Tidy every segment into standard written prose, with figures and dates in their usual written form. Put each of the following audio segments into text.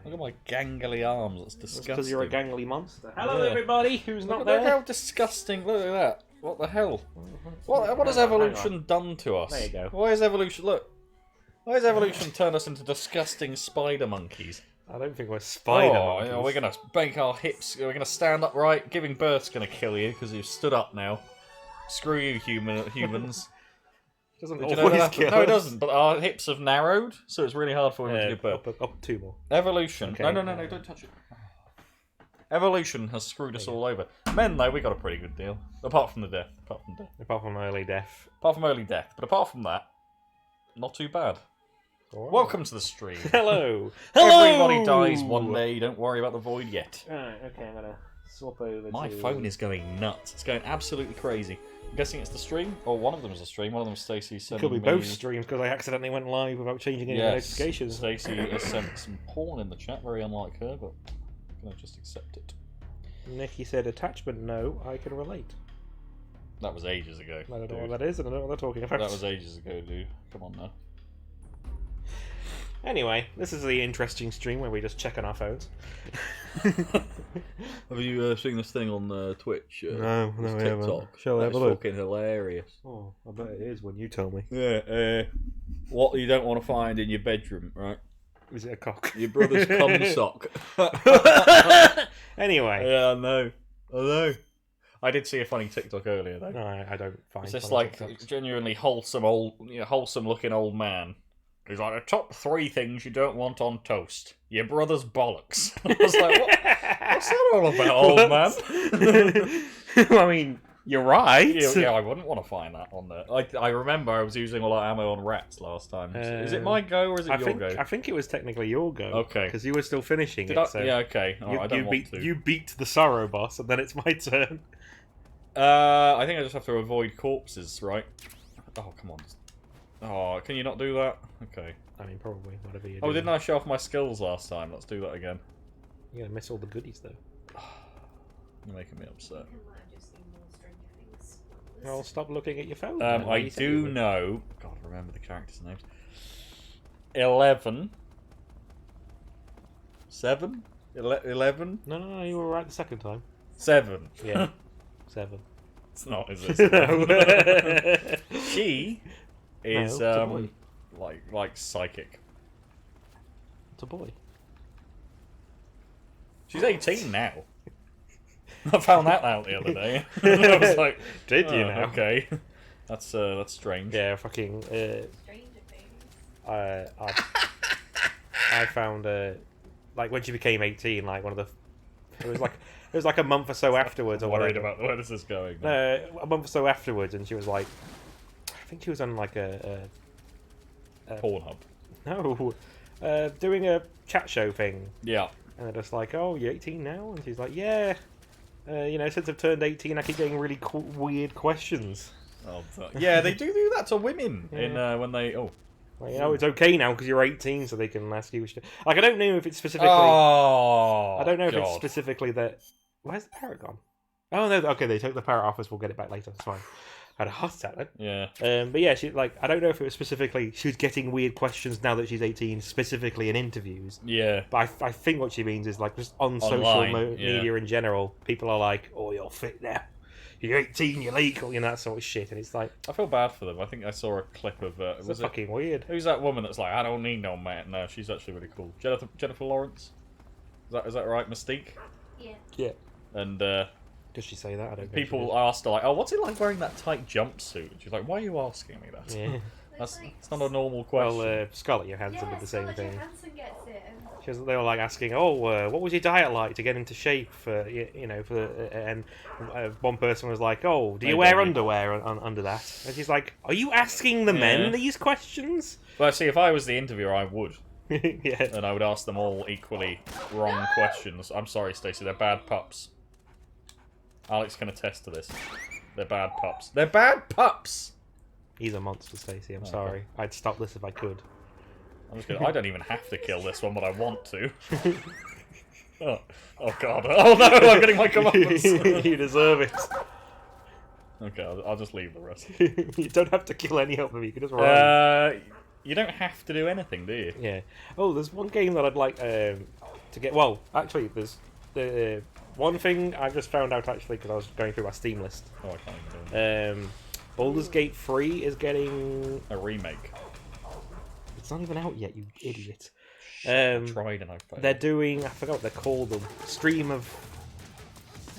Look at my gangly arms. That's disgusting. Because you're a gangly monster. Hello, everybody who's not there. Look how disgusting. Look at that. What the hell? What has evolution done to us? There you go. Why has evolution... Look. Why has evolution turned us into disgusting spider monkeys? I don't think we're spider monkeys. We're going to bank our hips. We're going to stand upright. Giving birth's going to kill you because you've stood up now. Screw you, humans. Doesn't Did you know always that? kill No, it us. doesn't. But our hips have narrowed, so it's really hard for women to give birth. Up two more. Evolution. Okay. No, don't touch it. Evolution has screwed us all over. Men, though, we got a pretty good deal. Apart from the death. Apart from early death. Apart from early death. But apart from that, not too bad. Right. Welcome to the stream. Hello. Everybody dies one day. Don't worry about the void yet. Alright, okay, I'm gonna swap over My to... phone is going nuts. It's going absolutely crazy. I'm guessing it's the stream, or one of them is a stream. One of them is Stacey sending Could be both streams because I accidentally went live without changing any notifications. Stacey has sent some porn in the chat, very unlike her, but I'm going to just accept it. Nicky said attachment, no, I can relate. That was ages ago. I don't know what that is, and I don't know what they're talking about. That was ages ago, dude. Come on now. Anyway, this is the interesting stream where we just check on our phones. Have you seen this thing on Twitch? No, we haven't. TikTok. Shall I have a look? Fucking hilarious. Oh, I bet it is when you tell me. Yeah, what you don't want to find in your bedroom, right? Is it a cock? Your brother's cum sock. Anyway. Yeah, I know. I did see a funny TikTok earlier, though. No, I don't find It's just funny like TikToks. genuinely wholesome looking old man. He's like, the top 3 things you don't want on toast. Your brother's bollocks. I was like, what's that all about, old man? Well, I mean, you're right. Yeah, I wouldn't want to find that on there. I remember I was using all that ammo on rats last time. Is it my go or is it your go? I think it was technically your go. Okay. Because you were still finishing it. So yeah, okay. Oh, I don't want to. You beat the Sorrow boss, and then it's my turn. I think I just have to avoid corpses, right? Oh, come on. Oh, can you not do that? Okay. I mean, probably, whatever you do. Oh, didn't I show off my skills last time? Let's do that again. You're going to miss all the goodies, though. You're making me upset. Well, stop looking at your phone. I do know... God, remember the characters' names. 11. 7? 11? No, you were right the second time. 7. Yeah. 7. It's not, is it? She is, No, it's a boy. like psychic. It's a boy. She's 18 now. I found that out the other day. I was like, Did you now? Okay. That's strange. Yeah, fucking... I found, like, when she became 18, like, one of the... It was like a month or so afterwards. I'm or worried whatever. about where this is going. A month or so afterwards, and she was like... I think she was on, like, a Pornhub. No, doing a chat show thing. Yeah. And they're just like, oh, you're 18 now? And she's like, yeah. Since I've turned 18, I keep getting really weird questions. Oh, yeah, they do that to women Yeah. in when they. Oh. Like, it's okay now because you're 18, so they can ask you. Like, I don't know if it's specifically. Oh. I don't know if it's God. specifically that. Where's the parrot gone? Oh no, okay, they took the parrot off us. We'll get it back later. It's fine. I had a heart attack then. Yeah. But yeah, I don't know if it was specifically she was getting weird questions now that she's 18, specifically in interviews. Yeah. But I think what she means is like just on Online, social media in general, people are like, "Oh, you're fit now. You're 18. You're legal," that sort of shit. And it's like, I feel bad for them. I think I saw a clip of. it's fucking weird. Who's that woman that's like, I don't need no man? No, she's actually really cool. Jennifer Lawrence. Is that right? Mystique. Yeah. Yeah. And Does she say that? I don't. people asked her like, "Oh, what's it like wearing that tight jumpsuit?" And she's like, "Why are you asking me that?" Yeah. It's not a normal question. Well, Scarlett Johansson did the same Scarlett thing. Johansson gets it. They were like asking, "Oh, what was your diet like to get into shape for and one person was like, "Oh, do you wear underwear under that?" And she's like, "Are you asking the men these questions?" Well, see, if I was the interviewer, I would. Yeah. And I would ask them all equally wrong questions. I'm sorry, Stacey, they're bad pups. Alex can attest to this. They're bad pups. They're bad pups! He's a monster, Stacey. I'm sorry. I'd stop this if I could. I'm just gonna, I don't even have to kill this one, but I want to. Oh god. Oh no, I'm getting my comeuppance. You deserve it. Okay, I'll just leave the rest. You don't have to kill any of them. You can just run. You don't have to do anything, do you? Yeah. Oh, there's one game that I'd like. to get. Well, actually, there's the one thing I just found out actually because I was going through my Steam list. Oh, I can't even do it. Baldur's Gate 3 is getting A remake. It's not even out yet, you idiot. I tried and I failed. They're doing, I forgot what they're called, them. Stream of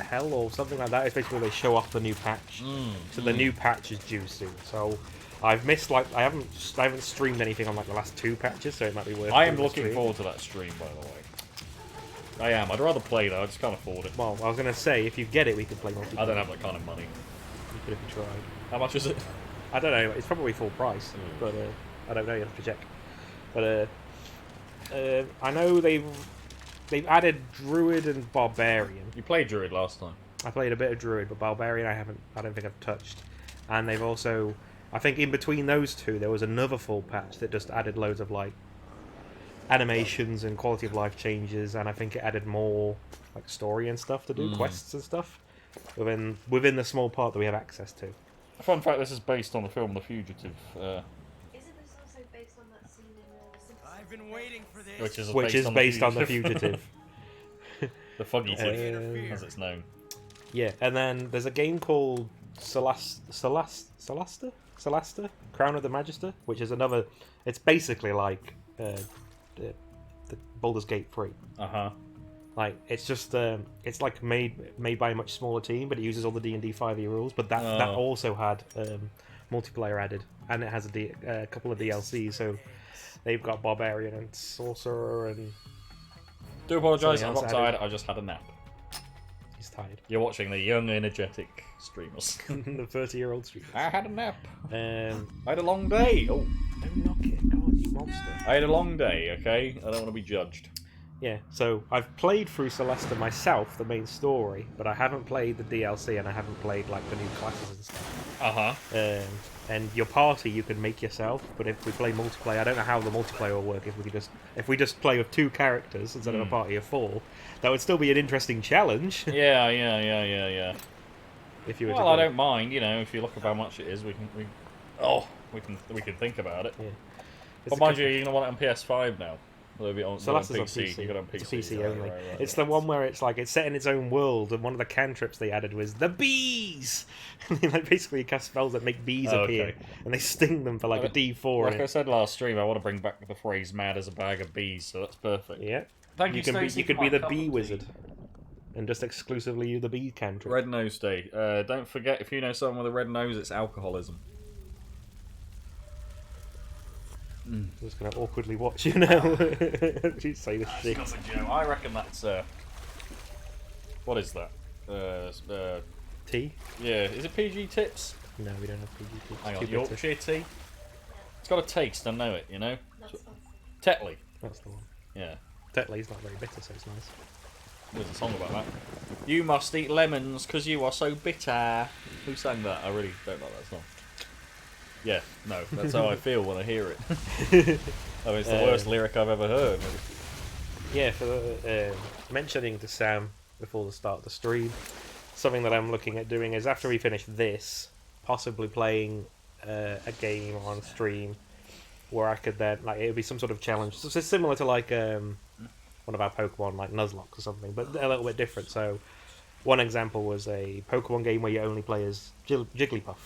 Hell or something like that. It's basically they show off the new patch. So the new patch is due soon. So I've missed I haven't streamed anything on like the last 2 patches, so it might be worth. I am looking forward to that stream, by the way. I am. I'd rather play though. I just can't afford it. Well, I was gonna say if you get it, we could play multiplayer. I don't have that kind of money. You could if you tried. How much is it? I don't know. It's probably full price, but I don't know. You have to check. But I know they've added Druid and Barbarian. You played Druid last time. I played a bit of Druid, but Barbarian I don't think I've touched. And they've also, I think in between those two, there was another full patch that just added loads of like animations and quality of life changes, and I think it added more like story and stuff to do, quests and stuff within the small part that we have access to. Fun fact: this is based on the film The Fugitive. Isn't this also based on that scene in Subsistence? I've been waiting for this. Which is based on The Fugitive. The Foggy Thief, as it's known. Yeah, and then there's a game called Celasta? Crown of the Magister, which is another. It's basically like the Baldur's Gate 3. Like it's just it's like made by a much smaller team, but it uses all the D&D 5e rules. But that also had multiplayer added, and it has a couple of DLCs. So they've got Barbarian and Sorcerer and. Do apologise, I'm Something not else tired. added. I just had a nap. He's tired. You're watching the young, energetic streamers. The 30-year-old street. I had a nap. I I had a long day. Oh, don't knock it, God, you monster. I had a long day. Okay, I don't want to be judged. Yeah, so I've played through Celesta myself, the main story, but I haven't played the DLC and I haven't played like the new classes and stuff. And your party you can make yourself, but if we play multiplayer, I don't know how the multiplayer will work. If we just play with 2 characters instead of a party of 4, that would still be an interesting challenge. Yeah. If you were Well, to I go. don't mind. You know, if you look at how much it is, we can think about it. Yeah. It's But a mind couple- you, you're gonna want it on PS5 now. It'll be on, Celesta's on on PC. PC. You got it on PC. It's PC right, only. right. It's the one where it's like it's set in its own world, and one of the cantrips they added was the bees. Like basically, you cast spells that make bees appear, and they sting them for like a D4. Like I said last stream, I want to bring back the phrase "mad as a bag of bees," so that's perfect. Yeah. Thank You you, can be Stacey, you could for be my the cup bee of wizard, tea. and just exclusively you the bee cantrip. Red nose day. Don't forget, if you know someone with a red nose, it's alcoholism. I'm just gonna awkwardly watch you now. You say this shit. Scupper Joe. I reckon that's what is that? Tea? Yeah, is it PG tips? No, we don't have PGT. Hang Too on, bitter. Yorkshire tea. It's got a taste, I know it. You know, That's fun. Tetley. That's the one. Yeah, Tetley's not very bitter, so it's nice. there's a song about that. You must eat lemons because you are so bitter. Who sang that? I really don't like that song. Yeah, no, that's how I feel when I hear it. I mean, it's the worst lyric I've ever heard. Yeah, for mentioning to Sam before the start of the stream, something that I'm looking at doing is after we finish this, possibly playing a game on stream where I could then, like, it would be some sort of challenge. So it's similar to like one of our Pokemon, like Nuzlocke or something, but a little bit different. So one example was a Pokemon game where you only play as Jigglypuff.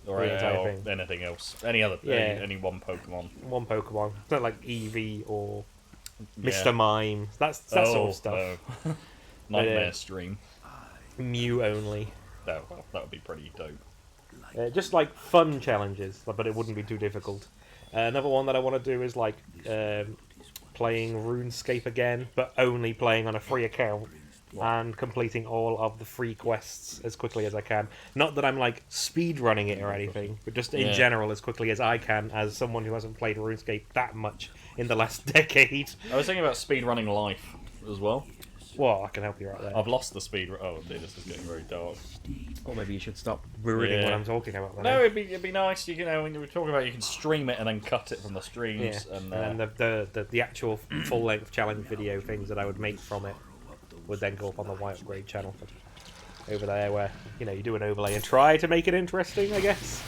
Or, The entire or thing. anything else. Any other, Yeah. any one Pokemon. One Pokemon. It's not like Eevee or Yeah. Mr. Mime. That's that sort of stuff. No. Nightmare Yeah. stream. Mew only. No, well, that would be pretty dope. Just like fun challenges, but it wouldn't be too difficult. Another one that I want to do is like playing RuneScape again, but only playing on a free account and completing all of the free quests as quickly as I can. Not that I'm like speed running it or anything, but just in Yeah. general as quickly as I can, as someone who hasn't played RuneScape that much in the last decade. I was thinking about speedrunning life as well. Well, I can help you out there. I've lost the speed. Oh, dear, this is getting very dark. Or maybe you should stop ruining Yeah. what I'm talking about. Then. No, it'd be nice. You know, when you were talking about, you can stream it and then cut it from the Yeah, streams. And and then the actual full length challenge video things that I would make from it would then go up on the White Upgrade channel over there, where you do an overlay and try to make it interesting. I guess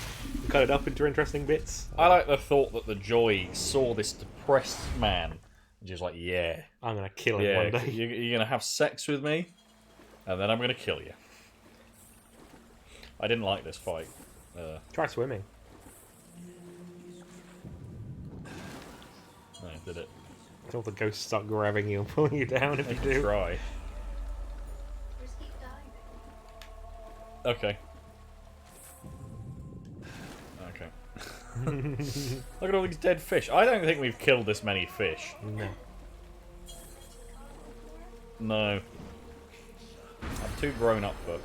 cut it up into interesting bits. I like the thought that the Joy saw this depressed man And she's like, yeah. I'm gonna kill him Yeah, one day. you're gonna have sex with me, and then I'm gonna kill you. I didn't like this fight. Try swimming. No, did it? All the ghosts start grabbing you and pulling you down if you do. Try. Just keep diving. Okay. Look at all these dead fish. I don't think we've killed this many fish. No. No. I'm too grown up for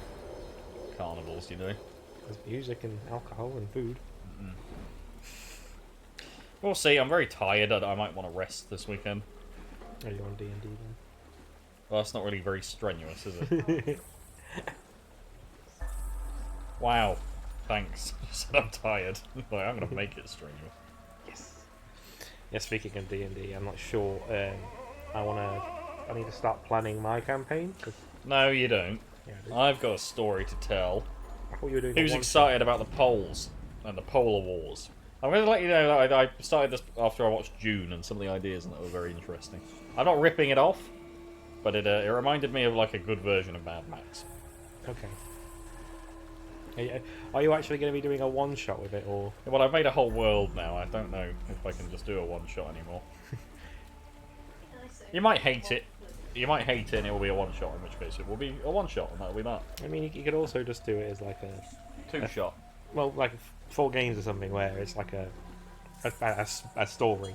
carnivals, you know. There's music and alcohol and food. We'll see. I'm very tired. I might want to rest this weekend. Are you on D&D then? Well, that's not really very strenuous, is it? Wow. Thanks. Said I'm tired. Like, I'm gonna make it strenuous. Yes. Yeah, speaking of D&D, I'm not sure. I need to start planning my campaign. No, you don't. Yeah, I do. I've got a story to tell. I thought you were doing. Who's excited about the polls and the Polar Wars? I'm going to let you know that I started this after I watched June and some of the ideas, and that were very interesting. I'm not ripping it off, but it reminded me of like a good version of Mad Max. Okay. Are you actually going to be doing a one-shot with it, or...? Well, I've made a whole world now. I don't know if I can just do a one-shot anymore. You might hate it. You might hate it and it will be a one-shot, in which case it will be a one-shot, and that'll be that. I mean, you could also just do it as like a... Two-shot. Well, like 4 games or something, where it's like a story.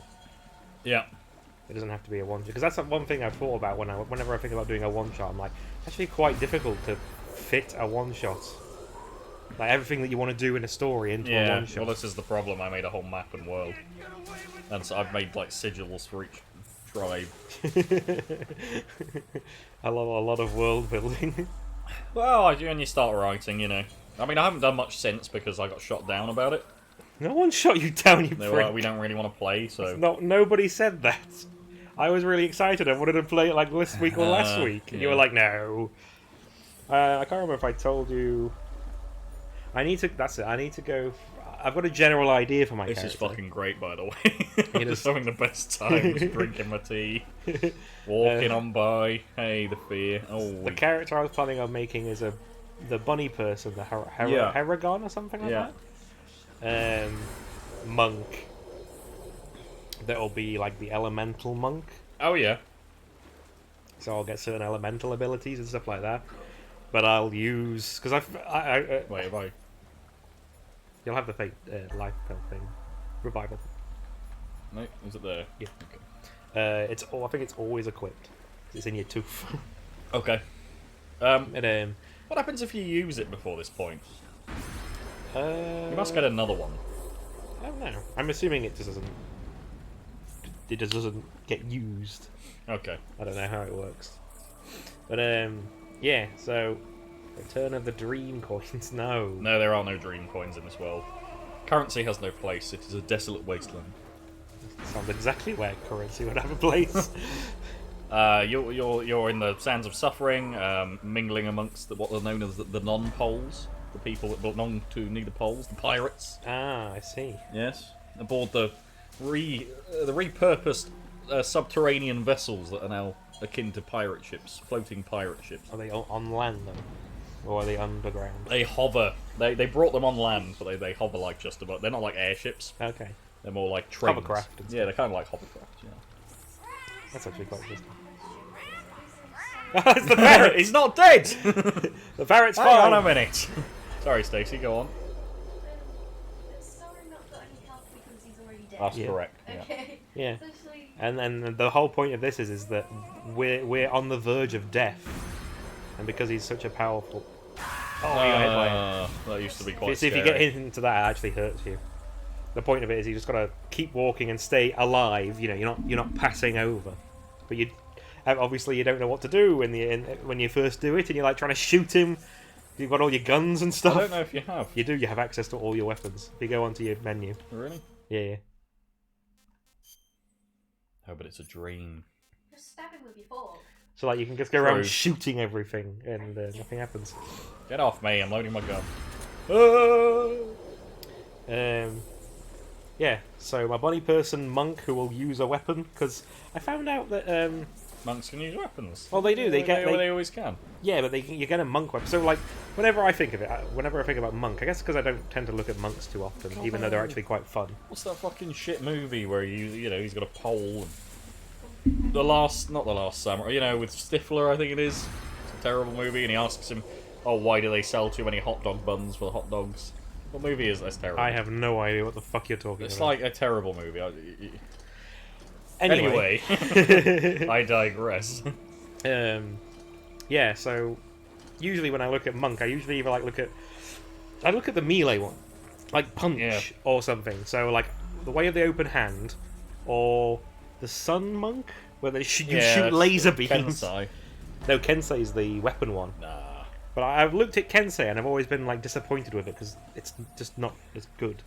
Yeah. It doesn't have to be a one-shot. Because that's one thing I've thought about whenever I think about doing a one-shot. I'm like, it's actually quite difficult to fit a one-shot. Like, everything that you want to do in a story into a one-shot. Well, this is the problem. I made a whole map and world. And so I've made, like, sigils for each tribe. a lot of world building. Well, when you start writing, you know. I mean, I haven't done much since because I got shot down about it. No one shot you down, you They were prick. like, we don't really want to play, so... Nobody said that. I was really excited. I wanted to play it like this week or last week. And you were like, no. I can't remember if I told you... That's it. I need to go... I've got a general idea for my character. This is fucking great, by the way. I'm just having the best time, just drinking my tea, walking on by. Hey, the fear. Oh, the character I was planning on making is the bunny person, the Heragon or something like that. Monk. That'll be like the elemental monk. Oh yeah. So I'll get certain elemental abilities and stuff like that. But I'll use because Wait, have I? You'll have the fate life spell thing, revival. No, is it there? Yeah. Okay. I think it's always equipped. It's in your tooth. Okay. And what happens if you use it before this point? you You must get another one. I don't know. I'm assuming it just doesn't. It just doesn't get used. Okay. I don't know how it works. But yeah. So, Return of the Dream Coins. No. No, there are no dream coins in this world. Currency has no place. It is a desolate wasteland. Sounds exactly where currency would have a place. You're in the sands of suffering, mingling amongst what are known as the non-poles, the people that belong to neither poles, the pirates. Ah, I see. Yes, aboard the repurposed subterranean vessels that are now akin to pirate ships, floating pirate ships. Are they on land then, or are they underground? They hover. They brought them on land, but they hover like just about. They're not like airships. Okay, They're more like trains. Hovercraft and Yeah, they're kind of like hovercraft. Yeah. that's actually quite interesting. It's the parrot. He's not dead. The parrot's Hang fine. on a minute. Sorry, Stacey. Go on. Sorry, not got any help because he's already dead. That's Yeah. correct. Yeah. Okay. Yeah. Especially. And then the whole point of this is that we're on the verge of death, and because he's such a powerful. Oh, you got hit by it. That used to be quite See, if you scary. get into that, it actually hurts you. The point of it is you just got to keep walking and stay alive. You know, you're not passing over, but obviously you don't know what to do when you first do it, and you're like trying to shoot him. You've got all your guns and stuff. I don't know if you have. You do. You have access to all your weapons. If you go onto your menu. Really? Yeah. Oh, but it's a dream. Just stab him with your fork. So like you can just go around True. shooting everything, and nothing happens. Get off me! I'm loading my gun. Yeah, Yeah, so my bunny person monk who will use a weapon, because I found out that Monks can use weapons. well, they do. They always can. yeah, but you get a monk weapon. So like, whenever I think of it, whenever I think about monk, I guess because I don't tend to look at monks too often, even though they're actually quite fun. What's that fucking shit movie where he's got a pole and not the last samurai, with Stifler, I think it is. It's a terrible movie, and he asks him, "Oh, why do they sell too many hot dog buns for the hot dogs?" What movie is that? Terrible. I have no idea what the fuck you're talking It's about. like a terrible movie. Anyway, I digress. Yeah. So usually when I look at monk, I usually either look at the melee one, like punch or something. So like the way of the open hand, or the sun monk, where you shoot laser beams. Kensei. No, Kensei's the weapon one. Nah. But I've looked at Kensei and I've always been disappointed with it because it's just not as good.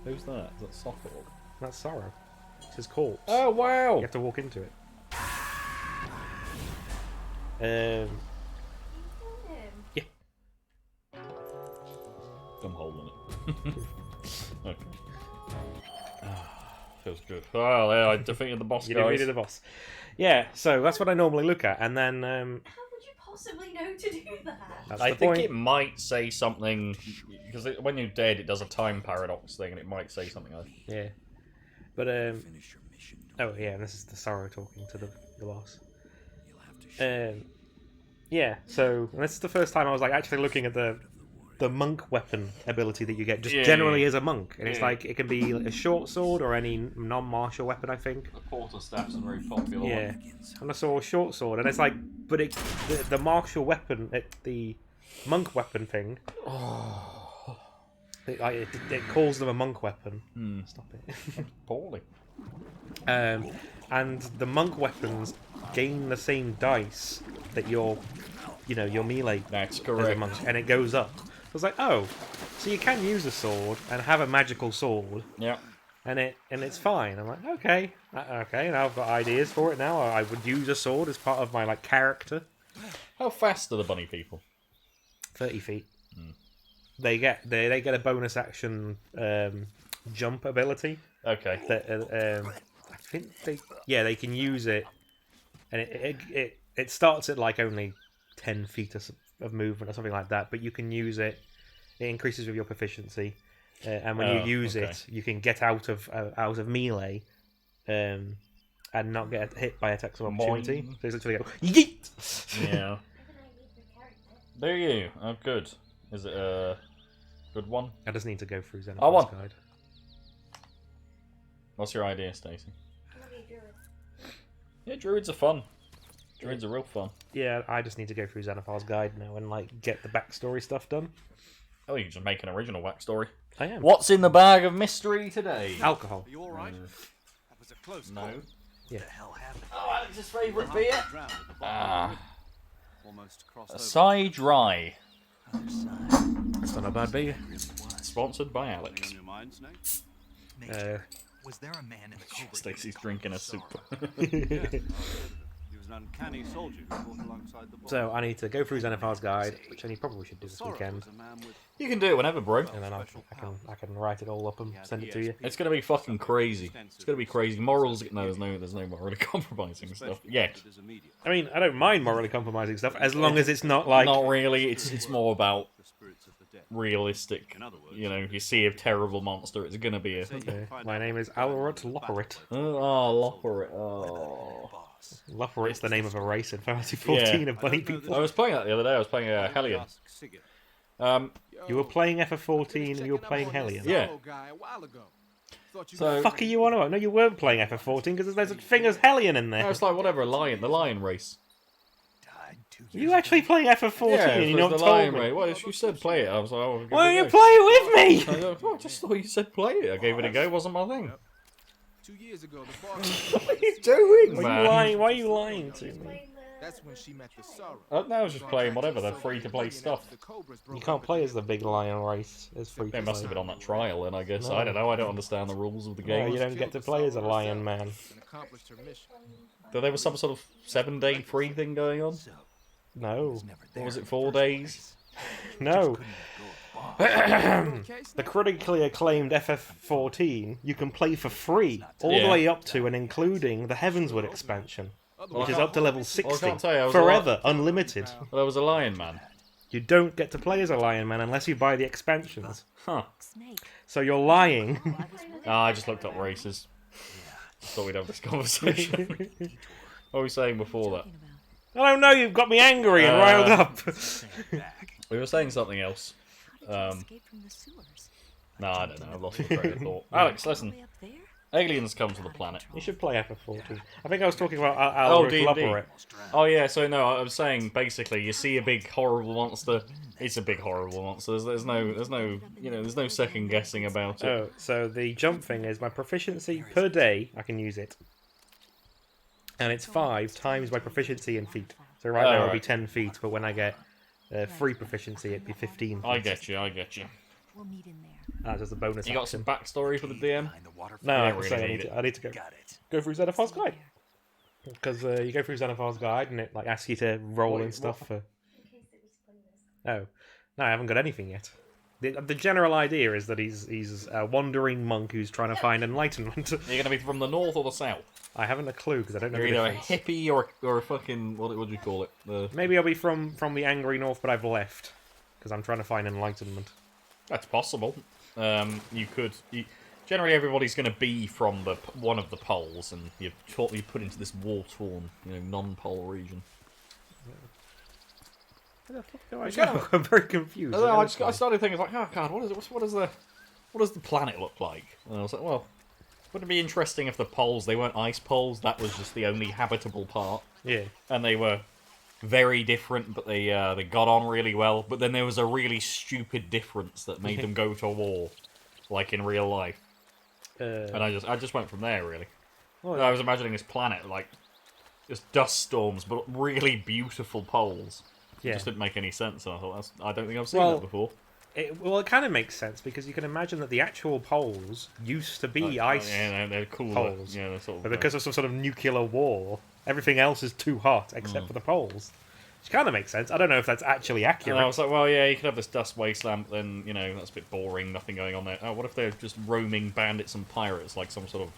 Who's that? Is that Sophor? That's Sorrow. It's his corpse. Oh wow! You have to walk into it. Yeah. I'm holding it. Okay. Feels good. Oh, yeah, I defeated the boss, You guys. defeated the boss. Yeah, so that's what I normally look at, and then How would you possibly know to do that? that's I the think point. it might say something, because when you're dead, it does a time paradox thing, and it might say something like... Yeah, but oh yeah, and this is the Sorrow talking to the boss. Yeah, so and this is the first time I was actually looking at the monk weapon ability that you get just generally as a monk, and it's it can be a short sword or any non-martial weapon, I think. The quarterstaff's a very popular Yeah, one. and I saw a short sword, and it's but the martial weapon, the monk weapon thing. It calls them a monk weapon. Stop it. Poorly. And the monk weapons gain the same dice that your melee. That's As a correct. monk, and it goes up. I was like, oh, so you can use a sword and have a magical sword, Yeah. and it's fine. I'm like, okay, now I've got ideas for it now. I would use a sword as part of my character. How fast are the bunny people? 30 feet. They get a bonus action jump ability. Okay. That I think they can use it, and it starts at only 10 feet of movement or something like that. But you can use it. It increases with your proficiency, and when you use it, you can get out of melee, and not get hit by attacks of opportunity. So it's literally go yeet. Yeah. Do you? Oh, good. Is it a good one? I just need to go through I Xenopha's won. guide. What's your idea, Stacey? Let me do it. Yeah, druids are fun. Druids are real fun. Yeah, I just need to go through Xenopha's guide now and get the backstory stuff done. Oh, you can just make an original story. I am. What's in the bag of mystery today? Alcohol. Are you all right? That was a close No. call. Yeah. What the hell happened? Oh, Alex's favourite beer? Drowned at the bottom Ah. of the river. Almost crossed over. Acai Dry. That's not a bad beer. Sponsored by Something Alex. on your mind, Snake? Was there a man in the Cobra? Stacey's drinking a soup. He was an uncanny soldier who fought alongside the boss. So I need to go through Xenopha's guide, which I probably should do this Sorrow weekend, was a man with You can do it whenever, bro. and then I can write it all up and send it to you. It's gonna be fucking crazy. It's gonna be crazy. Morals? No, there's no morally compromising stuff. Yeah, as immediate. I mean, I don't mind morally compromising stuff as long as it's not like. not really. It's more about The spirits of the dead. realistic. In other words, You see a terrible monster, it's gonna be a. Okay. My name is Alrut Loperit. Oh, Lopper. Oh. Loperit's the name of a race in Final Fantasy 14 of bunny people. I was playing that the other day. I was playing Hellion. Ask Sigurd. You were playing FF14 and you were playing Hellion. Yeah. So Fuck are you on about? No, you weren't playing FF14 because there's a thing as Hellion in I there. was like, whatever, the lion race. You actually playing FF14 Yeah, and it you was not the told lion me. race. Well, you said play it. I was like, oh, give Why it don't a you go. play it with me? I just thought you said play it. I gave it a go. It wasn't my thing. 2 years ago, the bar. What are you doing, Why are you lying to me? Explain That's when she met the Sorrow. No, I was just playing whatever. They're free to play stuff. You can't play as the big lion race. It's free They to must have play. been on that trial, then I guess. No. I don't know. I don't understand the rules of the No, game. you don't get to play as a lion man. And accomplished her mission. So there was some sort of 7-day free thing going on. No. Or was it 4 days? No. The critically acclaimed FF14 you can play for free, all the way up to and including the Heavensward expansion, which is up to level 60, can't tell you, I was forever, unlimited. Well, there was a lion man. You don't get to play as a Lion Man unless you buy the expansions. Huh. So you're lying. I just looked up races. Thought we'd have this conversation. What were we saying before that? I don't know, you've got me angry and riled up. We were saying something else. No, I don't know. I've lost my train of thought. Alex, listen. Aliens come to the planet. You should play FF14. I think I was talking about D&D. Labyrinth. Oh yeah, so no, I was saying basically, you see a big horrible monster. It's a big horrible monster. There's no second guessing about it. Oh, so the jump thing is my proficiency per day. I can use it, and it's 5 times my proficiency in feet. So right now it'll be 10 feet, but when I get free proficiency, it'd be 15 feet. I get you. We'll meet in there. That's just a bonus. You got some backstory for the DM? No, Yeah, I, really say need I need to go through Xenophar's guide. Because you go through Xenophar's guide and it like asks you to roll and stuff for. Oh, no, I haven't got anything yet. The general idea is that he's a wandering monk who's trying to find enlightenment. You're gonna be from the north or the south? I haven't a clue because I don't know You're the either a difference. hippie or a fucking what do you call it? Maybe I'll be from the angry north, but I've left because I'm trying to find enlightenment. That's possible. Generally, everybody's going to be from one of the poles, and you're put into this war-torn, non-pole region. Where the fuck do I go? I'm very confused. I started thinking like, oh god, what does the planet look like? And I was like, well, wouldn't it be interesting if the poles they weren't ice poles? That was just the only habitable part. Yeah. And they were very different, but they got on really well. But then there was a really stupid difference that made them go to war, like in real life. And I just went from there really. Well, I was imagining this planet like just dust storms, but really beautiful poles. yeah. It just didn't make any sense. And I thought I don't think I've seen Well, that before. It kind of makes sense because you can imagine that the actual poles used to be ice Yeah, they're cool. poles, Yeah, they're sort of, but because of some sort of nuclear war, everything else is too hot except for the poles. Which kind of makes sense. I don't know if that's actually accurate. And I was like, well, yeah, you could have this dust wasteland, but then, that's a bit boring, nothing going on there. Oh, what if they're just roaming bandits and pirates, like some sort of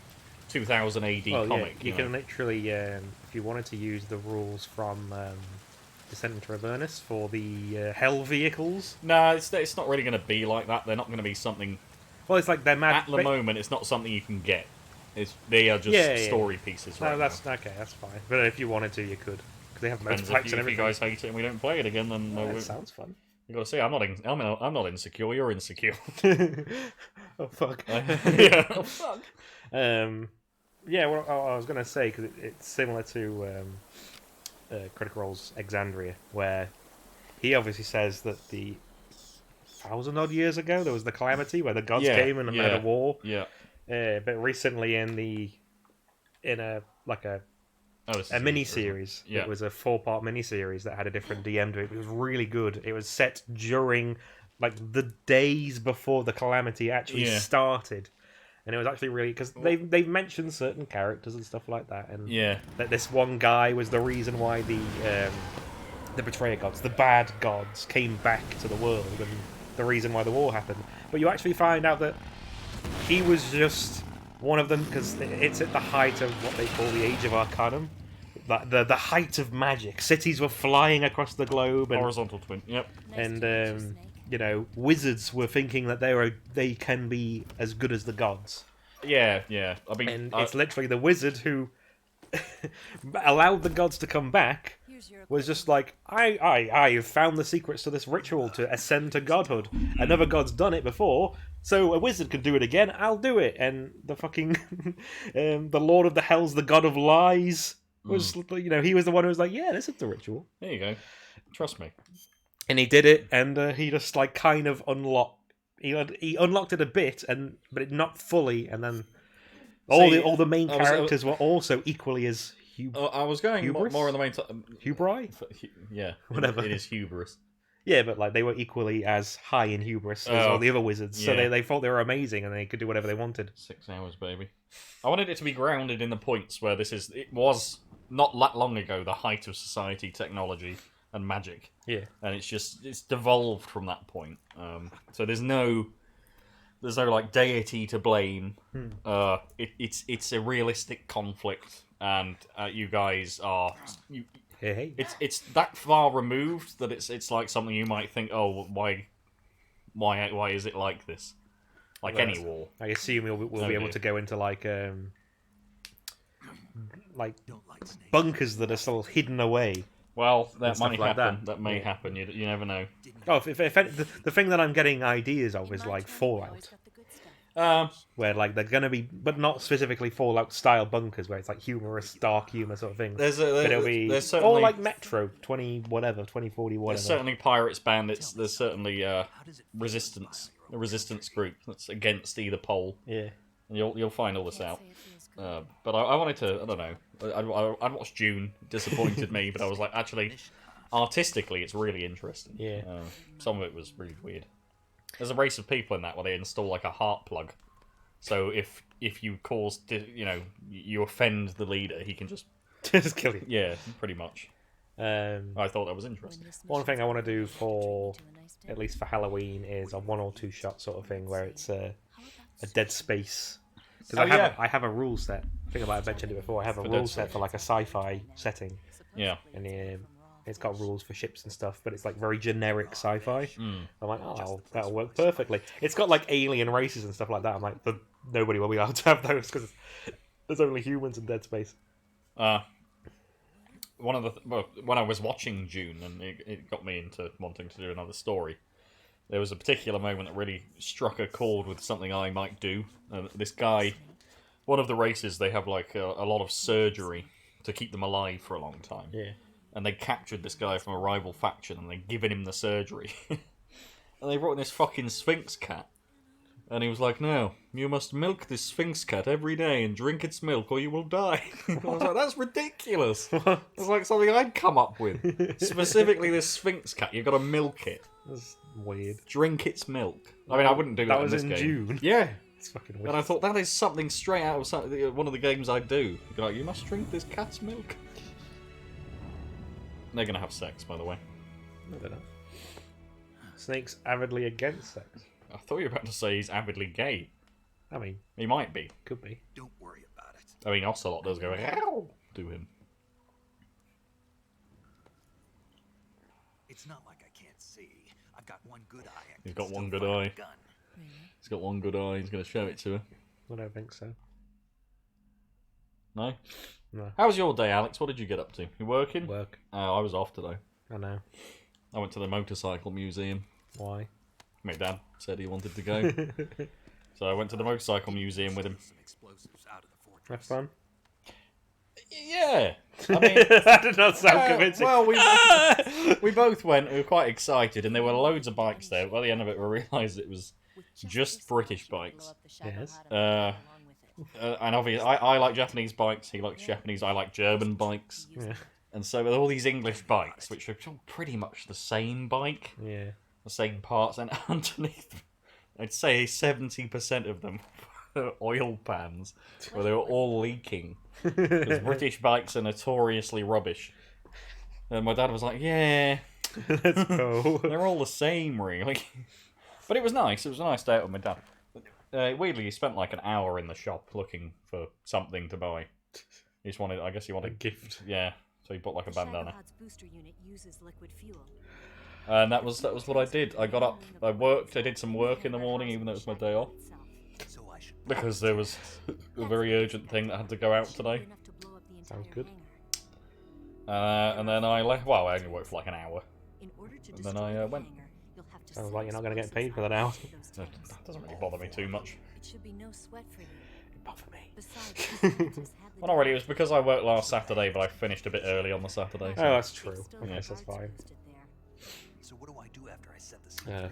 2000 AD comic? Yeah, you can literally, if you wanted to use the rules from Descent into Avernus for the Hell vehicles. No, it's not really going to be like that. They're not going to be something... Well, it's like they're mad... At the moment, it's not something you can get. They are just story pieces right No, that's now. okay, that's fine. But if you wanted to, you could. Because they have Depends motorbikes and if you everything. guys hate it and we don't play it again, then... That sounds fun. You gotta see, I'm not insecure, you're insecure. Oh, fuck. Yeah. Oh, fuck. Yeah, what I was going to say, because it's similar to Critical Role's Exandria, where he obviously says that the 1,000-odd years ago there was the calamity where the gods came and made a war. Yeah. But recently in a mini-series, it was a 4-part mini-series that had a different DM to it. It was really good. It was set during like the days before the calamity actually started. And it was actually really... Because they've mentioned certain characters and stuff like that. And that this one guy was the reason why the betrayer gods, the bad gods, came back to the world. And the reason why the war happened. But you actually find out that he was just one of them. Because it's at the height of what they call the Age of Arcanum. The height of magic. Cities were flying across the globe. And, horizontal twin, yep. And... wizards were thinking that they can be as good as the gods. Yeah. I mean, and it's literally the wizard who allowed the gods to come back. Was just like, I have found the secrets to this ritual to ascend to godhood. Another god's done it before, so a wizard can do it again. I'll do it. And the fucking the Lord of the Hells, the God of Lies, was he was the one who was like, yeah, this is the ritual. There you go. Trust me. And he did it, and he just like kind of unlocked. He unlocked it a bit, but not fully. And then all the main characters were also equally as I was going more on the main. Hubris? Yeah, whatever. It is hubris. Yeah, but like they were equally as high in hubris as all the other wizards. So they thought they were amazing, and they could do whatever they wanted. 6 hours, baby. I wanted it to be grounded in the points where it was not that long ago the height of society technology. and magic. Yeah. And it's devolved from that point. So there's no like deity to blame. It's a realistic conflict, and you guys are Hey. it's that far removed that it's like something you might think, oh, why is it like this? Like any war. I assume we'll be able to go into like bunkers that are still hidden away. Well, that stuff might like happen. that. That may happen. You never know. Oh, if the thing that I'm getting ideas of is like Fallout, where like they're gonna be, but not specifically Fallout style bunkers, where it's like humorous, dark humor sort of thing. But it'll be certainly, or like Metro 2040 whatever. There's certainly pirates bandits. There's certainly resistance, a resistance group that's against either pole. Yeah, and you'll find all this out. But I wanted to. I don't know. I watched June. It disappointed me, but I was like, actually, artistically, it's really interesting. Yeah. Some of it was really weird. There's a race of people in that where they install like a heart plug. So if you cause, you offend the leader, he can just kill you. Yeah, pretty much. I thought that was interesting. One thing I want to do for, at least for Halloween, is a 1 or 2 shot sort of thing where it's a dead space. Because I have a rule set. I think I mentioned it before. I have a rule set for like a sci-fi setting. Yeah. And it's got rules for ships and stuff, but it's like very generic sci-fi. I'm like, oh, that'll work perfectly. It's got like alien races and stuff like that. I'm like, but nobody will be able to have those because there's only humans in Dead Space. When I was watching June, and it got me into wanting to do another story, there was a particular moment that really struck a chord with something I might do. This guy, one of the races, they have like a lot of surgery to keep them alive for a long time. Yeah. And they captured this guy from a rival faction, and they'd given him the surgery. And they brought in this fucking Sphinx cat. And he was like, no, you must milk this Sphinx cat every day and drink its milk or you will die. I was like, that's ridiculous. It's like something I'd come up with. Specifically this Sphinx cat, you've got to milk it. That's weird. Drink its milk. I mean, I wouldn't do that in this game. That was in June. Yeah. It's fucking weird. And I thought, that is something straight out of one of the games I'd do. You'd be like, you must drink this cat's milk. They're going to have sex, by the way. I don't know. Snake's avidly against sex. I thought you were about to say he's avidly gay. I mean, he might be. Could be. Don't worry about it. I mean, Ocelot does go, ow, to him. It's not like I can't see. I've got one good eye. He's got one good eye. He's got one good eye. He's going to show it to her. I don't think so. No? No. How was your day, Alex? What did you get up to? You working? Work. Oh, I was off today. I know. I went to the motorcycle museum. Why? My dad said he wanted to go. So I went to the motorcycle museum with him. Have fun? Yeah. I mean, that did not sound convincing. Well, we both went. We were quite excited, and there were loads of bikes there. By the end of it, we realised it was just British bikes. Yes. And obviously, I like Japanese bikes. He likes Japanese. I like German bikes. Yeah. And so with all these English bikes, which are pretty much the same bike, Yeah. the same parts, and underneath, I'd say 70% of them were oil pans, where they were all leaking. Because British bikes are notoriously rubbish. And my dad was like, yeah, Let's go. they're all the same, really. But it was nice. It was a nice day out with my dad. Weirdly, he spent like an hour in the shop looking for something to buy. He just wanted, I guess he wanted A gift. Yeah, so he bought like a bandana. Booster unit uses liquid fuel. And that was what I did. I got up, I worked, I did some work in the morning, even though it was my day off. Because there was a very urgent thing that had to go out today. Sounds good. And then I left, well, I only worked for like an hour. And then I went. Sounds like you're not going to get paid for that now. That doesn't really bother me too much. It should be no sweat for you. It bothered me. Well, not really, it was because I worked last Saturday, but I finished a bit early on the Saturday. So. Oh, that's true. I guess that's fine. So what do I do after I set the Yeah.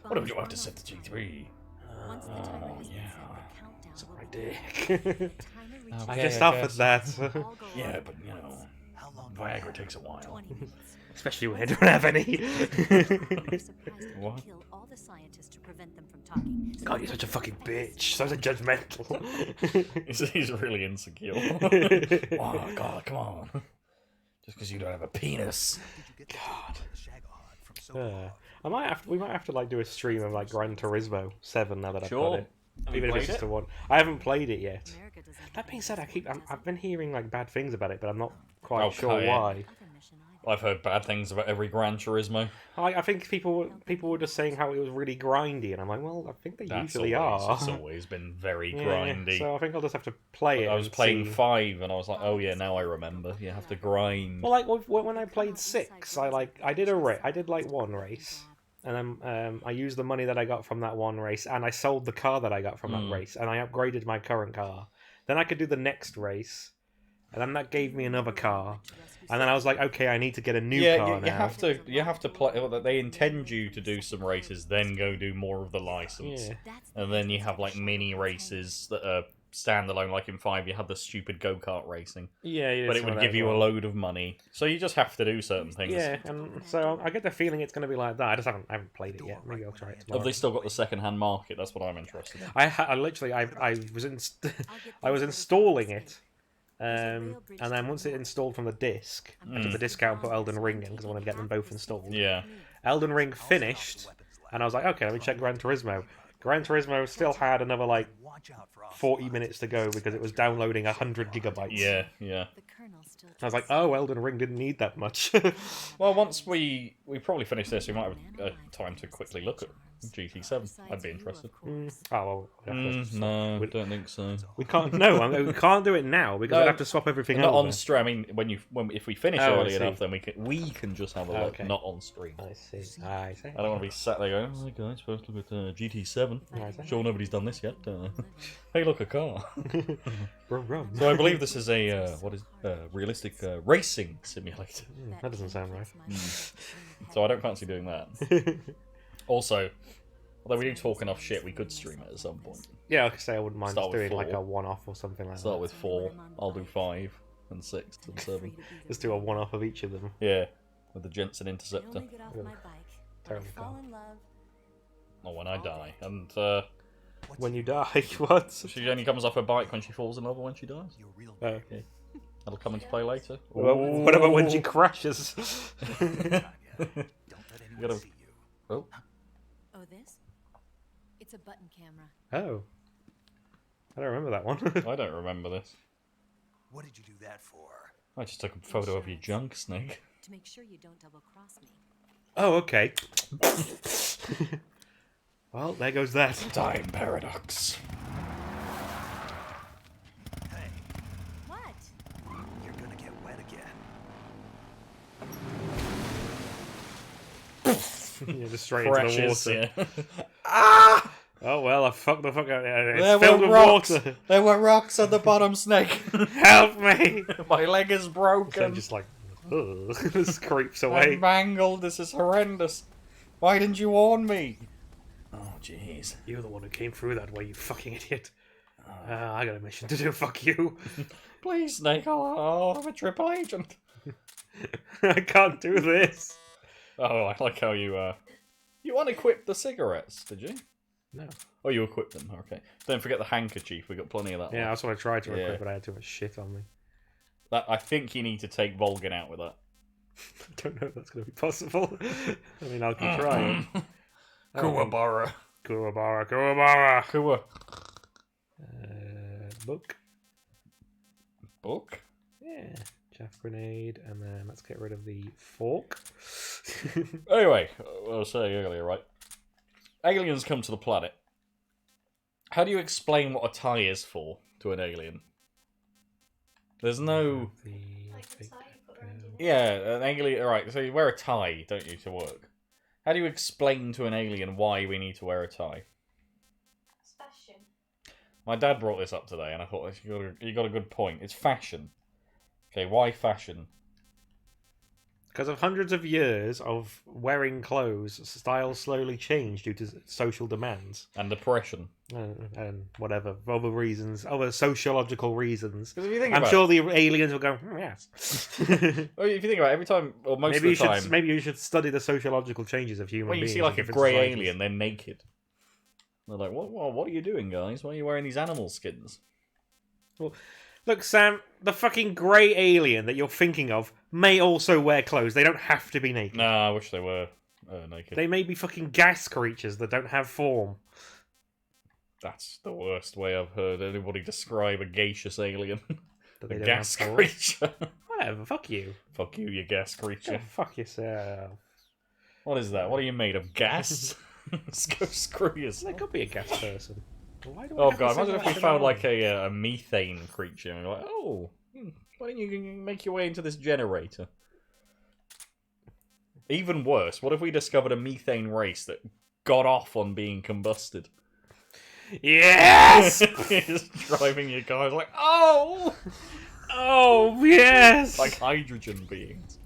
What do we do after set the G3? Once the timer has been yeah. set, the countdown Suck will my begin. dick. Timer Oh, reaches I yeah, just I offered guess. that. all go Yeah, on but you know, How long? Viagra takes a while. 20 minutes. Especially when I don't have any. You're surprised that What? you kill all the scientists to prevent them from talking. God, you're such a fucking bitch. So judgmental. He's really insecure. Oh, God, come on. Just because you don't have a penis. Did you get the Shagahog from so We might have to like do a stream of like Gran Turismo 7 now that I've got it. Have you Even if played it's just it? a one. I haven't played it yet. America doesn't That have being any said, reason I've to been hearing like bad things about it, but I'm not Oh, quite sure okay. why. other mission either. I've heard bad things about every Gran Turismo. I think people were just saying how it was really grindy, and I'm like, well, I think they That's usually always, are. It's always been very Yeah, grindy. so I think I'll just have to play it. I was and playing see. 5 and I was like, oh yeah, now I remember. You have to grind. Well, like when I played 6, I did like one race, and then I used the money that I got from that one race, and I sold the car that I got from that race, and I upgraded my current car. Then I could do the next race, and then that gave me another car, and then I was like, okay, I need to get a new car you now. have to play. They intend you to do some races, then go do more of the license, Yeah. and then you have like mini races that are standalone. Like in 5, you had the stupid go-kart racing, Yeah, you did but it some would of that give as you a well. load of money. So you just have to do certain things. Yeah, and so I get the feeling it's going to be like that. I haven't played it yet. Maybe I'll try it tomorrow. Have they still got the second-hand market? That's what I'm interested in. I literally I was installing it, and then once it installed from the disc, I took the disc out and put Elden Ring in because I wanted to get them both installed. Yeah. Elden Ring finished, and I was like, okay, let me check Gran Turismo. Gran Turismo still had another like watch out for 40 minutes to go because it was downloading 100 gigabytes. Yeah, yeah. The colonel still I was like, oh, Elden Ring didn't need that much. Well, once we probably finish this, we might have time to quickly look at GT7. I'd be interested. Oh, well, No, I don't think so. we can't. No, we can't do it now because No, I'd have to swap everything Not over. on stream. I mean, if we finish Oh, I early see. enough, then we can just have a look, Okay. not on stream. I see. I see. I don't want to be sat there going, "Oh, guys, first look at GT7. Sure, nobody's done this yet. Hey, look, a car." Rum, rum. So I believe this is a realistic racing simulator. That doesn't sound right. So I don't fancy doing that. Also, although we do talk enough shit, we could stream it at some point. Yeah, like I say, I wouldn't mind Start just with doing like 4. a one-off or something like Start that. with 4. I'll do 5 and 6 and 7. Just do a one-off of each of them. Yeah, with the Jensen Interceptor. Only get off my bike when I Terrible fall car. in love. Or when I die. And When you die, what? she only comes off her bike when she falls in love or when she dies. You're real Oh, okay. That'll come into play later. What about when she crashes? Don't let anyone gotta- see you. Oh, Oh, this? It's a button camera. Oh. I don't remember that one. I don't remember this. What did you do that for? I just took a photo of your junk, Snake. To make sure you don't double cross me. Oh, okay. Well, there goes that. Time paradox. Hey, What? you're gonna get wet again. Yeah, just straight into the Precious, water. yeah. Oh well, I fucked the fuck out. It's There filled were with rocks. water. There were rocks at the bottom, Snake. Help me! My leg is So I'm broken. just like, ugh, just creeps I'm away. mangled. This is horrendous. Why didn't you warn me? Oh, jeez. You're the one who came through that way, you fucking idiot. I got a mission to do. Fuck you. Please, Snake. I'll have a triple agent. I can't do this. Oh, I like how you unequipped the cigarettes, did you? No. Oh, you equipped them. Okay. Don't forget the handkerchief. We got plenty of that. Yeah, left. that's what I tried to Yeah. equip, but I had too much shit on me. That I think you need to take Volgan out with that. I don't know if that's going to be possible. I mean, I'll keep trying. Kuwabara. Kuwabara, Kuwabara. Kuwa. Book. Book? Yeah. Chaff grenade, and then let's get rid of the fork. Anyway, what I was saying earlier, right? Aliens come to the planet. How do you explain what a tie is for to an alien? There's no... Like the tie you put around your neck. Yeah, an alien... Alright, so you wear a tie, don't you, to work? How do you explain to an alien why we need to wear a tie? It's fashion. My dad brought this up today, and I thought you got a good point. It's fashion. Okay, why fashion? Because of hundreds of years of wearing clothes, styles slowly change due to social demands. And depression. And whatever, for other reasons, other sociological reasons. Because if you think I'm about sure the aliens will go, yes. Well, if you think about it, every time, or most maybe of the time, maybe you should study the sociological changes of human when you beings. see in like a different grey societies. alien, they're naked. They're like, what are you doing, guys? Why are you wearing these animal skins? Look, Sam, the fucking grey alien that you're thinking of may also wear clothes. They don't have to be naked. Nah, I wish they were naked. They may be fucking gas creatures that don't have form. That's the worst way I've heard anybody describe a gaseous alien. That they A don't gas have form. creature. Whatever, fuck you. Fuck you, you gas Go creature. fuck yourself. What is that? What are you made of? Gas? Let's go screw yourself. There could be a gas person. Why do I Oh have god, to imagine if we single found action like arm? a methane creature and we're like, oh, why don't you make your way into this generator? Even worse, what if we discovered a methane race that got off on being combusted? Yes! Just driving your car, it's like, oh! Oh, yes! Like hydrogen beings.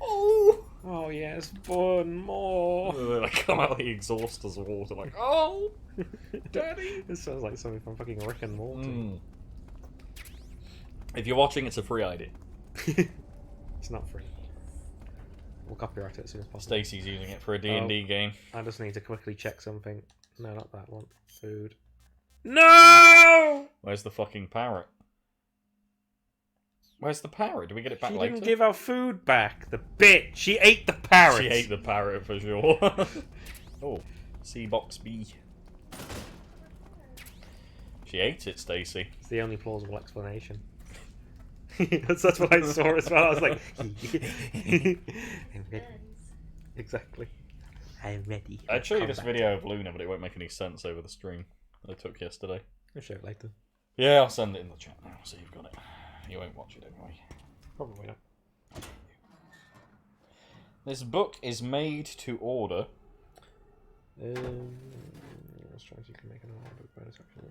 Oh! Oh, yes, burn more. They like come out of the exhaust as water, like, oh! Daddy! This sounds like something from fucking Rick and Morty. Mm. If you're watching, it's a free idea. It's not free. We'll copyright it as soon as possible. Stacey's using it for a D&D game. I just need to quickly check something. No, not that one. Food. No! Where's the fucking parrot? Where's the parrot? Do we get it back She later? didn't give our food back. The bitch. She ate the parrot. She ate the parrot for sure. Oh, C-Box B. She ate it, Stacey. It's the only plausible explanation. that's what I saw as well. I was like, I'm ready. Exactly. I'm ready. I'd show you this video of Luna, but it won't make any sense over the stream that I took yesterday. I'll show it later. Yeah, I'll send it in the chat now, so you've got it. You won't watch it anyway. Probably not. This book is made to order. Let's try if you can make an order. Bonus action.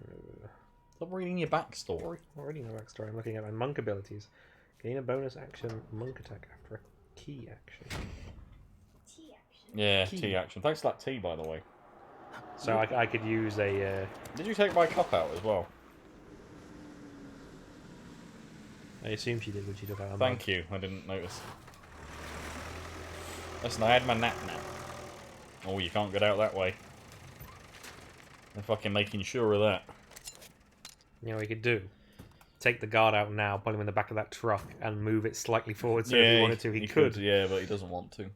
Stop reading your backstory. Already no backstory. I'm looking at my monk abilities. Gain a bonus action monk attack after a key action. T action. Yeah, Tea. tea action. Thanks for that tea, by the way. So I could use a. Did you take my cup out as well? I assume she did when she took out. Thank you. I didn't notice. Listen, I had my nap now. Oh, you can't get out that way. I'm fucking making sure of that. You know what he could do? Take the guard out now, put him in the back of that truck, and move it slightly forward. So if he wanted to, he could. Yeah, but he doesn't want to.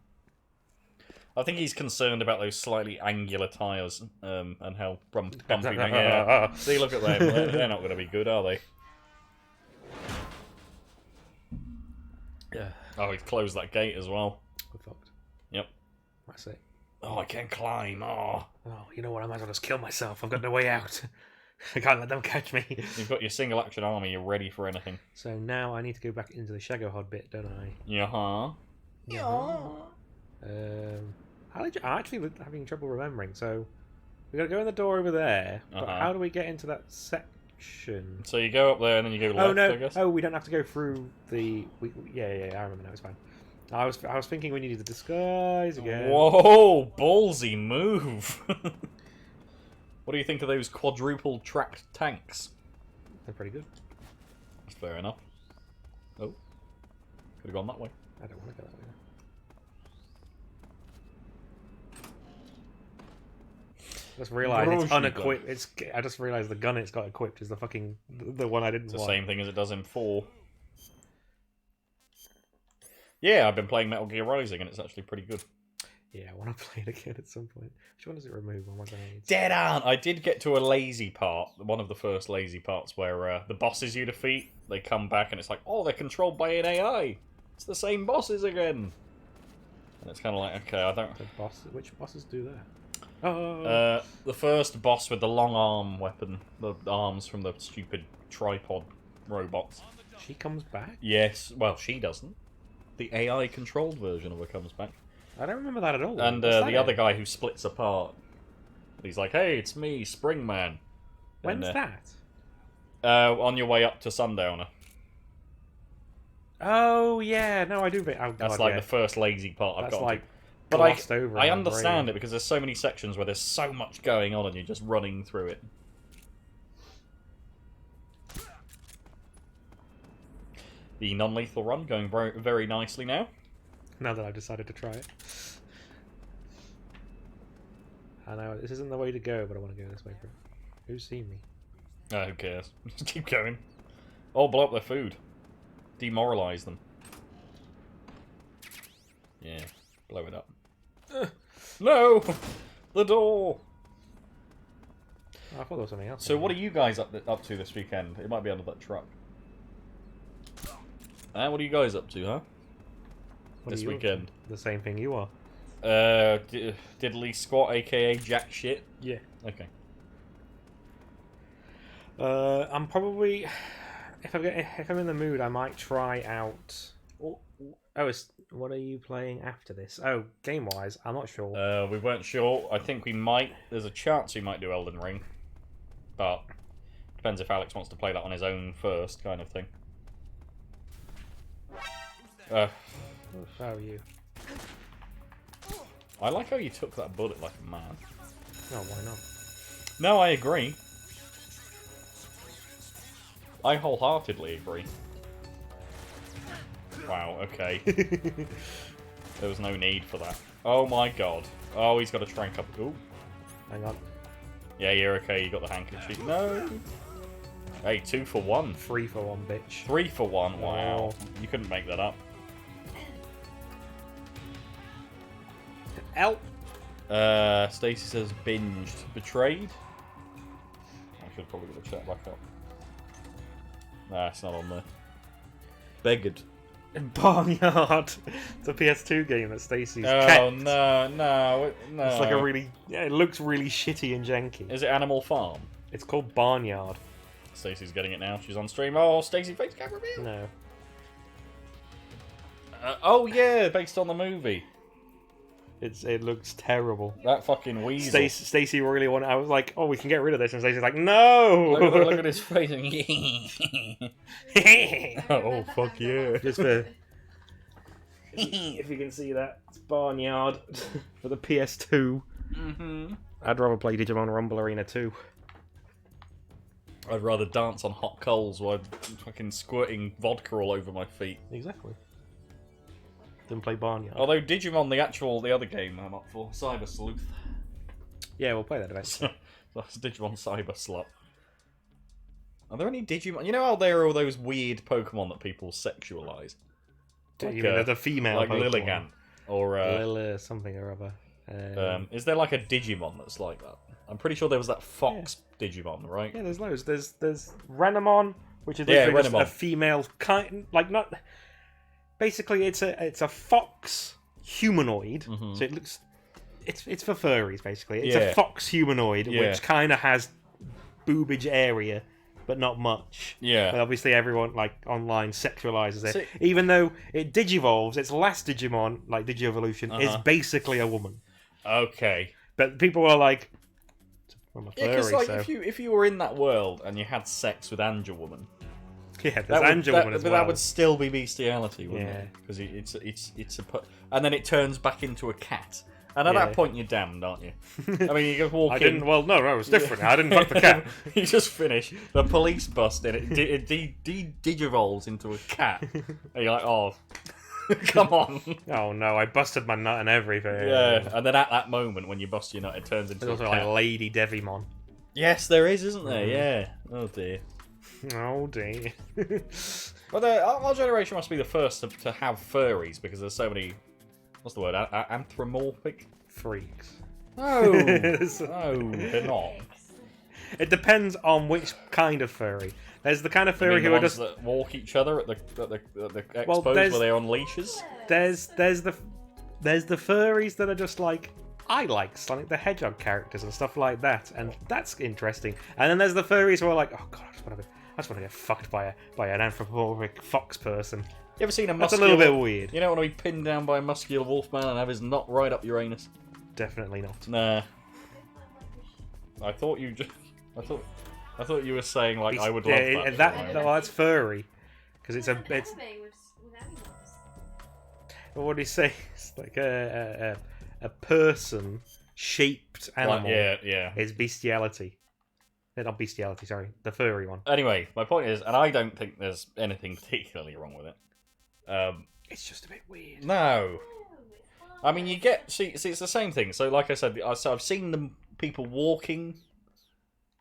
I think he's concerned about those slightly angular tyres and how bumpy they are. See, look at them. They're not going to be good, are they? Yeah. Oh, he's closed that gate as well. We're fucked. Yep. That's it. Oh, I can climb. Oh. Oh, you know what? I might as well just kill myself. I've got no way out. I can't let them catch me. You've got your single action army. You're ready for anything. So now I need to go back into the Shagohod bit, don't I? Yeah. I'm actually having trouble remembering. So we got to go in the door over there. But how do we get into that section? So you go up there and then you go left, Oh no! I guess. Oh, we don't have to go through the. Yeah. I remember now. It's fine. I was thinking we needed the disguise again. Whoa, ballsy move. What do you think of those quadruple tracked tanks? They're pretty good. That's fair enough. Oh, could have gone that way. I don't want to go that way. I just realised it's Grocery unequipped. I just realised the gun it's got equipped is the fucking the one I didn't It's the want. same thing as it does in 4. Yeah, I've been playing Metal Gear Rising and it's actually pretty good. Yeah, I want to play it again at some point. Which one does it remove? One of my grenades. Dead on! I did get to a lazy part, one of the first lazy parts, where the bosses you defeat, they come back and it's like, oh, they're controlled by an AI! It's the same bosses again! And it's kind of like, okay, I don't... The boss. Which bosses do that? Oh. The first boss with the long arm weapon, the arms from the stupid tripod robots. She comes back. Yes, well, she doesn't. The AI-controlled version of her comes back. I don't remember that at all. And What's that the other in? guy who splits apart. He's like, hey, it's me, Springman. When's And, that? on your way up to Sundowner. Oh yeah, no, I do. Oh god, That's like yeah. the first lazy part I've That's got. like But glossed over. I in my understand brain. it because there's so many sections where there's so much going on and you're just running through it. The non-lethal run going very, very nicely now. Now that I've decided to try it. I know this isn't the way to go, but I want to go this way for it. Who's seen me? Oh, who cares? Just keep going. Oh, blow up their food. Demoralize them. Yeah, blow it up. No! The door! I thought there was something else. So what are you guys up to this weekend? It might be under that truck. What are you guys up to, huh? What This are you up to? weekend. The same thing you are. Diddly squat, aka jack shit? Yeah. Okay. I'm probably... If I'm in the mood, I might try out... what are you playing after this? Oh, game-wise, I'm not sure. We weren't sure. I think we might... There's a chance we might do Elden Ring. But... Depends if Alex wants to play that on his own first, kind of thing. How are you? I like how you took that bullet like a man. Oh, why not? No, I agree. I wholeheartedly agree. Wow, okay. There was no need for that. Oh my god. Oh, he's got a trank up. Ooh. Hang on. Yeah, you're okay. You got the handkerchief. No. Hey, 2 for 1. 3 for 1, bitch. 3 for 1. Wow. Oh. You couldn't make that up. Help! Stacey says binged. Betrayed? I should probably get the chat back up. Nah, it's not on there. Beggared. Barnyard! It's a PS2 game that Stacey's Oh, kept. no. It's like a really... Yeah, it looks really shitty and janky. Is it Animal Farm? It's called Barnyard. Stacey's getting it now. She's on stream. Oh, Stacey face cam reveal. No. Oh, yeah, based on the movie. It looks terrible. That fucking weasel. Stacey really wanted... I was like, oh, we can get rid of this. And Stacey's like, no! Look at his face. Oh, fuck yeah. Just for... if you can see that. It's Barnyard for the PS2. Mm-hmm. I'd rather play Digimon Rumble Arena 2. I'd rather dance on hot coals while fucking squirting vodka all over my feet. Exactly. Than play Barnyard. Although Digimon, the other game I'm up for, Cyber Sleuth. Yeah, we'll play that eventually. That's Digimon Cyber Slut. Are there any Digimon? You know how there are all those weird Pokemon that people sexualize? You mean there's a female like Pokemon? Lilligant. Or, Lil something or other. is there like a Digimon that's like that? I'm pretty sure there was that Fox Digimon, right? Yeah, there's loads. There's Renamon, which is Yeah, literally just Renamon. a female kind, like not. Basically, it's a fox humanoid. Mhm. So it looks, it's for furries basically. It's Yeah. a fox humanoid Yeah. which kind of has boobage area, but not much. Yeah. But obviously, everyone like online sexualizes it. See- Even though it digivolves, its last Digimon, like Digievolution, is Uh-huh. basically a woman. Okay. But people are like, I'm a Yeah, furry, because like so if you were in that world and you had sex with Angel Woman, yeah, there's Angel Woman as but well. that would still be bestiality, wouldn't Yeah. it? Because it's and then it turns back into a cat, and at Yeah. that point you're damned, aren't you? I mean, you go walk I in. didn't. Well, no, it was different. I didn't fuck the cat. You just finish. The police bust in. It digivolves into a cat. And you're like, oh, come on. Oh no, I busted my nut and everything. Yeah, and then at that moment when you bust your nut, it turns into There's a also cat. like Lady Devimon. Yes, there is, isn't there? Yeah. Oh dear. Oh dear. But our generation must be the first to have furries because there's so many. What's the word? Anthropomorphic? Freaks. No, no, they're not. It depends on which kind of furry. There's the kind of I furry mean, the who are ones just that walk each other at the expos Well, where there's- they're on leashes. there's the furries that are just like I like Sonic the Hedgehog characters and stuff like that, and that's interesting. And then there's the furries who are like, oh god, I just want to get fucked by an anthropomorphic fox person. You ever seen a That's a muscular? little bit weird. You don't want to be pinned down by a muscular wolf man and have his nut right up your anus. Definitely not. Nah. I thought you just. I thought you were saying like I would love that. No, that's furry because it's Anime it's. with animals. What do you say? It's like a person shaped animal. Yeah. Is bestiality. Not bestiality, sorry. The furry one. Anyway, my point is, and I don't think there's anything particularly wrong with it. It's just a bit weird. No. I mean, you get see, it's the same thing. So, like I said, I've seen them people walking.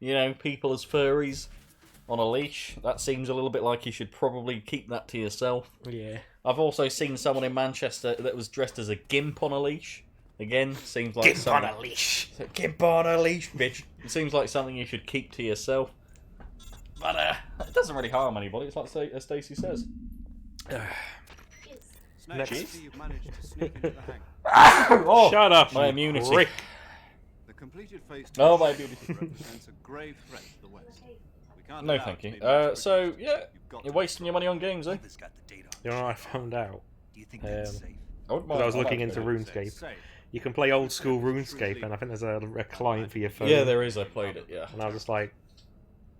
You know, people as furries. on a leash. That seems a little bit like you should probably keep that to yourself. Yeah. I've also seen someone in Manchester that was dressed as a gimp on a leash. Again, seems like Gimp on a leash. Gimp on a leash, bitch. It seems like something you should keep to yourself. But it doesn't really harm anybody. It's like Stacey says. Next. Snake, you've managed to sneak into the hangar. Oh, Shut up, my you immunity. prick. The completed phase 2 Oh, my immunity. represents a grave threat to the West. We can't No, allow thank it you. to be much So quicker. yeah, You've got you're to wasting your money on games, eh? It's got the data on You know what I found out? Do you think that's safe? Because I was looking into Safe, RuneScape. safe. You can play old school RuneScape, and I think there's a client for your phone. Yeah, there is. I played it. Yeah. And I was just like,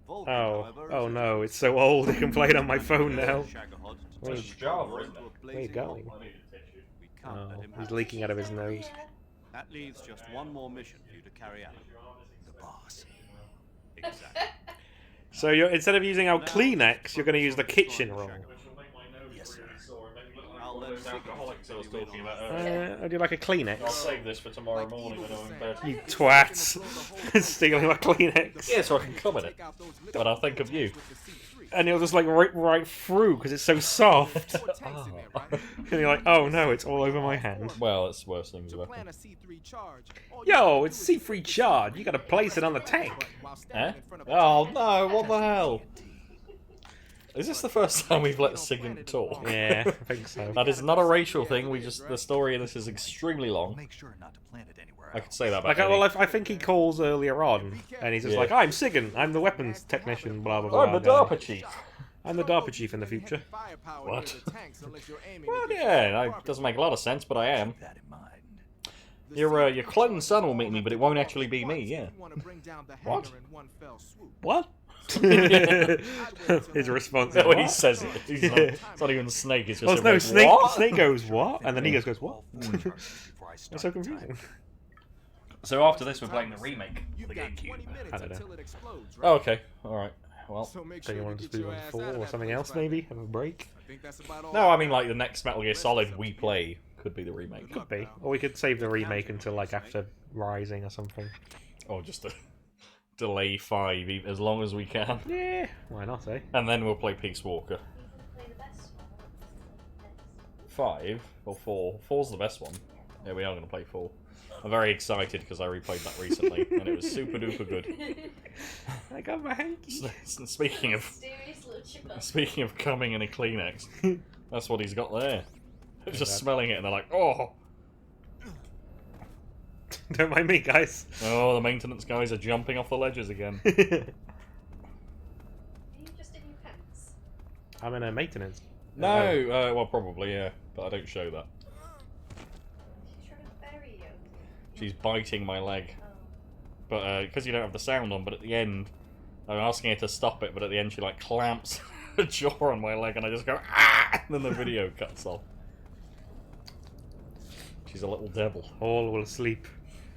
Vulcan, oh, however, oh is no, it's so old. I can play it on my phone now. Shagahod to Where turn is Java, the isn't world it? into a Where are you blazing going? hole. We can't let Oh, him he's have leaking out of his nose. That leaves just one more mission for you to carry out. The boss. Exactly. So you're, instead of using our Kleenex, you're going to use the kitchen roll. Yes, sir. I'll let Alcoholics I was talking about Would you like a I'll Kleenex? save this for tomorrow morning when I'm in bed. You twats! Stealing my Kleenex. Yeah, so I can come in it. But I'll think of you. And it'll just like rip right through because it's so soft. And you're like, oh no, it's all over my hand. Well, it's worse things about Plan a C3 charge. Yo, it's C3 charge. You gotta place it on the tank. Eh? Oh no, what the hell? Is this the first time we've let Sigint talk? Yeah, I think so. That is not a racial thing, the story of this is extremely I'll long. make sure not to plant it anywhere I could else. say that about Like, well, I think he calls earlier on, and he's just Yeah. like, I'm Sigyn, I'm the weapons technician, blah blah blah. I'm the guy. DARPA chief. I'm the DARPA chief in the future. What? Well, yeah, it doesn't make a lot of sense, but I am. Keep that in mind. Your clone son will meet me, but it won't actually be me, yeah. What? What? His response is, That's what he what? says it. It's not even Snake, it's just Well, him no, like, Snake, "What?" Snake goes, what? And then he goes, what? All four charges before I That's start so the timer. confusing. So after this, we're playing the remake for the GameCube. I don't know. Oh, okay. Alright. Well, So you want to just move on to 4 or something else, maybe? Have a break? no, I mean, like, the next Metal Gear Solid we play could be the remake. Could be. Or we could save the remake until, like, after Rising or something. Or just delay 5 as long as we can. Yeah, why not, eh? And then we'll play Peace Walker. Play the best one. 5 or 4? 4's the best one. Yeah, we are going to play 4. I'm very excited because I replayed that recently and it was super duper good. I got my hanky. Speaking of Mysterious little chipmunk. speaking of coming in a Kleenex, that's what he's got there. They're just that. smelling it and they're like, oh, Don't mind me, guys. oh, the maintenance guys are jumping off the ledges again. Are you just in your pants? I'm in a maintenance. No, well, probably, yeah, but I don't show that. She's trying to bury you. She's biting my leg. Oh. But because you don't have the sound on, but at the end, I'm asking her to stop it, but at the end she like clamps her jaw on my leg and I just go, ah! And then the video cuts off. She's a little devil. All will sleep.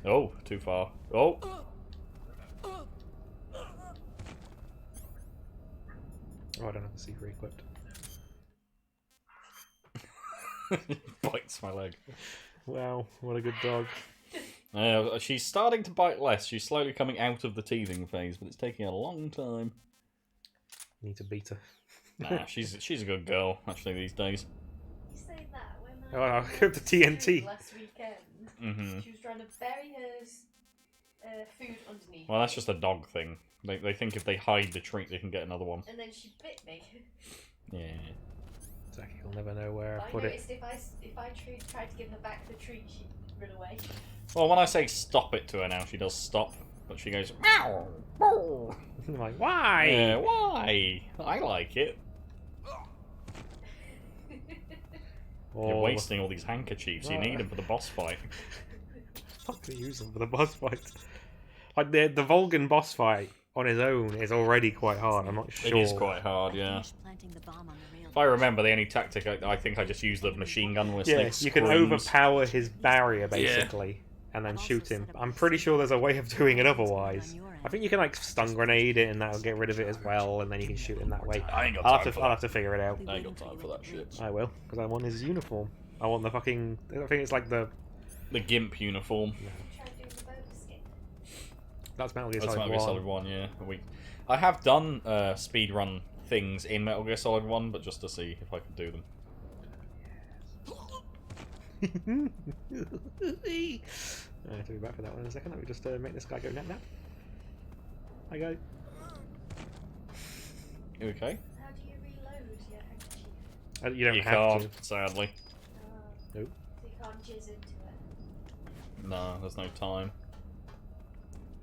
Oh, too far. Oh! Oh, I don't have the C3 equipped. Bites my leg. Wow, what a good dog. She's starting to bite less. She's slowly coming out of the teething phase, but it's taking a long time. Need to beat her. Nah, she's a good girl, actually, these days. You say that when Oh, I'll go to TNT. last weekend, Mhm. she was trying to bury her food underneath. Well, that's just a dog thing. They think if they hide the treat, they can get another one. And then she bit me. Yeah. Zach, you'll never know where But I I put it. noticed if I tried to give her back the treat, she'd run away. Well, when I say stop it to her now, she does stop, but she goes, meow, meow. I'm like, why? Yeah, why? I like it. You're Oh, wasting all these handkerchiefs. You need them for the boss fight. I'm not gonna use them for the boss fight. Like the Volgan boss fight on his own is already quite hard. I'm not sure. It is quite hard, yeah. Finish planting the bomb on the rail. If I remember, the only tactic, I think I just used the machine gun with Yeah, Snake you can screams. overpower his barrier basically, and then shoot him. I'm pretty sure there's a way of doing it otherwise. I think you can like stun grenade it, and that'll get rid of it as well, and then you can shoot him that way. I ain't got I'll time have for to, I'll that. have to figure it out. I ain't got time for that shit. I will, because I want his uniform. I want the fucking. I think it's like the. The GIMP uniform. Try doing the boat skin. That's Metal Gear That's Solid Metal 1. Gear Solid 1, yeah. I have done speedrun things in Metal Gear Solid 1, but just to see if I could do them. I have to be back for that one in a second. Let me just make this guy go nap nap. Hi, guy. Okay. How do you reload your handkerchief? You don't You have can't, sadly. Nope. So you can't jizz into it. No, there's no time. to.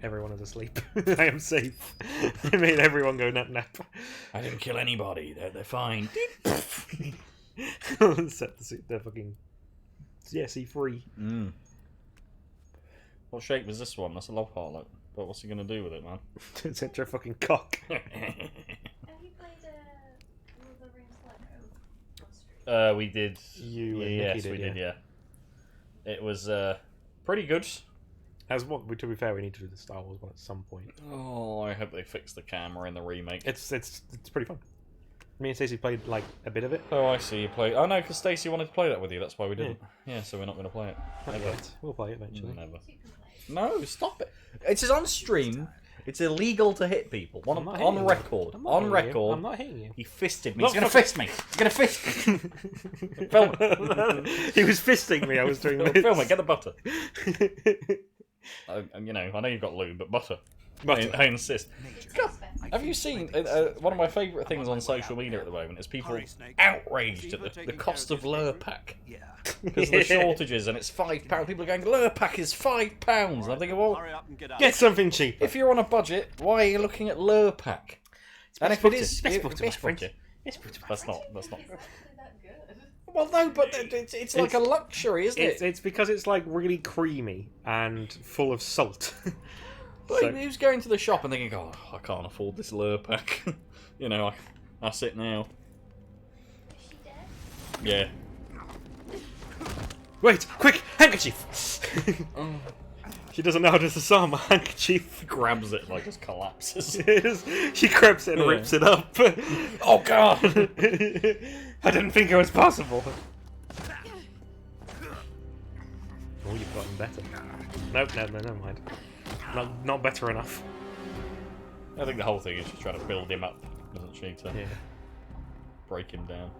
Everyone is asleep. I am safe. I made everyone go nap nap. I didn't kill anybody. They're fine. Set the fucking C3. Mm. What shape was this one? That's a love heart, look. But what's he gonna do with it, man? It's into a fucking cock. Have you played Lord of the Rings Lego? We did. You and yes, Nikki we did, did. Yeah. It was pretty good. As what? To be fair, we need to do the Star Wars one at some point. Oh, I hope they fix the camera in the remake. It's pretty fun. Me and Stacey played like a bit of it. Oh, I see. You play. Oh no, because Stacey wanted to play that with you. That's why we didn't. Yeah, so we're not going to play it. Not Never. yet. We'll play it eventually. Never. You can play. No, stop it. It's on stream. It's illegal to hit people. I'm not On hitting you. record. I'm not On hitting you. record. I'm not hitting you. He fisted me. Not He's going to fist me. He's going to fist me. Film it. He was fisting me. I was doing this. Film it. Get the butter. You know, I know you've got lube, but butter. Butter. I insist. God, Respect. have you seen one of my favourite things on social media at the moment is people outraged at the cost of Lurpak Yeah. because of the shortages and it's £5. People are going, Lurpak is £5. And I'm thinking, well, Hurry up and get out. Get something cheaper. if you're on a budget, why are you looking at Lurpak? And if it is, best butter, my best friend. butter. It's pretty That's not. That's not. Is actually that good? Well, no, but it's like a luxury, isn't it? It's because it's like really creamy and full of salt. But So- he was going to the shop and thinking, oh, I can't afford this Lurpak. You know, that's it now. Is she dead? Yeah. Wait, quick, handkerchief! She doesn't know how to disarm a handkerchief. Grabs it, like, just collapses. She grabs it and Yeah. rips it up. Oh, God! I didn't think it was possible. Oh, you've gotten better. Nope, no, never mind. Not better enough. I think the whole thing is she's trying to build him up, isn't she, to Yeah. break him down.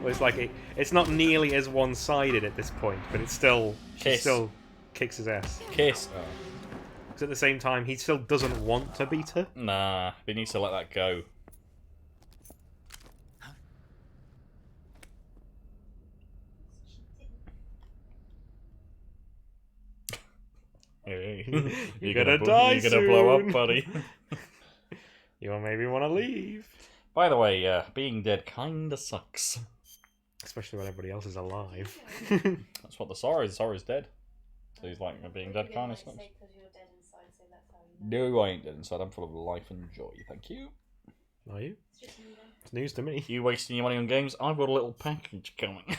Well, it's like it's not nearly as one-sided at this point, but it's still she Kiss. still kicks his ass. Kiss. Because at the same time, he still doesn't want to beat her. Nah, he needs to let that go. You're gonna die You're gonna blow up, soon. buddy. You maybe want to leave, By the way, being dead kinda sucks. especially when everybody else is alive. That's what the Sora is. Sora's dead. So he's like, being dead kinda sucks. Say 'cause you're dead inside, so that's how you know. No, I ain't dead inside. I'm full of life and joy. Thank you. Are you? It's just you then. It's news to me. You wasting your money on games? I've got a little package coming.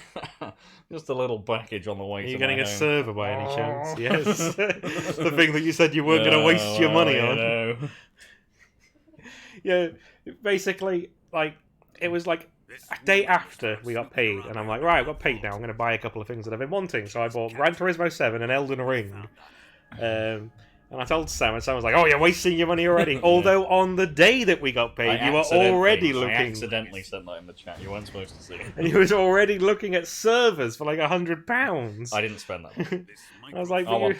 Just a little package on the way Are to you my getting a home. server by any Oh. chance? Yes. The thing that you said you weren't going to waste your money well, on. you know. Yeah, basically, like, it was like a day after we got paid, and I'm like, right, I got paid now, I'm going to buy a couple of things that I've been wanting. So I bought Gran Turismo 7 and Elden Ring. And I told Sam, and Sam was like, oh, you're wasting your money already. Although on the day that we got paid, you were already I looking... accidentally sent that in the chat. You weren't supposed to see it. And you was already looking at servers for like £100. I didn't spend that much. I was like, Oh, well.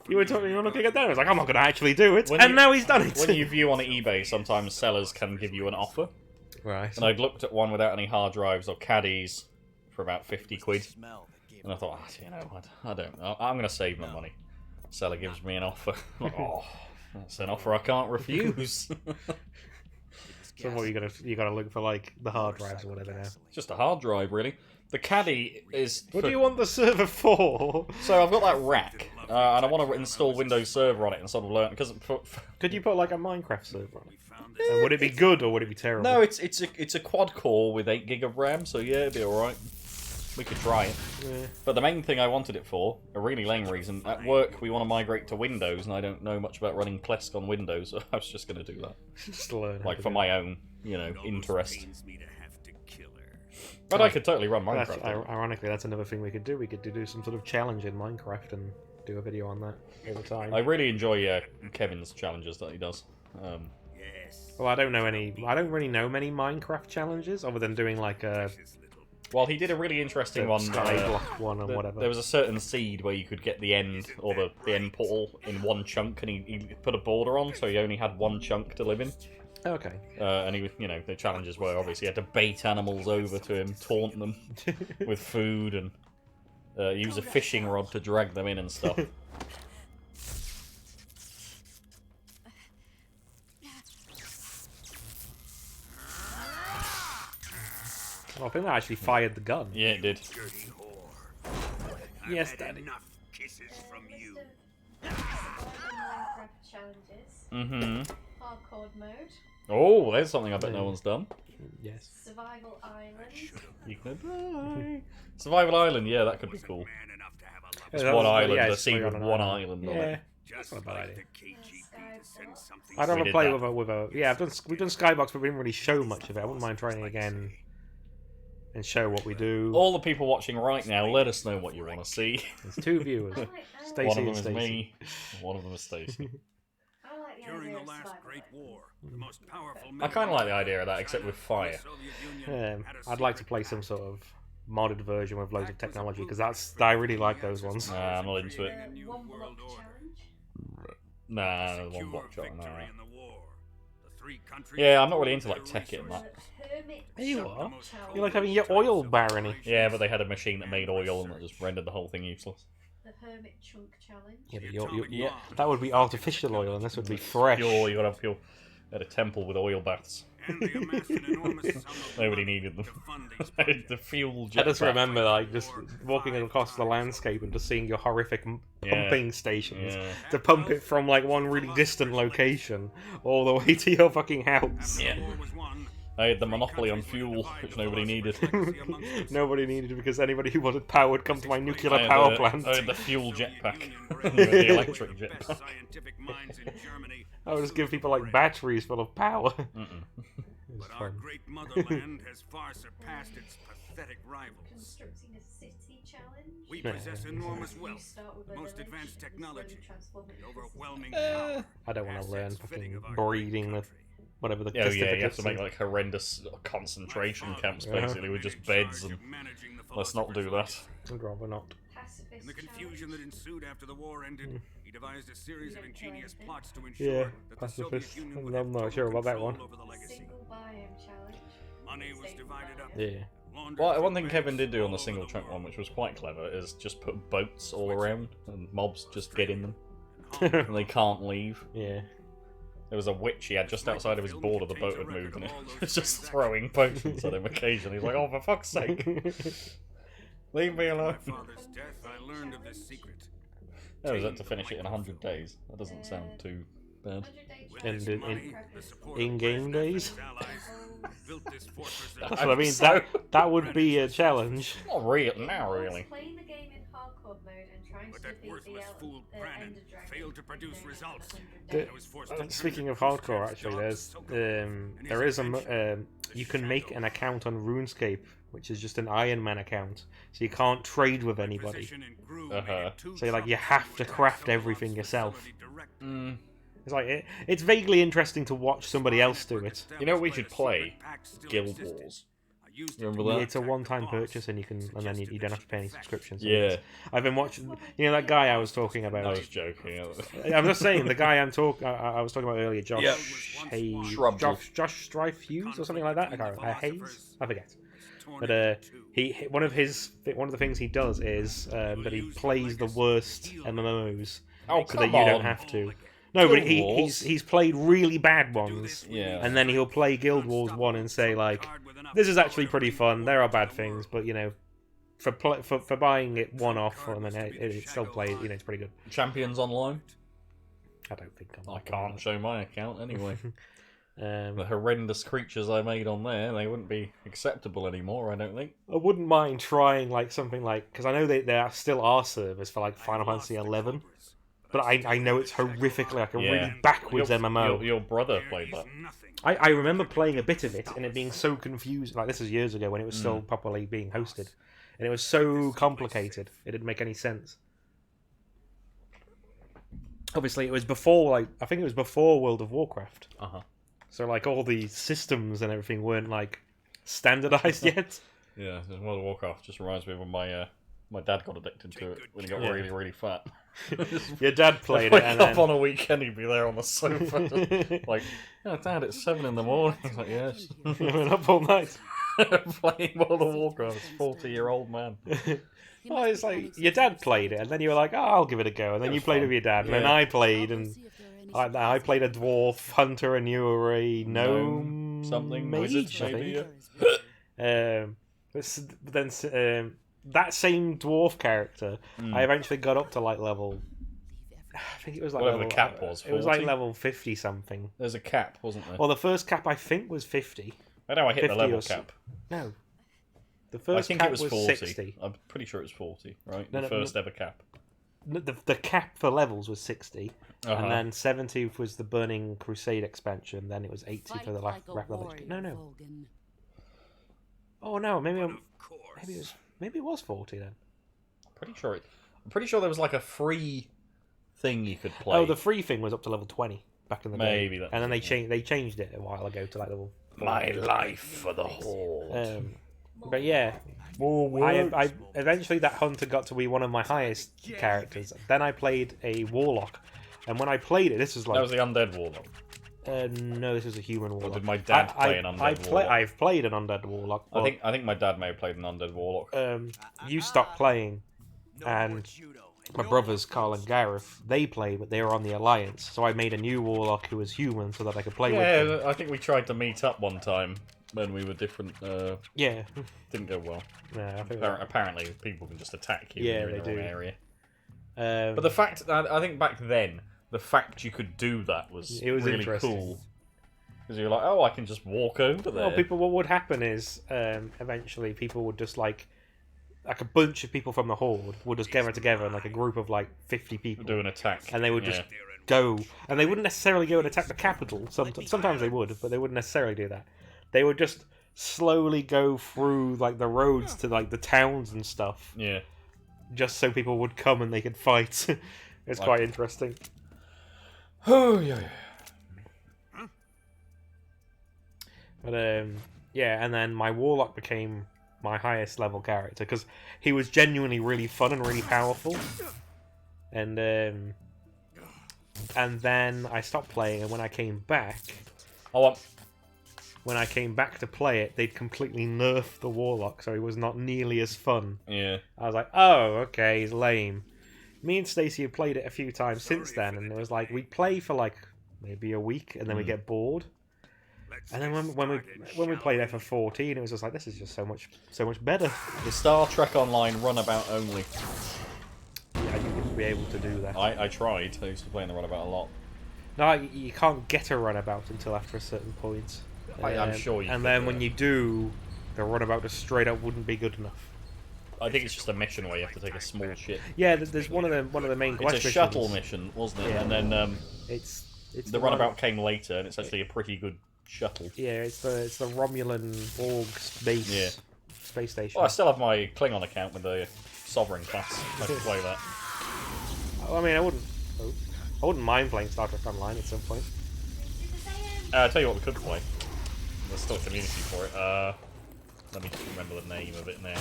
you were talking, you were looking at that. I was like, I'm not going to actually do it. When And you- now he's done it. When you view on eBay, sometimes sellers can give you an offer. Right. And I'd looked at one without any hard drives or caddies for about 50 quid. And I thought, you know what, I don't know. I'm going to save my money. Seller gives me an offer. Oh, that's an offer I can't refuse. So what you gotta look for, like the hard drives or whatever now. Just a hard drive, really. The caddy is. What do you want the server for? So I've got that rack, and I want to install Windows Server on it and sort of learn because. Could you put like a Minecraft server on it? And would it be good or would it be terrible? No, it's a quad core with 8 gig of RAM, so yeah, it'd be all right. We could try it. Yeah. But the main thing I wanted it for, a really lame reason, at work we want to migrate to Windows, and I don't know much about running Plesk on Windows, so I was just going to do that. Just to learn. how Like, to for do my own, interest. But I could totally run it. Minecraft. Ironically, that's another thing we could do. We could do some sort of challenge in Minecraft and do a video on that over time. I really enjoy Kevin's challenges that he does. Well, I don't know any. I don't really know many Minecraft challenges other than doing like a Well, he did a really interesting one. skyblock one or whatever. There was a certain seed where you could get the end or the end portal in one chunk, and he put a border on, so he only had one chunk to live in. Okay. And he, the challenges were obviously he had to bait animals over to him, taunt them with food, and use a fishing rod to drag them in and stuff. Well, I think that actually fired the gun. Yeah, it did. Yes, Daddy. Minecraft challenges. Mm-hmm. Hardcore mode. Oh, there's something I bet no one's done. Yes. Survival Island. You can die. Survival Island, yeah, that could be cool. It's that one was- island, yeah, a it's sea like with on an one island. island on Yeah. it. That's not a bad idea. Skyblock. I'd rather We did play that. with a. Yeah, we've done Skybox, but we didn't really show much of it. I wouldn't mind trying it again and show what we do. All the people watching right now, let us know what you want to see. There's 2 viewers. I like Stacey One of them and is Stacey. me, one of them is Stacey. I like the During idea the of last survival Great Island. War, the most powerful I kind of like the idea of that, except with China fire. and the Soviet Union had a I'd like to secret play some pact. sort of modded version with loads of technology because I really like those ones. Nah, I'm not into it. The one block challenge. Nah, Secure one block shot. victory Nah. in the war. The 3 countries Yeah, I'm not really into pooled like their tech and that. The Hermit There you Chunk are. challenge. You like having your oil barony. Yeah, but they had a machine that made oil and that just rendered the whole thing useless. The Hermit Chunk challenge. Yeah, but that would be artificial oil, and this would be fresh. Pure, you gotta have pure. They had a temple with oil baths. And they amassed an enormous sum of Nobody money needed them. to fund these They had projects. the fuel I just jetpack. remember like just walking across the landscape and just seeing your horrific pumping stations Yeah. to pump it from like one really distant location all the way to your fucking house. After the war was won, They had the monopoly on fuel, which nobody needed. Nobody needed it because anybody who wanted power would come to my nuclear I had power the- plant. I had the fuel Soviet jetpack. Union You had recognized the electric the best jetpack. scientific minds in Germany. I would just give people like batteries full of power. Mm-mm. It was But our fun. great motherland has far surpassed its pathetic rivals. Constructing a city challenge. We Yeah. possess enormous You wealth, start with the a most village advanced and slowly technology, transform it the into a city. overwhelming power. I don't want to learn assets fitting fucking of our breeding great with country. whatever the Oh yeah, you have to certificates make are. like horrendous concentration My camps father basically with was just in beds charge and of managing the let's not do philosopher's that. I'd rather not. Pacifist In the confusion challenge. that ensued after the war ended, he devised a series of You don't try ingenious anything? plots to ensure Yeah, that the Soviet pacifist. Union I'm would have not total sure about that control one. over the legacy. Single biome challenge. Money was Single divided up. biome. Yeah. laundered Well, through one thing banks Kevin did do on all the over single the chunk one, world. which was quite clever, is just put boats all around and mobs just get in them And and they can't leave. Yeah. There was a witch he had just outside of his border, the boat had moved, and it was just throwing potions at him occasionally. He's like, oh, for fuck's sake, leave me After alone. my father's death, I learned of this secret. That was it to finish it in 100 days. That doesn't sound too bad. 100-day With challenge. this in- money, Minecraft the is support in-game of days? President and his allies built this fortress That's of what I mean. So- That would be a challenge. Not real, now Involves really. Playing the game in hardcore mode and trying But to that defeat worthless the fool Brannan Ender Dragon failed to produce in results. 100 The- days. I was forced to turn Speaking to of Khrushchev's hardcore, actually, job there's as Sokolov and his there is invention, you can make an account on RuneScape, which is just an Iron Man account, so you can't trade with anybody. Precision and crew Uh-huh. made it too So like you troublesome have to attack craft Sokolov's everything yourself. facility directly. Mm. It's like it's vaguely interesting to watch somebody else do it. You know what we Established should by a secret play? pact still Guild existed. Wars. I used You it to remember that? It's a contact one-time the boss, purchase, and you can, and then you don't have to pay any subscriptions. Yeah, I've been watching. You know that guy I was talking I about. was joking. I'm just saying the guy I was talking about earlier, Josh. Yep. Shrubble. Josh Strife Hughes or something like that. I can't remember. Hayes. I forget. torn But it in two. he one of the things he does is that he plays the worst MMOs Oh, so come that you on. don't have to. No, but Guild Wars? he's played really bad ones, Yeah. and then he'll play Guild Wars 1 and say like, this is actually pretty fun. There are bad things, but you know, for buying it one off and then it still plays. You know, it's pretty good. Champions Online? I don't think I can't show my account anyway. Um, The horrendous creatures I made on there, they wouldn't be acceptable anymore, I don't think. I wouldn't mind trying like something like because I know there still are servers for like Final Fantasy 11, but I know it's horrifically like a Yeah. really backwards MMO. Your brother played that. I remember playing a bit of it and it being so confusing. Like this was years ago when it was still properly being hosted, and it was so complicated. It didn't make any sense. obviously it was before, like, I think it was before World of Warcraft. Uh-huh. So, like, all the systems and everything weren't, like, standardized yet. Yeah, World of Warcraft just reminds me of when my dad got addicted to it when he got Yeah. really, really fat. Your dad played Wake it, and up then... on a weekend, he'd be there on the sofa, like, "Oh, Dad, it's 7 in the morning." He's like, "Yes." Been up all night. Playing World of Warcraft, 40-year-old man. Well, it's like, your dad played it, and then you were like, oh, I'll give it a go. And then It you was played fun. with your dad, and then Yeah. I played, and I played a dwarf hunter, and you were a gnome something, mage, wizard, I maybe. think. But then that same dwarf character, I eventually got up to like level. I think it was like Whatever level, the cap was, It was like 40? level 50 something. There's a cap, wasn't there? Well, the first cap I think was 50. I know I hit the 50 level or so. cap. No, the I first think cap it was 40. 60. I'm pretty sure it was 40, right? No, The no, first ever cap. The cap for levels was 60. Uh-huh. And then 70 was the Burning Crusade expansion. Then it was 80 for the last level. No. Oh no, maybe it was 40 then. I'm pretty sure there was like a free thing you could play. Oh, the free thing was up to level 20 back in the day. Maybe that And then was they changed it a while ago to like level. My life for the Horde. But yeah, I eventually that hunter got to be one of my highest characters. Then I played a warlock, and when I played it, this was like That was the undead warlock. no, this was a human warlock. Or did my dad play an undead warlock? I've played an undead warlock. But, I think my dad may have played an undead warlock. you stopped playing, and my brothers Carl and Gareth, they played, but they were on the Alliance. So I made a new warlock who was human, so that I could play with them. Yeah, I think we tried to meet up one time when we were different. Yeah, Didn't go well. no, I think Apparently, people can just attack you Yeah, when you're in they the wrong do. area. But the fact, I think back then, the fact you could do that was It was really interesting. cool. Because you're like, oh, I can just walk over there. Well, what would happen is eventually people would just like a bunch of people from the Horde would just gather together in like a group of like 50 people, do an attack. and they would just go, and they wouldn't necessarily go and attack the capital. Sometimes they would, but they wouldn't necessarily do that. They would just slowly go through like the roads to like the towns and stuff, Yeah. just so people would come and they could fight. It's Like- quite interesting. Oh, yeah. But yeah, and then my warlock became my highest level character because he was genuinely really fun and really powerful. And then I stopped playing, and when I came back to play it, they'd completely nerfed the warlock, so he was not nearly as fun. Yeah. I was like, oh, okay, he's lame. Me and Stacey have played it a few times since then, and it was like we'd play for like maybe a week, and then we get bored. And then when we played FF14, it was just like, this is just so much better. The Star Trek Online runabout only. Yeah, you wouldn't be able to do that. I tried. I used to play in the runabout a lot. No, you can't get a runabout until after a certain point. I'm sure you And could then do when it. you do, the runabout just straight up wouldn't be good enough. I think it's just a mission where you have to take a small ship. Yeah, there's one of the main quest It's a missions. shuttle mission, wasn't it? Yeah. And then It's the one- runabout came later, and it's actually a pretty good shuttle. Yeah, it's the Romulan Borg space station. Well, I still have my Klingon account with the Sovereign class. I can play that. I mean, I wouldn't mind playing Star Trek Online at some point. I'll tell you what we could play. There's still a community for it. Let me just remember the name of it now.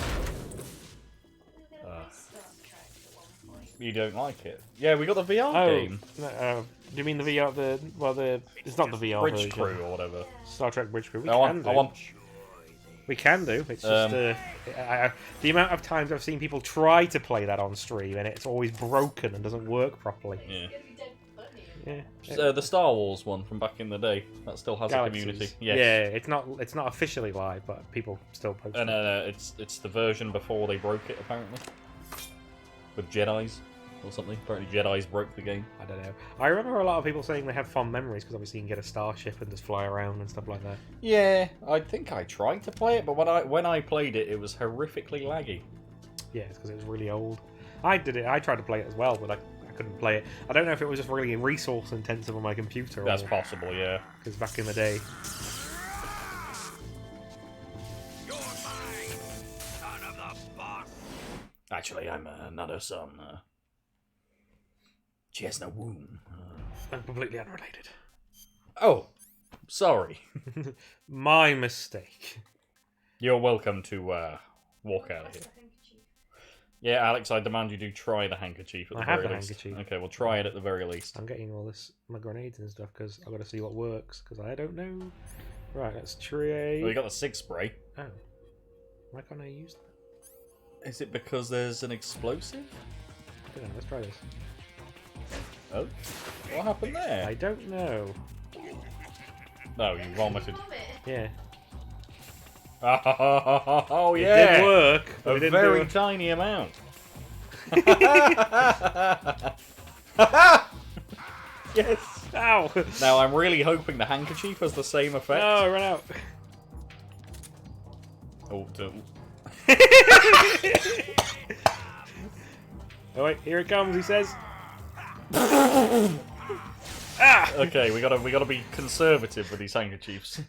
You don't like it? Yeah, we got the VR game. Do you mean the VR? It's not the VR Bridge version. Crew or whatever. Star Trek Bridge Crew. We can do. It's just the amount of times I've seen people try to play that on stream, and it's always broken and doesn't work properly. Yeah. Yeah. The Star Wars one from back in the day. That still has Galaxies. a community. Yes. Yeah, it's not officially live, but people still post And it. it's the version before they broke it, apparently. With Jedis or something. Apparently Jedis broke the game. I don't know. I remember a lot of people saying they have fond memories because obviously you can get a starship and just fly around and stuff like that. Yeah, I think I tried to play it, but when I played it, it was horrifically laggy. Yeah, it's because it was really old. I did it. I tried to play it as well, but I couldn't play it. I don't know if it was just really resource intensive on my computer. That's possible, yeah. Because back in the day, Actually, I'm another son. She has no womb. I'm completely unrelated. Oh, sorry. My mistake. You're welcome to walk out of here. Yeah, Alex, I demand you do try the handkerchief at the I have very the least. handkerchief. Okay, we'll try it at the very least. I'm getting all this, my grenades and stuff, because I've got to see what works, because I don't know. Right, let's try. Well, you got the 6 spray. Oh. Why can't I use that? Is it because there's an explosive? I don't know, let's try this. Oh, what happened there? I don't know. No, you vomited. Yeah. Oh It yeah, did work, but a it didn't very do it. tiny amount. Yes. Ow! Now I'm really hoping the handkerchief has the same effect. No, I ran out. Oh, Oh wait, here it comes, he says. Ah! okay, we gotta be conservative with these handkerchiefs.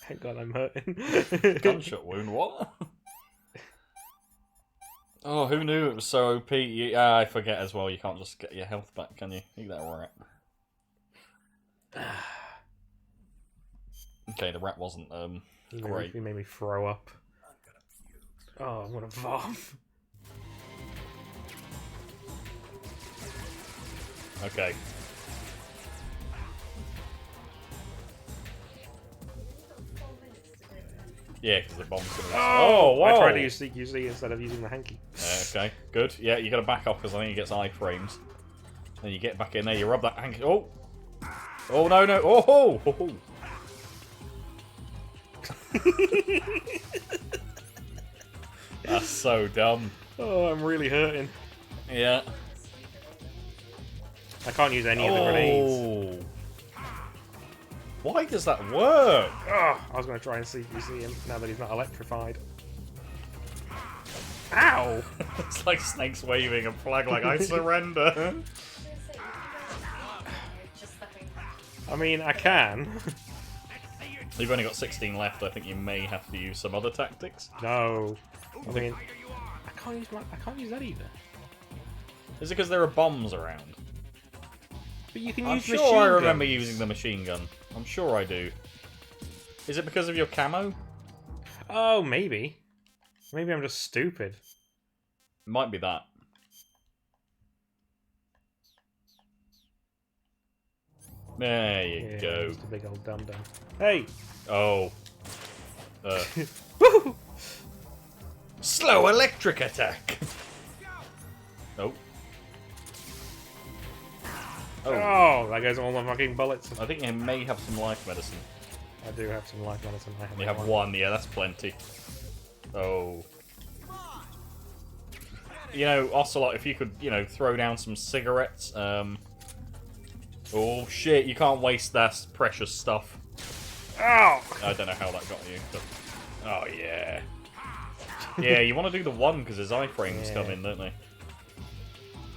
Thank God I'm hurting. Gunshot wound, what? Oh, who knew it was so OP? I forget as well, you can't just get your health back, can you? Eat that rat. Okay, the rat wasn't, great. He made me throw up. Oh, I'm gonna vom. Okay. Yeah, because the bomb's gonna... Oh, wow! I tried to use CQC instead of using the hanky. Okay, good. Yeah, you gotta back off because I think he gets iframes. Then you get back in there, you rub that hanky... Oh! Oh, no, no! Oh! Oh! That's so dumb. Oh, I'm really hurting. Yeah. I can't use any of the grenades. Why does that work? Oh, I was going to try and CQC him now that he's not electrified. Ow! It's like snakes waving a flag like, I surrender. I mean, I can. You've only got 16 left. I think you may have to use some other tactics. No. I mean, I can't use that either. Is it because there are bombs around? But you can I'm use sure machine I remember guns. using the machine gun. I'm sure I do. Is it because of your camo? Oh, maybe. Maybe I'm just stupid. Might be that. There you Yeah, go. just a big old dum dum. Hey! Oh. Woo! Slow electric attack! Oh. Oh, that goes all my fucking bullets. I think you may have some life medicine. I do have some life medicine. I have You have one, yeah, that's plenty. Oh. You know, Ocelot, if you could, you know, throw down some cigarettes, Oh shit, you can't waste that precious stuff. Ow! I don't know how that got you, but... Oh, yeah. Yeah, you want to do the one because his iframes come in, don't they?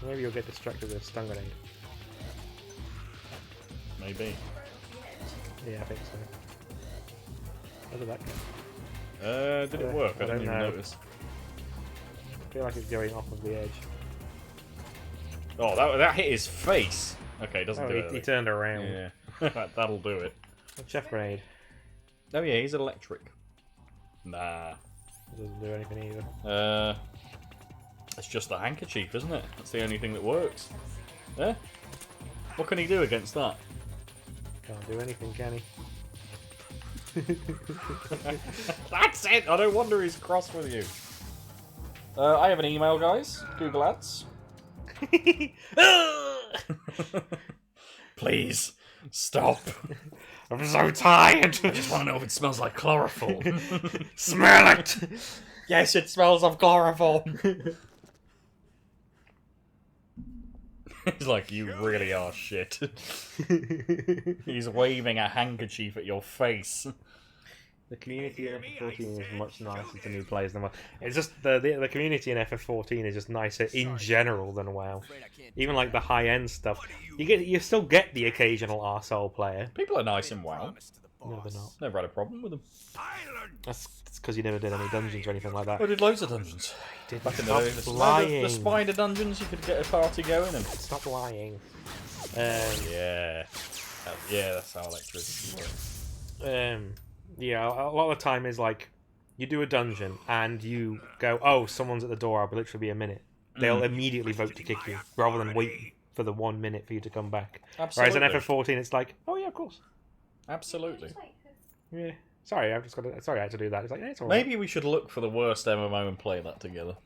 Maybe you'll get distracted with a stun grenade. Maybe. Yeah, I think so. How did that go? Did it work? I I didn't don't even know. notice. I feel like it's going off of the edge. Oh, that hit his face. Okay, doesn't Oh, do it. he turned around. Yeah, that'll do it. Chef grenade. Oh yeah, he's electric. Nah. Doesn't do anything either. It's just the handkerchief, isn't it? That's the only thing that works. Yeah? What can he do against that? Can't do anything, can he? That's it! I don't wonder he's cross with you. I have an email, guys. Google Ads. Please, stop. I'm so tired! I just want to know if it smells like chloroform. Smell it! Yes, it smells of chloroform. He's like, you really are shit. He's waving a handkerchief at your face. The community in FF14 is much nicer to new players than WoW. It's just the community in FF14 is just nicer in general than WoW. Even like the high end stuff, you still get the occasional arsehole player. People are nice in WoW. No, they're not. Never had a problem with them. That's because you never did any dungeons or anything like that. I did loads of dungeons. Did Back in stop the day. lying. The spider dungeons, you could get a party going and... Stop lying. Yeah. Yeah, that's how electricity works. Yeah, a lot of the time is like, you do a dungeon and you go, oh, someone's at the door, I'll literally be a minute. They'll immediately vote to kick you, rather than wait for the 1 minute for you to come back. Absolutely. Whereas in FF14, it's like, oh yeah, of course. Absolutely. Yeah. Sorry, I've just got to. Sorry, I had to do that. It's like, yeah, it's alright. Maybe we should look for the worst MMO and play that together.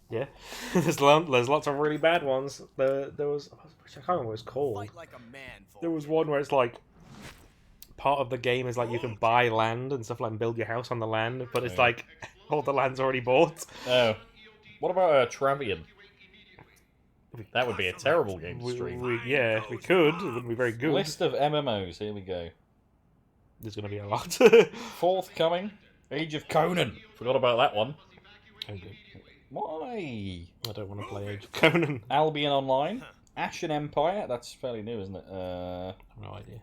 Yeah. there's lots of really bad ones. There was, I can't remember what it's called. There was one where it's like, part of the game is like you can buy land and stuff like and build your house on the land, but it's like all the land's already bought. Oh. What about Travian? That would be a terrible game to stream. Yeah, we could. It wouldn't be very good. List of MMOs, here we go. There's going to be a lot. Forthcoming, Age of Conan. Forgot about that one. Okay. Why? I don't want to play Age of Conan. Albion Online, Ashen Empire. That's fairly new, isn't it? No idea.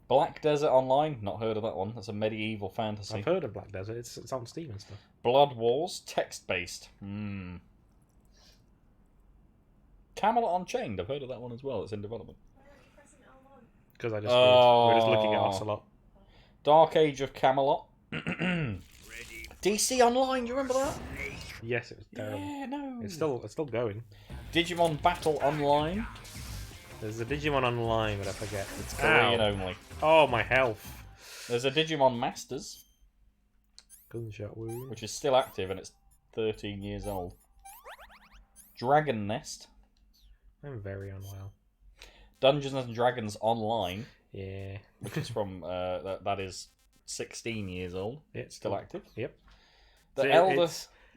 Black Desert Online. Not heard of that one. That's a medieval fantasy. I've heard of Black Desert. It's on Steam and stuff. Blood Wars, text-based. Camelot Unchained. I've heard of that one as well. It's in development. Because we're just looking at Ocelot. Dark Age of Camelot. DC Online. Do you remember that? Yes, it was terrible. Yeah, no. It's still going. Digimon Battle Online. There's a Digimon Online, but I forget. It's Korean only. Oh, my health. There's a Digimon Masters, Gunshot wound. which is still active and it's 13 years old. Dragon Nest. I'm very unwell. Dungeons and Dragons Online, Yeah. which is from that is 16 years old. It's Still active. Yep. The So Elder.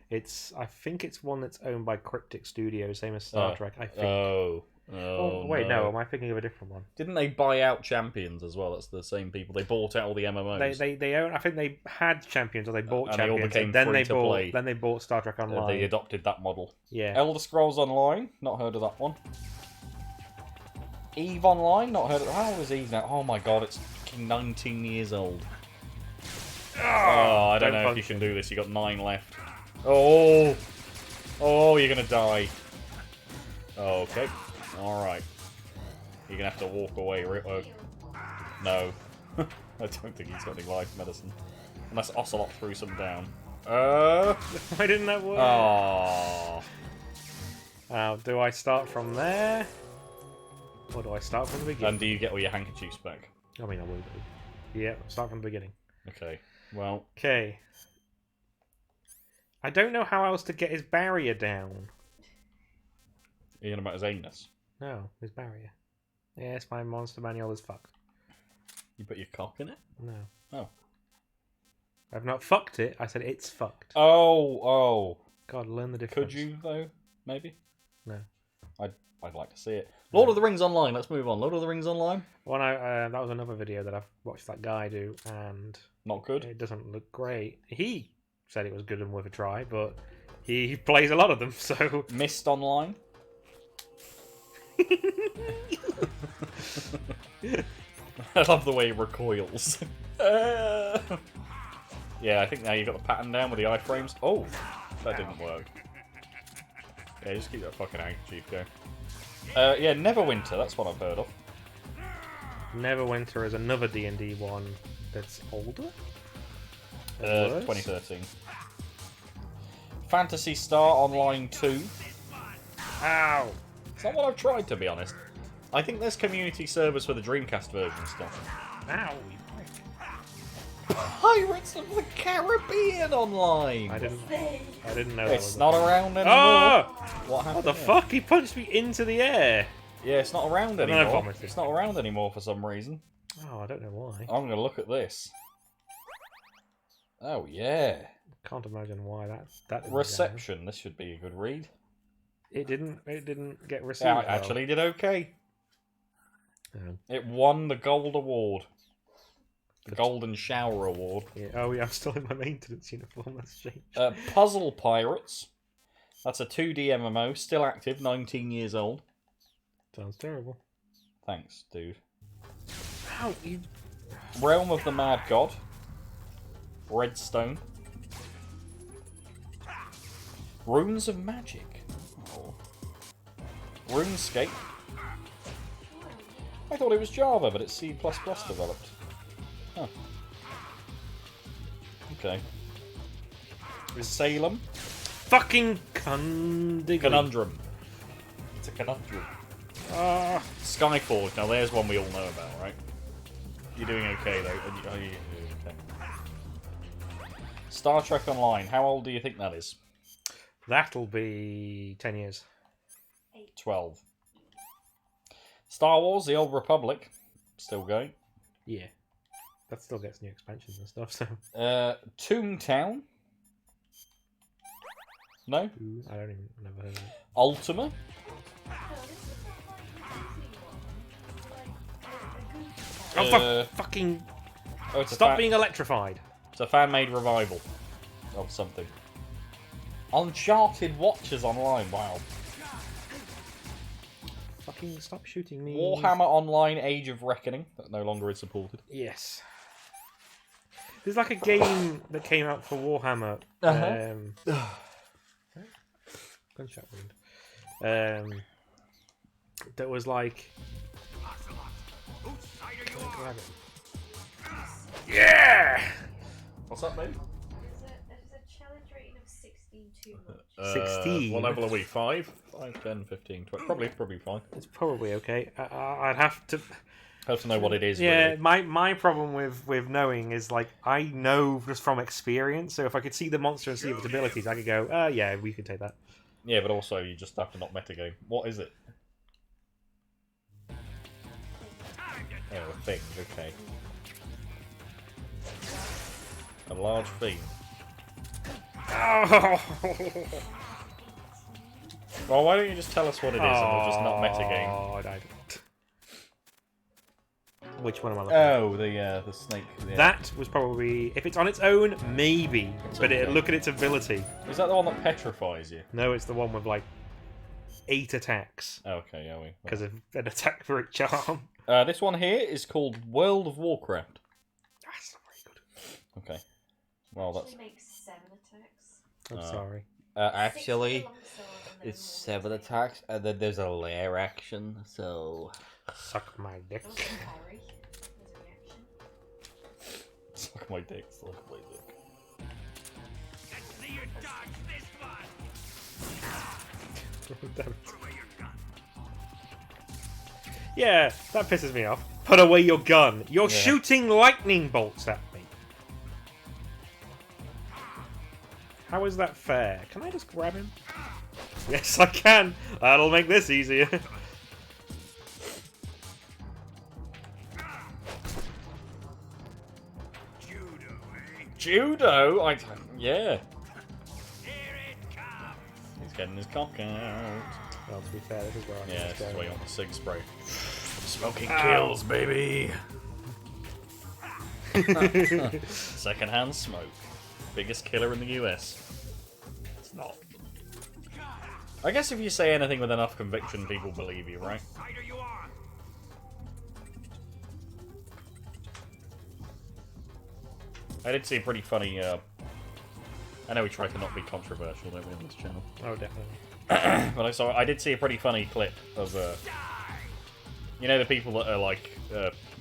It's I think it's one that's owned by Cryptic Studios, same as Star Trek. I think. Oh, wait, no. Am I thinking of a different one? Didn't they buy out Champions as well? That's the same people. They bought out all the MMOs. They own. I think they had Champions, or they bought And they all Champions, became and then free they to bought. play. Then they bought Star Trek Online. They adopted that model. Yeah. Elder Scrolls Online. Not heard of that one. Eve Online. Not heard of. How old is Eve now? Oh my god, it's fucking 19 years old. Oh, I don't know if you can do this. You got 9 left. Oh, you're gonna die. Okay, all right. You're gonna have to walk away. No, I don't think he's got any life medicine. Unless Ocelot threw some down. Why didn't that work? Oh. Do I start from there? Or do I start from the beginning? And do you get all your handkerchiefs back? I mean, I will do. Yeah, start from the beginning. Okay. Well. Okay. I don't know how else to get his barrier down. Are you talking about his anus? No, his barrier. Yes, my monster manual is fucked. You put your cock in it? No. Oh. I've not fucked it, I said it's fucked. Oh. God, learn the difference. Could you, though? Maybe? No. I'd like to see it. Lord of the Rings Online. Let's move on. Lord of the Rings Online? Well, that was another video that I've watched that guy do, and Not good. it doesn't look great. He said it was good and worth a try, but he plays a lot of them, so... Mist Online? I love the way he recoils. Yeah, I think now you've got the pattern down with the iframes. Oh, that didn't work. Yeah, just keep that fucking handkerchief going. Yeah, Neverwinter, that's what I've heard of. Neverwinter is another D&D one that's older? 2013. Phantasy Star Online 2. Ow! It's not what I've tried, to be honest. I think there's community service for the Dreamcast version stuff. Ow! Pirates of the Caribbean Online! I didn't know that It's was not around anymore. Oh! What happened? What the here? fuck? He punched me into the air! Yeah, it's not around And then I anymore. vomited. It's not around anymore for some reason. Oh, I don't know why. I'm gonna look at this. Oh yeah. Can't imagine why that didn't go. Reception. This should be a good read. It didn't get received. Yeah, it well. actually did okay. Oh. It won the Gold Award. The Golden Shower Award. Yeah. Oh yeah, I'm still in my maintenance uniform. That's changed. Puzzle Pirates. That's a 2D MMO, still active, 19 years old. Sounds terrible. Thanks, dude. Ow, you... Realm of the Mad God. Redstone. Runes of Magic. Oh. RuneScape. I thought it was Java, but it's C++ developed. Huh. Okay. Salem. Fucking Conundrum. It's a conundrum. Skyforge. Now there's one we all know about, right? You're doing okay though. Are you okay? Star Trek Online. How old do you think that is? That'll be 10 years. 12. Star Wars: The Old Republic. Still going. Yeah. That still gets new expansions and stuff, so... Toontown. No? I don't even... never heard of it. Ultima. Oh, fucking... Oh, it's Stop being electrified. It's a fan-made revival of something. Uncharted Watches Online. Wow. Fucking stop shooting me. Warhammer Online: Age of Reckoning. That no longer is supported. Yes. There's like a game that came out for Warhammer. Gunshot wound. That was like... Yeah! What's that, mate? There's a challenge rating of 16 too much. 16? What level are we? 5? 5, 10, 15, 20. Probably fine. It's probably okay. I'd have to... Have to know what it is. Yeah, really. my problem with knowing is, like, I know just from experience, so if I could see the monster and see its abilities, I could go, yeah, we could take that. Yeah, but also you just have to not metagame. What is it? Oh, a thing. Okay. A large thing. Oh! Well, why don't you just tell us what it is and we'll just not metagame? Oh, I died. Which one am I looking at? Oh, the snake. Yeah. That was probably... If it's on its own, maybe. But look at its ability. Is that the one that petrifies you? No, it's the one with, like, 8 attacks. Oh, okay, yeah, we. Because of an attack for each arm. This one here is called World of Warcraft. That's not very good. Okay. Well, that's. Actually makes 7 attacks. I'm sorry. Actually, 6 for longsword and then it's one 7 attack. attacks, and then there's a lair action, so... Suck my dick. Also parry as a reaction. Suck my dick, suck my dick. Damn it. Yeah, that pisses me off. Put away your gun. You're shooting lightning bolts at me. How is that fair? Can I just grab him? Yes, I can. That'll make this easier. Judo? Yeah. He's getting his cock out. Well, to be fair, this is where I'm Yeah, this is where you want the sig spray. Smoking Ow. kills, baby. Secondhand smoke. Biggest killer in the US. It's not. I guess if you say anything with enough conviction, people believe you, right? I did see a pretty funny, I know we try to not be controversial, don't we, on this channel? Oh, definitely. But I did see a pretty funny clip of, you know, the people that are, like,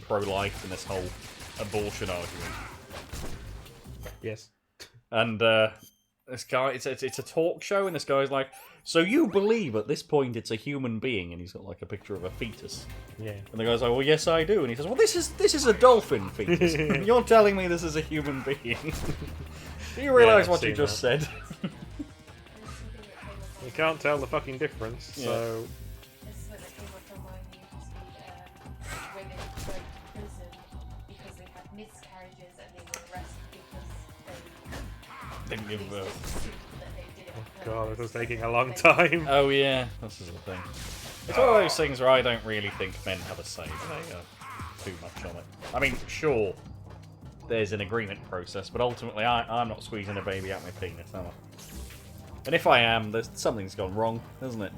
pro-life in this whole abortion argument. Yes. And, this guy, it's a talk show, and this guy's like, so you believe at this point it's a human being? And he's got, like, a picture of a fetus. Yeah. And the guy's like, well, yes, I do. And he says, well, this is a dolphin fetus. You're telling me this is a human being. Do you realise I've what you seen just that. said? You can't tell the fucking difference, so... This is when it came up online. You just need women to go to prison because they had miscarriages and they were arrested because they Didn't give birth. assumed that they did it on God, this purpose. is taking a long time. Oh yeah, this is the thing. It's one of those things where I don't really think men have a say. They too much on it. I mean, sure, there's an agreement process, but ultimately, I'm not squeezing a baby out my penis, am I? And if I am, something's gone wrong, isn't it?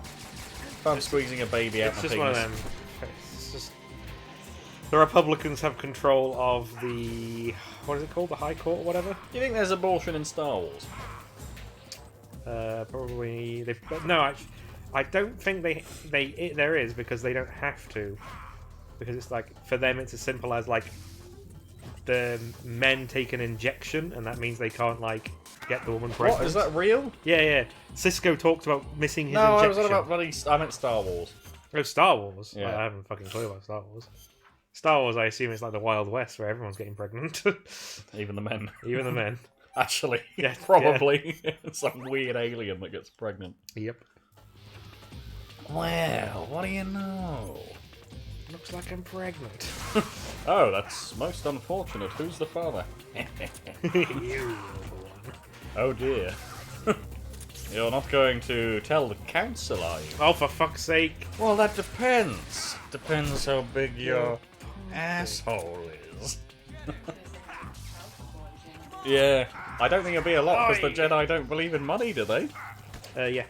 If I'm squeezing a baby out It's my just penis, one of them. It's just... The Republicans have control of the... What is it called? The High Court or whatever? Do you think there's abortion in Star Wars? Probably... No, actually, I don't think there is, because they don't have to. Because it's like, for them it's as simple as like, the men take an injection, and that means they can't like get the woman pregnant. What, is that real? Yeah. Cisco talked about missing his No, injection. I was on about bloody... I meant Star Wars. Oh, Star Wars? Yeah. I haven't a fucking clue about Star Wars. Star Wars, I assume it's like the Wild West where everyone's getting pregnant. Even the men. Even the men. Actually, Yeah, probably. Some weird alien that gets pregnant. Yep. Well, what do you know? Looks like I'm pregnant. Oh, that's most unfortunate. Who's the father? You. Oh dear. You're not going to tell the council, are you? Oh, for fuck's sake. Well, that depends. Depends how big your asshole is. Yeah, I don't think it'll be a lot, because the Jedi don't believe in money, do they? Yeah.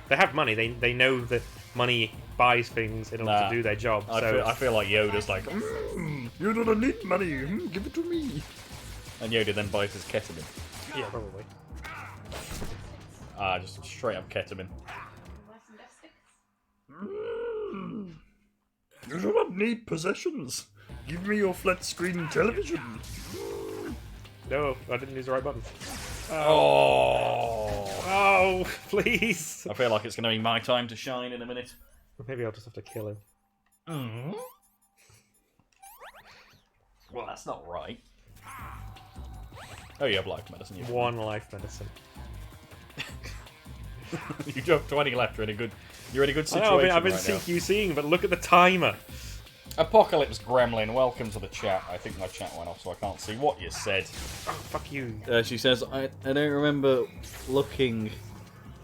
They have money. They know that money buys things in order Nah. to do their job. I So feel like Yoda's like, you don't need money, give it to me. And Yoda then buys his ketamine. yeah, probably. Just straight up ketamine. You do not need possessions. Give me your flat screen television. No, I didn't use the right button. Oh. Oh, please. I feel like it's going to be my time to shine in a minute. Maybe I'll just have to kill him. Well, that's not right. Oh, you have life medicine. You, One life medicine. you do have 20 left. You're in a good I situation. know, I've been right now. CQCing, but look at the timer. Apocalypse Gremlin, welcome to the chat. I think my chat went off, so I can't see what you said. Oh, fuck you. She says, I don't remember looking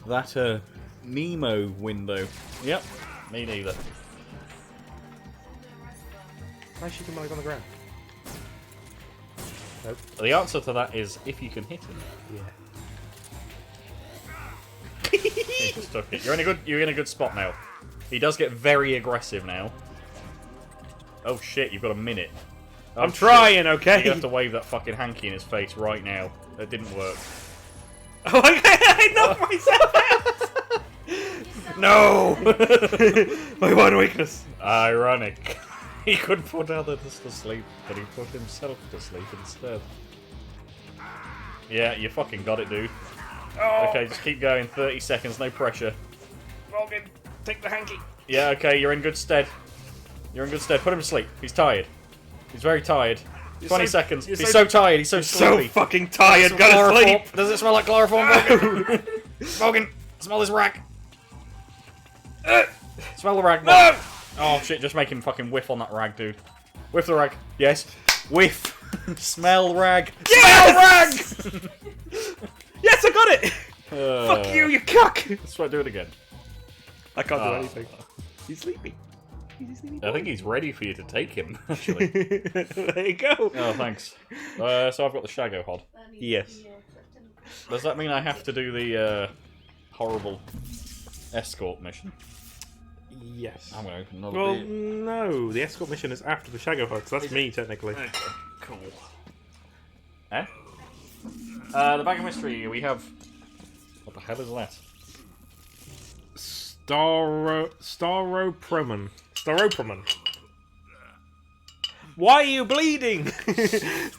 that Nemo window. Yep, me neither. Why is she on the ground? Nope. The answer to that is if you can hit him. Yeah. He just took it. You're in a good spot now. He does get very aggressive now. Oh shit, you've got a minute. Oh, I'm trying, shit. okay? You have to wave that fucking hanky in his face right now. That didn't work. Oh, I knocked myself out! No! My one weakness. Ironic. He could put others to sleep, but he put himself to sleep instead. Yeah, you fucking got it, dude. Oh, Okay, just keep going. 30 seconds, no pressure. Morgan, take the hanky. Yeah, okay, you're in good stead. You're in good stead. Put him to sleep. He's tired. He's very tired. 20 so- seconds. you're He's so- so tired. He's so So sleepy. fucking tired, gotta Chloroform. sleep. Does it smell like chloroform, Morgan? Morgan, smell this rag. Smell the rag, Morgan. No! Oh shit, just make him fucking whiff on that rag, dude. Whiff the rag. Yes. Whiff. Smell rag. Yes! Smell rag! Yes, I got it! Fuck you, you cuck! Let's try to do it again. I can't do Oh. anything. He's sleepy. He's a sleepy I think he's ready for you to take him, actually. There you go. Oh, thanks. So I've got the Shago Hod. Yes. Does that mean I have to do the horrible escort mission? Yes. I'm going to open another Well, beer. no. The escort mission is after the Shago Hug, so that's me, technically. Okay, cool. Eh? The bag of mystery, we have... What the hell is that? Staropramen. Staropramen. Why are you bleeding?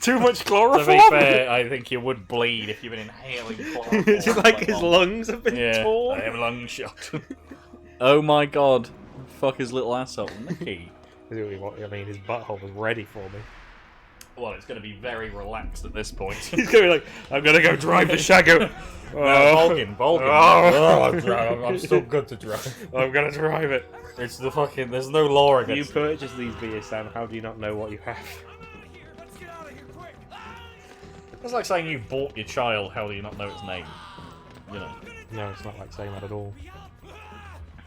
Too much To chloroform? be fair, I think you would bleed if you've been inhaling chloroform. Is it like his long? lungs have been Yeah, torn? I am lung shot. Oh my god. Fuck his little asshole. Nicky. I mean, his butthole was ready for me. Well, it's going to be very relaxed at this point. He's gonna be like, I'm gonna go drive the Shago. Volgin. Oh. I'm still good to drive. I'm gonna drive it. It's the fucking... There's no law You against it. purchase these beers, Sam. How do you not know what you have? It's like saying you bought your child, how do you not know its name? You know. No, it's not like saying that at all.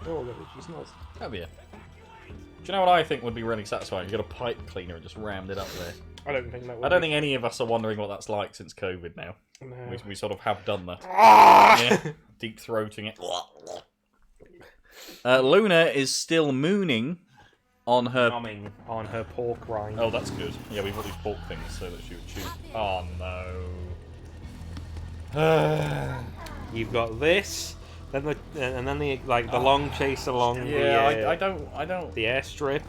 Oh, look, it's not. Have you? Do you know what I think would be really satisfying? You got a pipe cleaner and just rammed it up there. I don't think that would. I don't think any of us are wondering what that's like since COVID now. No. We sort of have done that. Ah! Yeah. Deep throating it. Luna is still mooning on her. nomming on her pork rind. Oh, that's good. Yeah, we've got these pork things so that she would chew. Oh no. You've got this, then the long chase along Yeah, I the don't. the airstrip.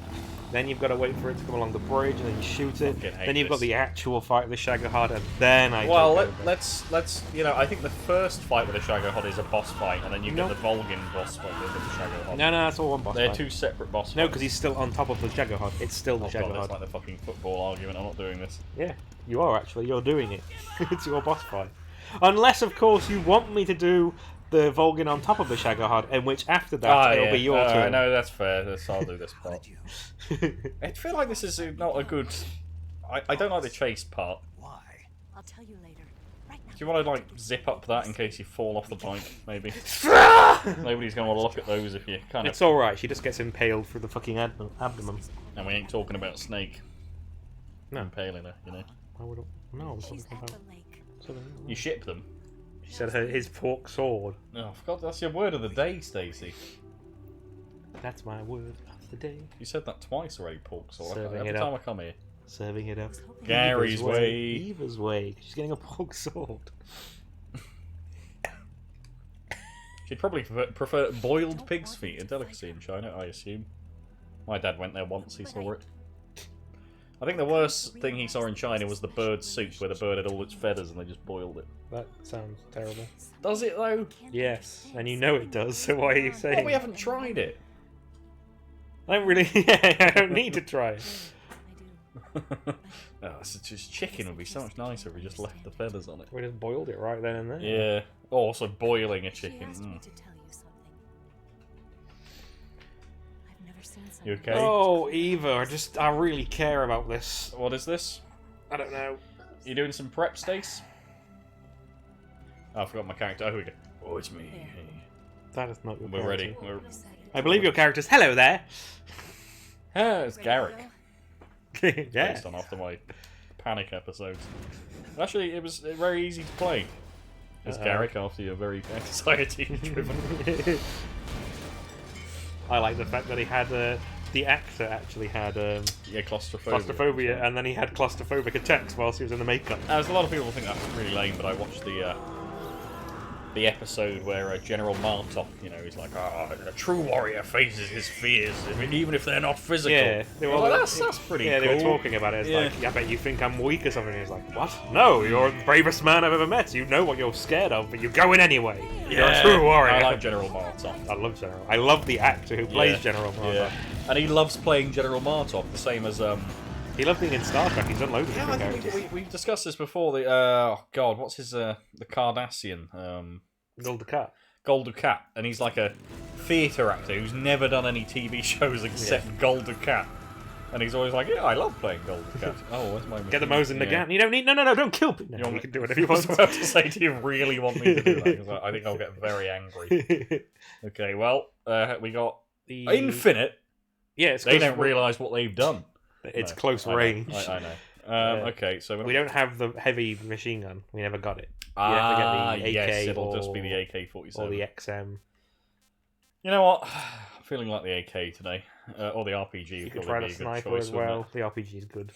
Then you've got to wait for it to come along the bridge, and then you shoot it. Fucking hate Then you've got this. the actual fight with the Shagahod, and then Well, take over. let's I think the first fight with the Shagahod is a boss fight, and then you get the Volgin boss fight with the Shagahod. No, that's all one boss They're fight. two separate boss fights. No, because he's still on top of the Shagahod. It's still the Oh god, Shagahod. that's like the fucking football argument. I'm not doing this. Yeah, you are actually. You're doing it. It's your boss fight. Unless, of course, you want me to do the Volgin on top of the Shagahod, in which after that it'll be your turn. No, that's fair. I'll do this part. I feel like this is not a good. I don't like the chase part. Why? I'll tell you later. Right now. Do you want to like zip up that in case you fall off the bike? Maybe. Nobody's gonna want to look at those if you kind of. It's alright, she just gets impaled through the fucking abdomen. And we ain't talking about Snake. No. Impaling her, you know. I would no, I was She's talking at about... the lake. You ship them. She said his pork sword. Oh, I forgot that's your word of the day, Stacey. That's my word of the day. You said that twice already, pork sword. Serving Every it time up. I come here. Serving it up. Gary's way. Eva's way. She's getting a pork sword. She'd probably prefer boiled pig's feet, a delicacy in China, I assume. My dad went there once, he saw it. I think the worst thing he saw in China was the bird soup, where the bird had all its feathers and they just boiled it. That sounds terrible. Does it though? Yes, and you know it does, so why are you saying? Well, we haven't tried it. I don't really... I don't need to try it. I do. Oh, so just chicken would be so much nicer if we just left the feathers on it. We just boiled it right then and there. Yeah. Oh, also boiling a She chicken. asked me to tell you something. I've never seen something. You okay? Oh, Eva, I really care about this. What is this? I don't know. You doing some prep, Stace? Oh, I forgot my character. Oh, here we go. Oh, it's me. Hey. That is not your We're ready. character. We're... I believe your character's hello there. Ah, it's Garrick. Yeah. Based on after my panic episodes. Actually, it was very easy to play as Garrick after you're very anxiety-driven. I like the fact that he had the actor actually had Yeah, claustrophobia. claustrophobia, and then he had claustrophobic attacks whilst he was in the makeup. There's a lot of people think that's really lame, but I watched the episode where General Martok, you know, he's like, a true warrior faces his fears, even if they're not physical. Yeah, they were I was like, all- that's pretty Yeah, cool. they were talking about it. It's Yeah. like, I bet you think I'm weak or something. And he's like, what? No, you're the bravest man I've ever met. You know what you're scared of, but you go in anyway. You're a true warrior. I like General Martok. I love General. I love the actor who plays Yeah. General Martok. Yeah. And he loves playing General Martok, the same as He loves being in Star Trek. He's done loads of yeah, different I think characters. we've discussed this before. The oh god, what's his the Cardassian Golda Cat. Golda Cat, and he's like a theatre actor who's never done any TV shows except Golda Cat, and he's always like, yeah, I love playing Golda Cat. Oh, where's my Get the Mosin yeah. Nagant. You don't need. No, don't kill people. No, want you me- can do whatever you I was want. about to say, do you really want me to do that? 'Cause I think I'll get very angry. Okay, well, we got The- Infinite. Yeah, it's They close don't realise what they've done. It's No, close I know, range. I know. Yeah. Okay, so We don't have the heavy machine gun. We never got it. Ah, you have to get the AK yes, it'll or, just be the AK-47. or the XM. You know what? I'm feeling like the AK today, or the RPG. You would can probably try be the a good sniper choice, as well. wouldn't The RPG is good.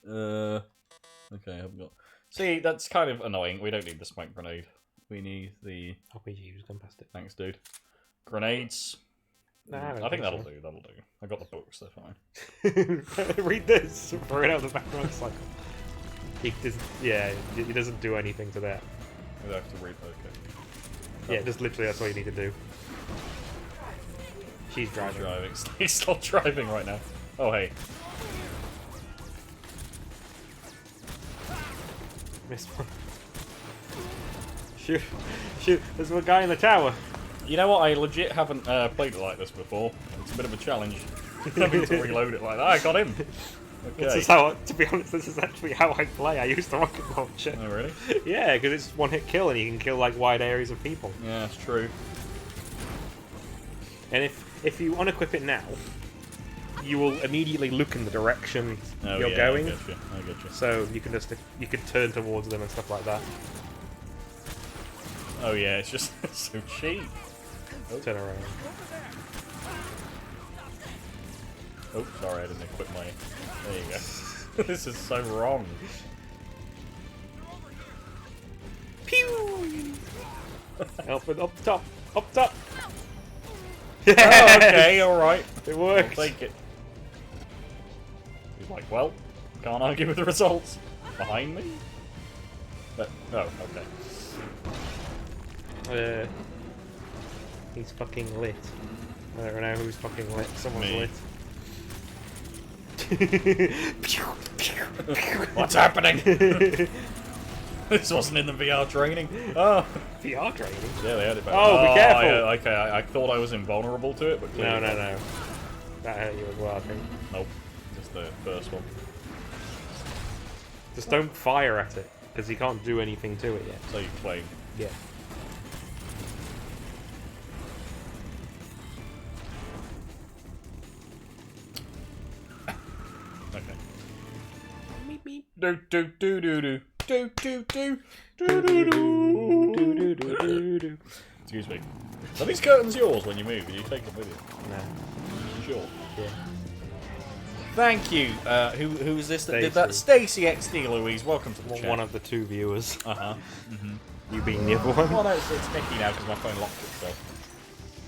it? Okay, I haven't got. See, that's kind of annoying. We don't need the smoke grenade. We need the. RPG, was gone past it. Thanks, dude. Grenades. Nah, I don't I think think that'll so. do. That'll do. I got the books. They're fine. Read this. Throw it out the background cycle. He doesn't, yeah, he doesn't do anything to that. We have to read. Okay. Yeah, just literally that's all you need to do. She's driving. Driving. He's not driving right now. Oh hey. Missed one. Shoot, shoot! There's a guy in the tower. You know what? I legit haven't played it like this before. It's a bit of a challenge. Having to reload it like that. I got him. This Okay. is how, to be honest, this is actually how I play. I use the rocket launcher. Oh really? Yeah, because it's one-hit kill and you can kill like wide areas of people. Yeah, that's true. And if you unequip it now, you will immediately look in the direction Oh, you're yeah, going. I get you. I get you. So you can turn towards them and stuff like that. Oh yeah, it's just so cheap. Turn around. Oh, sorry, I didn't equip my... There you go. This is so wrong. Pew! Up and up top. Up top. Oh, okay, alright. It I'll worked. take it. He's like, well, can't argue with the results. Behind me? Oh, okay. He's fucking lit. I don't know who's fucking lit. Someone's Me. lit. What's happening? This wasn't in the VR training. Oh. VR training? Yeah, they had it back. Oh, be careful. Okay, I thought I was invulnerable to it, but No, clearly no, not. no. That hurt you as well, I think. Nope. Just the first one. Just don't fire at it, because you can't do anything to it yet. So you claim. Yeah. Okay. Do do do do do do do do do do do. Excuse me. Are these curtains yours when you move? Are you take them with you? No. Sure. Yeah. Thanh you. Who is this that did that? Stacey. Stacey XD Louise. Welcome to the chat. One of the two viewers. Uh huh. You being the other one. Well, no, it's Nikki now because my phone locked itself.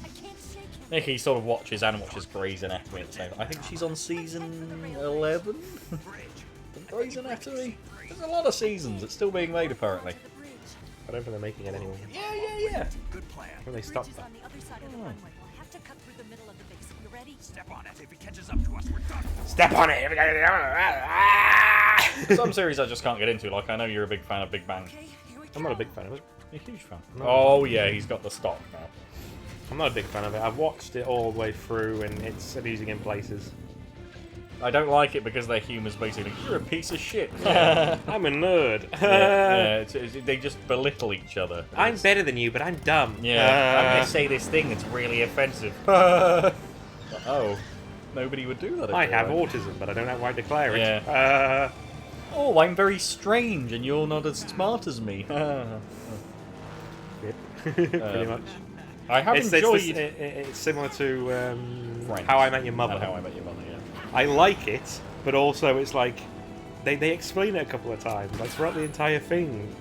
I can't shake him. Nikki sort of watches and watches Grey's Anatomy at the same time. I think she's on season 11 of Grey's Anatomy. There's a lot of seasons. It's still being made apparently. The bridge. I don't think they're making it anymore. Yeah. Good plan. When they Bridge stop is that. on the other side of the runway. We'll have to cut through the middle of the base. You ready? Step on it. If he catches up to us, we're done. Step on it! Some series I just can't get into. Like I know you're a big fan of Big Bang. Okay, here we go. I'm not a big fan of it. You're a huge fan. No. Oh yeah, he's got the stock now. I'm not a big fan of it. I've watched it all the way through, and it's amusing in places. I don't like it because their humor's basically you're a piece of shit. I'm a nerd. They just belittle each other. I'm better than you, but I'm dumb. Yeah, I'm gonna say this thing that's really offensive. Oh, nobody would do that. if I they have weren't. autism, but I don't know why I declare it. Yeah. Oh, I'm very strange, and you're not as smart as me. Pretty much. I have enjoyed. It's similar to Friends. How I Met Your Mother. And How I Met Your Mother. Yeah. I like it, but also it's like they explain it a couple of times. Like throughout the entire thing,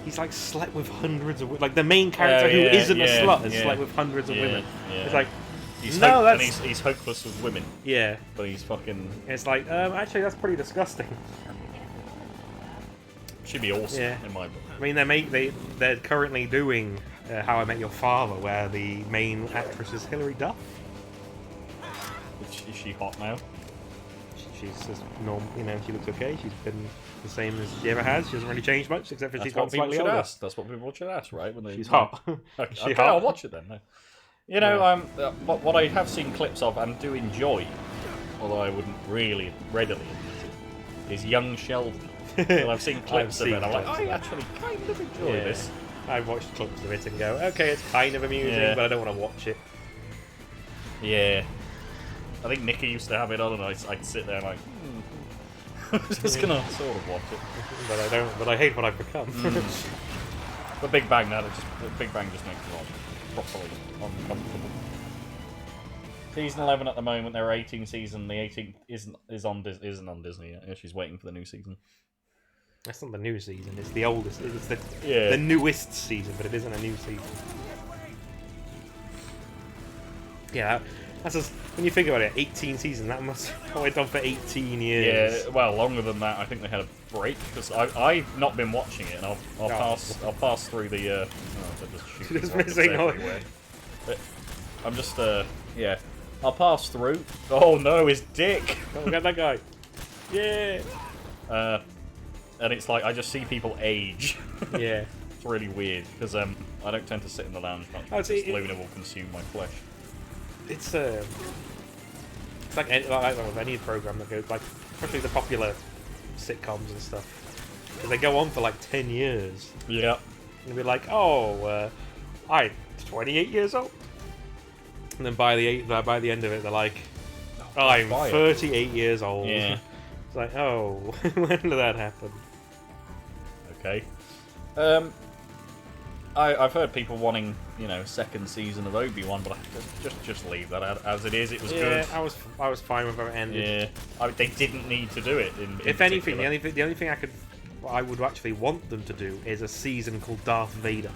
he's like slept with hundreds of like the main character who isn't a slut has slept with hundreds of women. Yeah. It's like He's no, and that's he's hopeless with women, yeah. but he's fucking It's like actually that's pretty disgusting. should be awesome Yeah. in my book. I mean they're currently doing How I Met Your Father, where the main actress is Hilary Duff. Is she hot now? She's just normal, you know. She looks okay. She's been the same as she ever has. She hasn't really changed much, except for That's she's what gotten people slightly should older. ask. That's what people should ask, right? When they She's hot. Okay, Is she okay, hot? I'll watch it then. No. You know, what I have seen clips of and do enjoy, although I wouldn't really readily admit it, is Young Sheldon. Well, I've seen clips of seen it. I'm like, clips I of that. actually kind of enjoy Yeah. this. I've watched clips of it and go, okay, it's kind of amusing, Yeah. but I don't want to watch it. Yeah. I think Nikki used to have it on, and I'd sit there like, just gonna sort of watch it. But I don't. But I hate what I've become. But Big Bang, Big Bang just makes it properly uncomfortable. Season 11 at the moment. There are 18 seasons. The 18th isn't on Disney yet. Yeah, she's waiting for the new season. That's not the new season. It's the oldest. It's the Yeah. the newest season, but it isn't a new season. Yeah, that's just when you think about it. 18 seasons. That must have went on for 18 years. Yeah, well, longer than that. I think they had a break because I've not been watching it, and I'll pass through the. Oh, they're just shooting Just rockets missing all- everywhere. But I'm just yeah. I'll pass through. Oh no, his dick. Oh, get that guy. Yeah. And it's like I just see people age. Yeah. It's really weird because I don't tend to sit in the lounge much Oh, because see, Luna will consume my flesh. It's like any program that goes like, especially the popular sitcoms and stuff, because they go on for like 10 years. Yeah. And be like, oh, I'm 28 years old, and then by the end of it, they're like, I'm Buy it. 38 years old. Yeah. It's like, oh, when did that happen? Okay. I've heard people wanting, second season of Obi-Wan, but just leave that as it is. It was good. I was fine with how it ended. Yeah, they didn't need to do it. If anything, the only thing I would actually want them to do is a season called Darth Vader.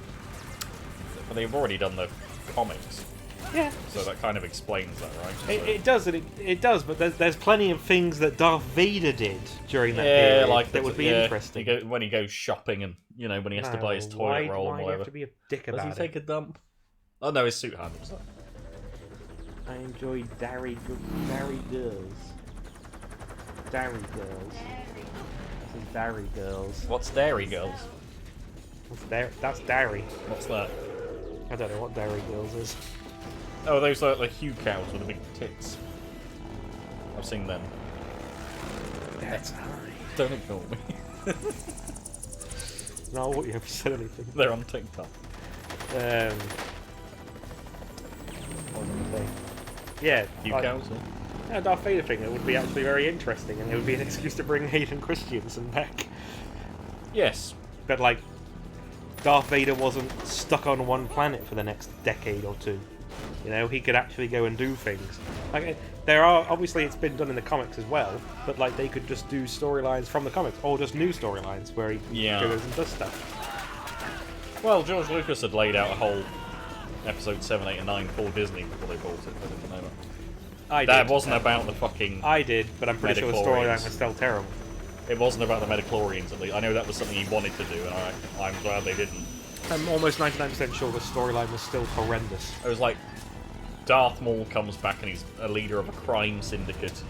But they've already done the comics. Yeah. So that kind of explains that, right? It does, it does, but there's plenty of things that Darth Vader did during that period that would be interesting. When he goes shopping and, when he has to buy his toilet roll and whatever. Why do you have to be a dick about it? Does he take a dump? Oh no, his suit handles that. I enjoy Darry girls. Darry girls. This is Darry girls. What's Dairy Girls? That's Darry. What's that? I don't know what Darry girls is. Oh, those are like Hugh cows with the big tits. I've seen them. That's Don't ignore me. No, what you haven't said anything. They're on TikTok. What was I gonna say? Yeah, Hugh cows. Yeah, Darth Vader thing. It would be actually very interesting, and it would be an excuse to bring Hayden Christensen back. Yes. But like, Darth Vader wasn't stuck on one planet for the next decade or two. He could actually go and do things. Like, there are obviously it's been done in the comics as well, but like they could just do storylines from the comics, or just new storylines where he goes and does stuff. Well, George Lucas had laid out a whole episode 7, 8, and 9 for Disney before they bought it. I didn't know that. That wasn't about the fucking. I did, but I'm pretty sure the storyline was still terrible. It wasn't about the Metachlorians, at least. I know that was something he wanted to do, and I'm glad they didn't. I'm almost 99% sure the storyline was still horrendous. It was like Darth Maul comes back and he's a leader of a crime syndicate,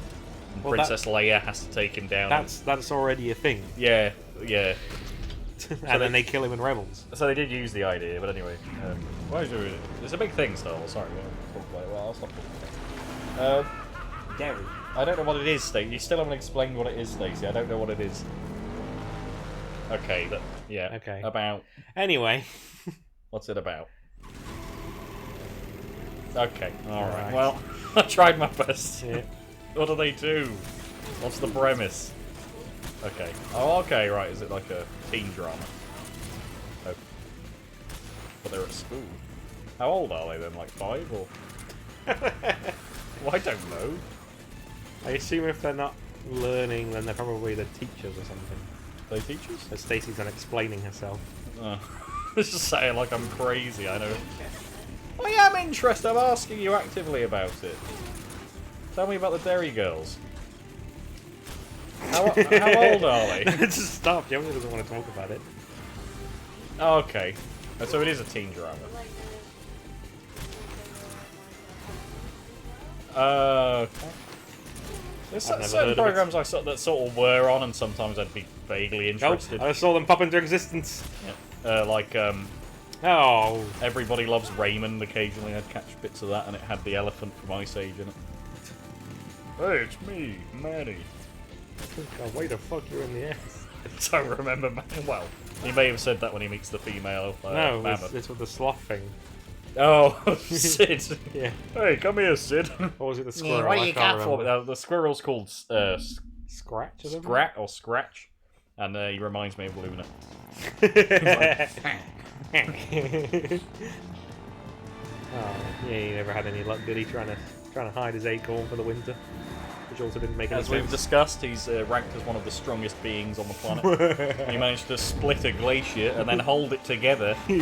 and Princess Leia has to take him down. That's already a thing. Yeah. And then they kill him in Rebels. So they did use the idea, but anyway. It's a big thing, Star Wars. Sorry, we'll talk about it. Well, I'll stop talking. Derry. I don't know what it is, Stacey. You still haven't explained what it is, Stacey. I don't know what it is. Okay, Okay. About. Anyway. What's it about? Okay, alright. Well, I tried my best. Yeah. What do they do? What's the premise? Okay. Oh, okay, right. Is it like a teen drama? Oh. But they're at school. How old are they then? Like 5 or? Well, I don't know. I assume if they're not learning, then they're probably the teachers or something. Are they teachers? As Stacey's done explaining herself. Just saying like I'm crazy, I know. I am interested, I'm asking you actively about it. Tell me about the Dairy Girls. How old are they? Just stop, Joey doesn't want to talk about it. Oh, okay. So it is a teen drama. Okay. There's certain programs that sort of were on, and sometimes I'd be vaguely interested. I saw them pop into existence. Yeah. Like, Oh. Everybody Loves Raymond. Occasionally I'd catch bits of that, and it had the elephant from Ice Age in it. Hey, it's me, Manny. God, way to fuck you in the ass. I don't remember, man. Well, he may have said that when he meets the female no, mammoth. it's with the sloth thing. Oh, Sid. Yeah. Hey, come here, Sid. Or was it the squirrel? What I you can't got for remember. me? The squirrel's called Scratch, or something? Scratch. And he reminds me of Luna. Oh, yeah, he never had any luck, did he? Trying to hide his acorn for the winter, which also didn't make any As sense. we've discussed, he's ranked as one of the strongest beings on the planet. He managed to split a glacier and then hold it together. He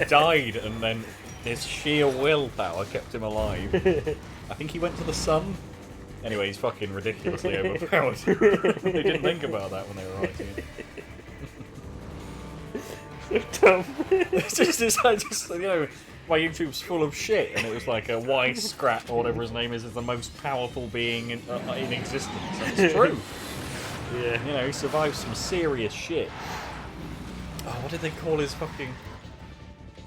died, and then his sheer willpower kept him alive. I think he went to the sun. Anyway, he's fucking ridiculously overpowered. They didn't think about that when they were writing it. Dumb. It's just, my YouTube's full of shit, and it was like why Scrat or whatever his name is the most powerful being in existence. And it's true. Yeah. He survived some serious shit. Oh, what did they call his fucking?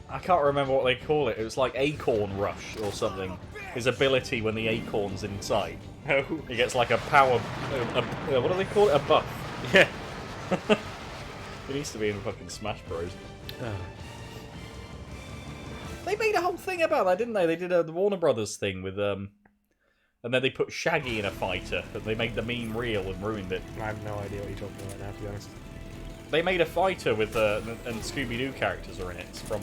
I can't remember what they call it. It was like Acorn Rush or something. His ability when the acorn's inside. Oh. He gets like a power. What do they call it? A buff. Yeah. It needs to be in fucking Smash Bros. Oh. They made a whole thing about that, didn't they? They did the Warner Brothers thing with and then they put Shaggy in a fighter, and they made the meme real and ruined it. I have no idea what you're talking about now, to be honest. They made a fighter with and Scooby-Doo characters are in it. It's from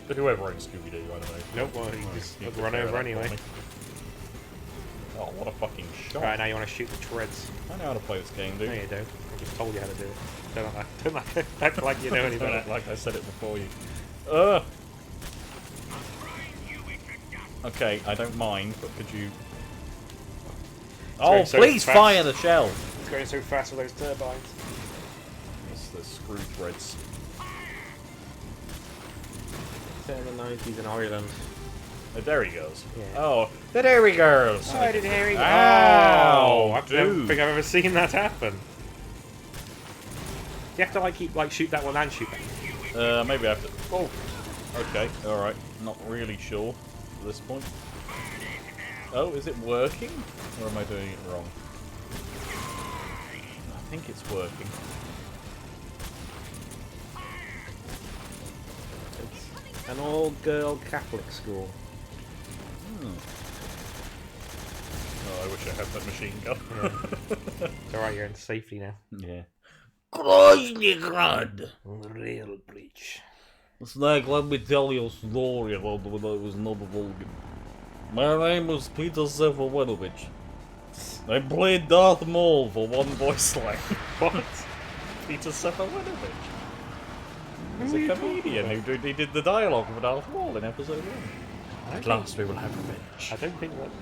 whoever owns Scooby-Doo, I don't know. Nope, well, he just You can run prepare over that anyway. for me. Oh, what a fucking shot! Right, now you want to shoot the treads. I know how to play this game, No, dude. you don't. I just told you how to do it. Don't act like you know any Don't better. act like I said it before you. Okay, I don't mind, but could you... Oh, going so please fast. fire the shell! It's going so fast with those turbines. It's the screw threads. Set in the 90s in Ireland. Oh, there he goes. Yeah. Oh, the dairy girls! Oh, did Harry go? Ow, I don't dude. think I've ever seen that happen. You have to like keep shoot that one and shoot that. Maybe I have to... Oh! Okay, alright. Not really sure at this point. Oh, is it working? Or am I doing it wrong? I think it's working. It's an all-girl Catholic school. Oh, I wish I had that machine gun. Yeah. It's alright, you're in safety now. Yeah. God! On the rail bridge. Snake, let me tell you a story about when I was not Vulcan. My name was Peter Sefowedowicz. I played Darth Maul for one voice line. What? Peter Sefowedowicz? He's a comedian who did the dialogue for Darth Maul in episode 1. At last we will have revenge. I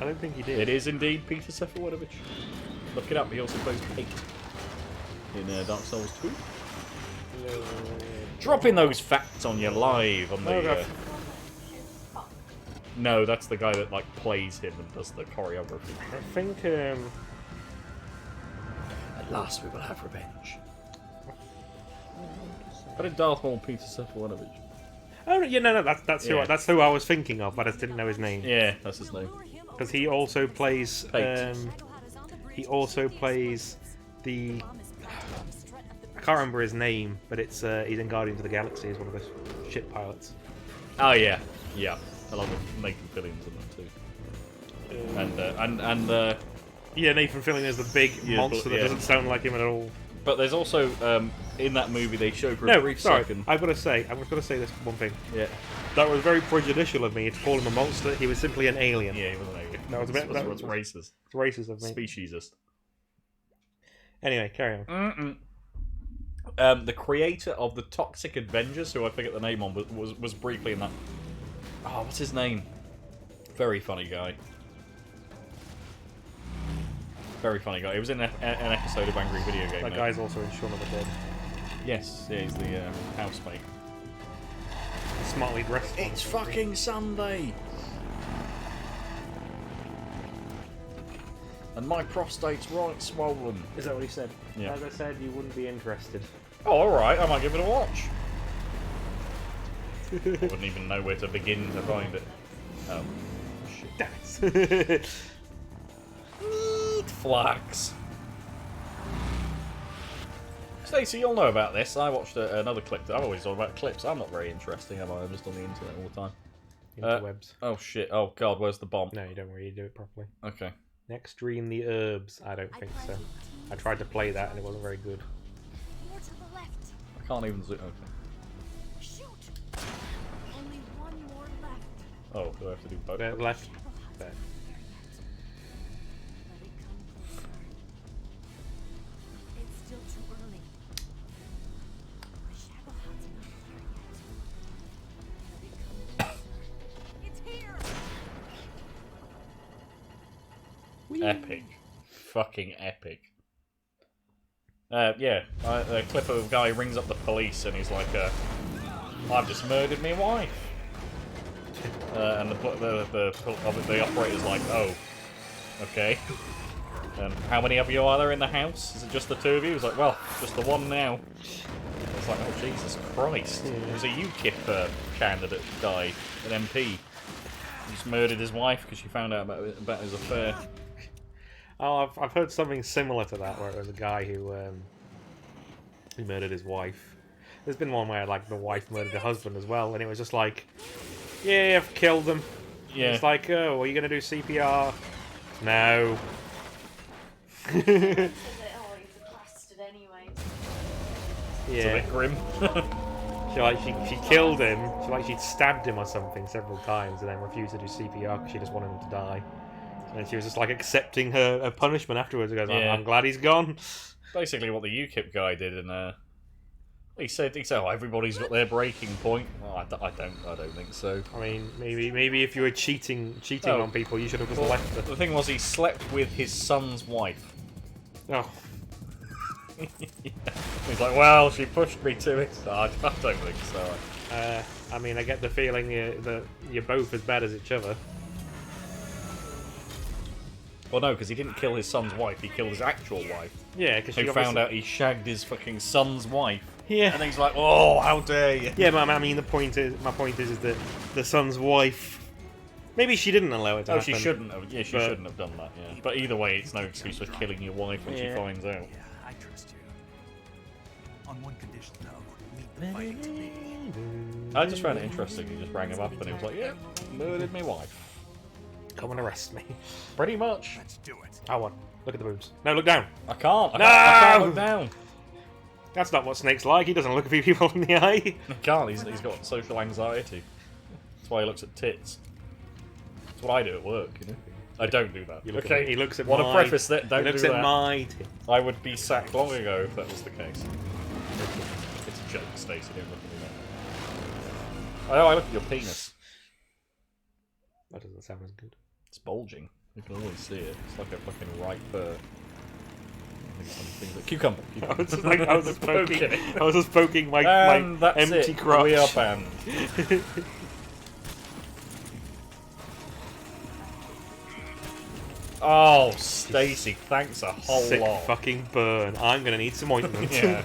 don't think he did. It is indeed Peter Sefowedowicz. Look it up, he also plays Pate in Dark Souls 2. Dropping those facts on your live on the... No, that's the guy that like plays him and does the choreography. I think At last we will have revenge. How did Darth Maul Peter Sefowedowicz? Oh yeah, no, that's Yeah. that's who I was thinking of, but I just didn't know his name. Yeah, that's his name. Because he also plays Pate. he also plays the I can't remember his name, but it's he's in Guardians of the Galaxy as one of the ship pilots. Oh yeah, yeah. Along with Nathan Fillion's in that too. And Yeah, Nathan Fillion is the big Yeah, monster but- that yeah. doesn't sound like him at all. but there's also in that movie they show for a No, brief sorry, second. I'm just gonna say this one thing. Yeah, That was very prejudicial of me to call him a monster. He was simply an alien. yeah, he was an alien. That was a bit- that That's was- racist, It's racist of me. speciesist. Anyway, carry on. The creator of the Toxic Avengers, who I forget the name on, was briefly in that. Oh, what's his name? Very funny guy. Very funny guy. He was in an episode of Angry Video Game. That Nerd. guy's also in Shaun of the Dead. Yes, yeah, he's the housemate. Smartly dressed. It's fucking Sunday! And my prostate's right swollen. Is that what he said? Yeah. As I said, you wouldn't be interested. Oh, alright, I might give it a watch. I wouldn't even know where to begin to find it. Oh, shit. Damn it. Neat flags. Stacey, you'll know about this. I watched another clip. I'm always on about clips. I'm not very interesting, am I? I'm just on the internet all the time. Interwebs. Oh shit. Oh god, where's the bomb? No, you don't really do it properly. Okay. Next Dream the Herbs. I don't think so. I tried to play that and it wasn't very good. More to the left. I can't even zoom. Okay. Shoot. Only one more left. Oh, do I have to do both? Left. There. Let it come closer. It's still too early. The shadow hunt's not there yet. Let it come closer. It's here. Epic. Fucking epic. Yeah, a clip of a guy rings up the police and he's like, I've just murdered my wife. And the operator's like, oh, okay. And how many of you are there in the house? Is it just the two of you? He's like, well, just the one now. It's like, oh, Jesus Christ. It was a UKIP candidate guy, an MP. He just murdered his wife because she found out about his affair. Oh, I've heard something similar to that, where it was a guy who murdered his wife. There's been one where like the wife murdered the husband as well, and it was just like, yeah, I've killed them. Yeah. It's like, oh, are you gonna do CPR? No. Says that, oh, he's a bastard anyway. It's a bit grim. She killed him. She'd stabbed him or something several times, and then refused to do CPR because she just wanted him to die. And she was just like accepting her punishment afterwards. She goes, Yeah. I'm glad he's gone. Basically, what the UKIP guy did, and he said, "Oh, everybody's got their breaking point." Well, I don't think so. I mean, maybe if you were cheating Oh. on people, you should have just Well, left her. the thing was, he slept with his son's wife. Oh, He's like, "Well, she pushed me to it." I don't think so. I mean, I get the feeling that you're both as bad as each other. Well, no, because he didn't kill his son's wife. He killed his actual wife. Yeah, because Who found out he shagged his fucking son's wife. Yeah. And he's like, "Oh, how dare you!" Yeah, but I mean, my point is that the son's wife. Maybe she didn't allow it to Oh, happen. she shouldn't have. Yeah, she But- shouldn't have done that. Yeah. But either way, it's no excuse for killing your wife when she Yeah. finds out. Yeah, I trust you. On one condition, though. Leave the fighting to me. I just found it interesting. He just rang him up and he was like, "Yeah, murdered my wife." Come and arrest me. Pretty much. Let's do it. I won. Look at the boobs. No, look down. I can't. I No! can't look down. That's not what Snake's like. He doesn't look at people in the eye. He can't. He's got social anxiety. That's why he looks at tits. That's what I do at work, you know. I don't do that. You look Okay, at, he looks at want my... to preface that? Don't he looks do at that. my tip. I would be sacked long ago if that was the case. It's a joke, Stacey. Don't look at me like that. I know. I look at your penis. That doesn't sound as good. It's bulging. You can always see it. It's like a fucking ripe. I think something that cucumber. I was just like, I was just poking, Okay. I was just poking my And that's empty it. crotch. We are banned. Oh, Stacey, thanks a whole Sick lot. fucking burn. I'm gonna need some ointment. Yeah.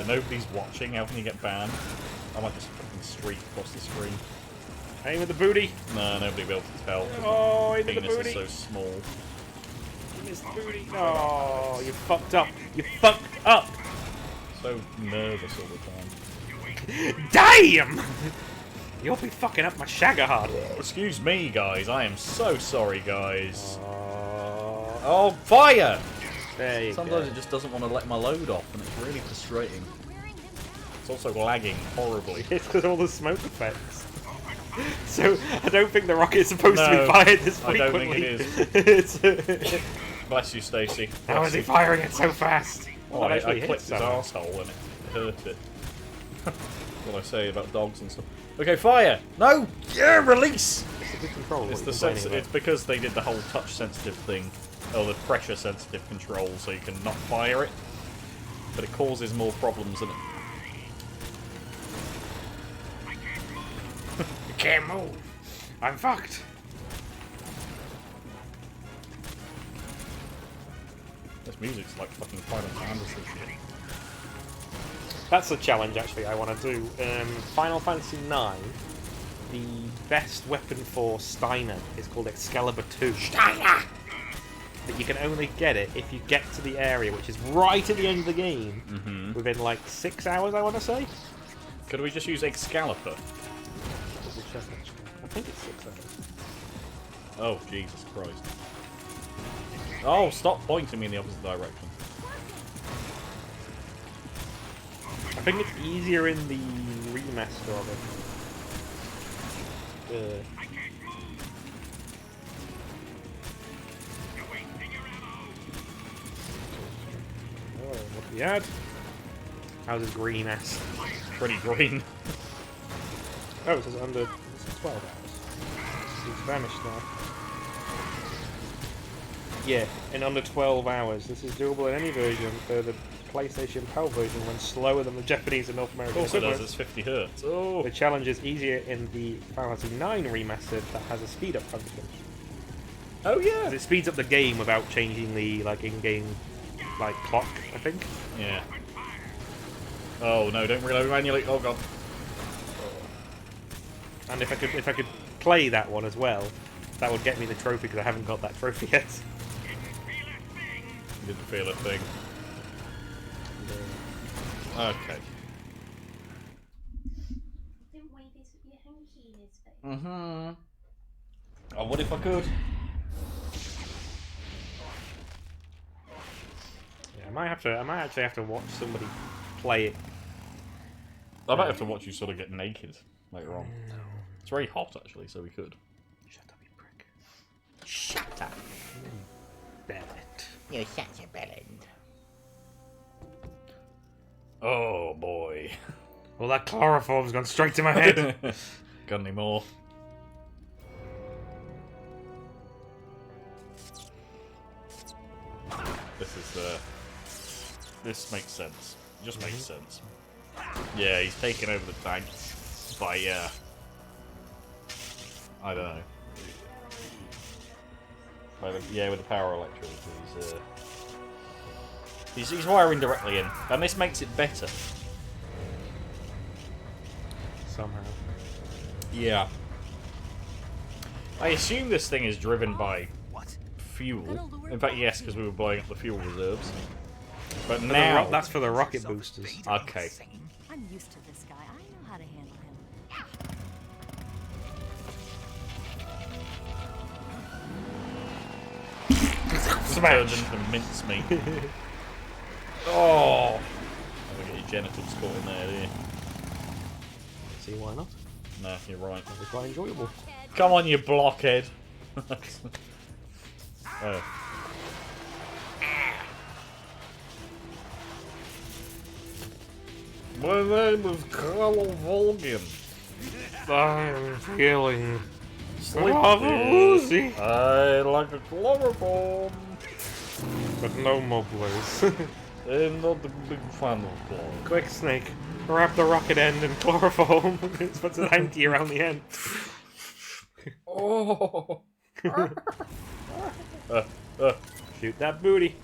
Nobody's watching. How can you get banned? I might just fucking streak across the screen. Aim at the booty. No, nobody will be able to tell. Oh, aim at the Penis booty. is so small. Aim at the booty. Oh, you fucked up. You fucked up. So nervous all the time. Damn! You'll be fucking up my shagger hard. Excuse me, guys. I am so sorry, guys. Oh, fire! There you Sometimes go. it just doesn't want to let my load off, and it's really frustrating. It's also lagging horribly. It's because of all the smoke effects. So I don't think the rocket's supposed to be No, fired this I don't frequently. think it is. Bless you, Stacey. How is he firing it so fast? Oh, Well, I actually clipped hits his someone. arsehole and it hurt it. What I say about dogs and stuff. Okay, fire! No! Yeah, release! It's a good control. It's what the you're complaining it's because they did the whole touch sensitive thing, or the pressure sensitive control, so you can not fire it. But it causes more problems than it. I can't move. I'm fucked. This music's like fucking Final Fantasy shit. That's a challenge, actually, I want to do. Final Fantasy IX, the best weapon for Steiner is called Excalibur 2. Steiner! But you can only get it if you get to the area, which is right at the end of the game, within like 6 hours, I want to say. Could we just use Excalibur? Double check, actually. I think it's 6 hours. Oh, Jesus Christ. Oh, stop pointing me in the opposite direction. I think it's easier in the remaster of it. Oh, look at the ad. How's his green ass? Pretty green. Oh, it says under 12 hours. He's vanished now. Yeah, in under 12 hours. This is doable in any version. For the PlayStation PAL version, when slower than the Japanese and North American Also does, equivalent. it's 50 hertz. Oh! The challenge is easier in the Final Fantasy IX remastered that has a speed up function. Oh, yeah! 'Cause it speeds up the game without changing the in-game clock, I think. Yeah. Oh, no, don't reload manually. Oh, God. And if I could play that one as well, that would get me the trophy because I haven't got that trophy yet. Didn't feel a thing. Okay. Didn't wave this with your hanky in his face. Mm-hmm. Oh, what if I could? Yeah, I might actually have to watch somebody play it. I might have to watch you sort of get naked later on. No. It's very hot, actually, so we could. Shut up, you prick. Shut up. Damn it. You're such a bellend. Oh, boy. Well, that chloroform's gone straight to my head. Got any more? This makes sense. Just makes sense. Yeah, he's taken over the tank by, I don't know. With the power electrode. He's wiring directly in, and this makes it better. Somehow. Yeah. I assume this thing is driven by What? fuel. In fact, yes, because we were blowing up the fuel reserves. But For now... that's for the rocket boosters. Okay. I'm used to this guy. I know how to handle him. Turned into mincemeat. Oh! I'm gonna get your genitals caught in there, do you? See why not? No, you're right. That'd be quite enjoyable. Come on, you blockhead! Oh. My name is Carl Volgin. I'm feeling Sleepy. I like a chloroform. but no mobblers. I'm not a big fan of chloroform. Quick, Snake. Wrap the rocket end in chloroform. It's puts a hanky around the end. Oh. Shoot that booty.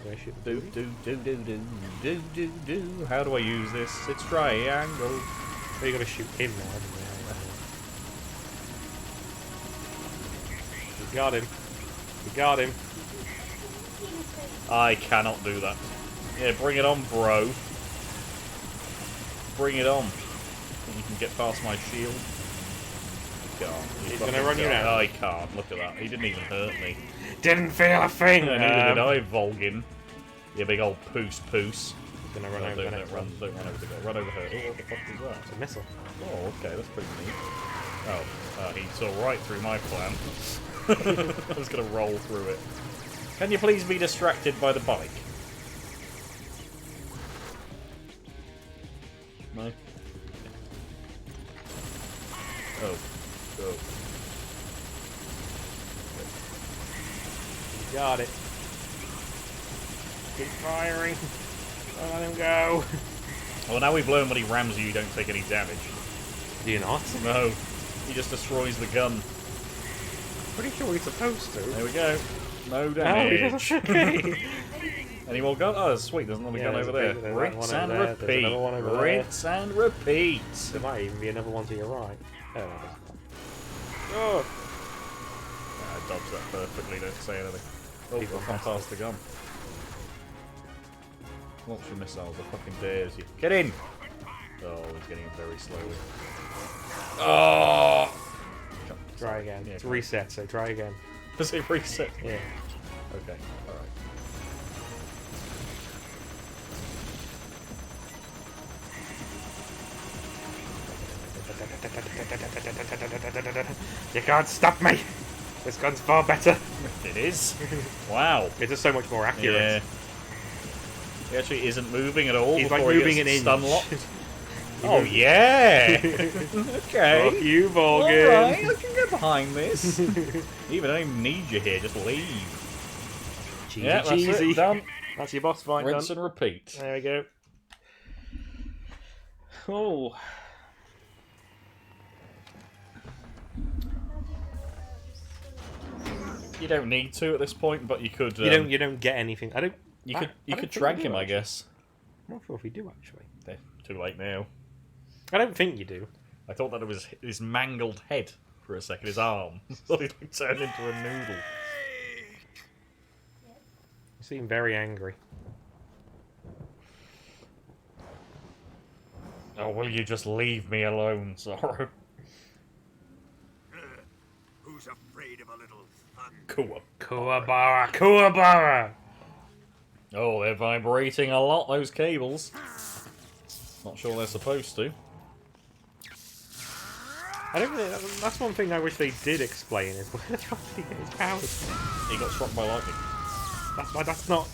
Where do I shoot the Do booty? do. How do I use this? It's triangle. Oh, you gotta shoot him now, haven't you? We got him. We got him. I cannot do that. Yeah, bring it on, bro. Bring it on. Think you can get past my shield? You can't. He's fucking gonna run you can't. down. I can't. Look at that. He didn't even hurt me. Didn't feel a thing. Neither did I, Volgin. You big old poos. Gonna run No, over the don't next run one. over the guy. Run over her. Oh, what the fuck is that? It's a missile. Oh, okay, that's pretty neat. Oh, he saw right through my plan. I was gonna roll through it. Can you please be distracted by the bike? No? Oh. Oh. You got it. Keep firing. Don't let him go. Well, now we've learned when he rams you, you don't take any damage. Do you not? No. He just destroys the gun. Pretty sure we're supposed to. There we go. No Oh, he damage. doesn't. Okay. Any more gun? Oh, sweet. There's another gun there's over a there. big- there's that Rinse one and over there, there's repeat. another one over there. Rinse and repeat. There might even be another one to your right. Oh, no, there's not. Oh! I dodged that perfectly, don't say anything. Oh, People I've gone past the gun. Launch your missiles, I fucking dares you. Get in! Oh, he's getting in very slowly. Oh! Try again. Yeah, It's come on. reset, so try again. Does it reset? Yeah. Okay, alright. You can't stop me! This gun's far better. It is? Wow. It's just so much more accurate. Yeah. He actually isn't moving at all He's like before he moving gets an inch. stun locked. Oh, yeah! Okay. Fuck you, Alright, Volgin. I can get behind this. Even I don't even need you here, just leave. Cheesy, Yeah, that's cheesy. it, done. That's your boss fight Rinse done. and repeat. There we go. Oh. You don't need to at this point, but you could. You don't get anything. I don't. You I could. You don't could think drag we do, him, I actually. guess. I'm not sure if we do actually. Eh, too late now. I don't think you do. I thought that it was his mangled head for a second, his arm. Thought he like, turned into a noodle. You seem very angry. Oh, will you just leave me alone, Zorro? Who's afraid of a little fun? Cool. Kuwabara, Kuwabara. Oh, they're vibrating a lot, those cables. Not sure they're supposed to. I don't think that's one thing I wish they did explain is where the fuck did he get his powers? He got struck by lightning. That's not.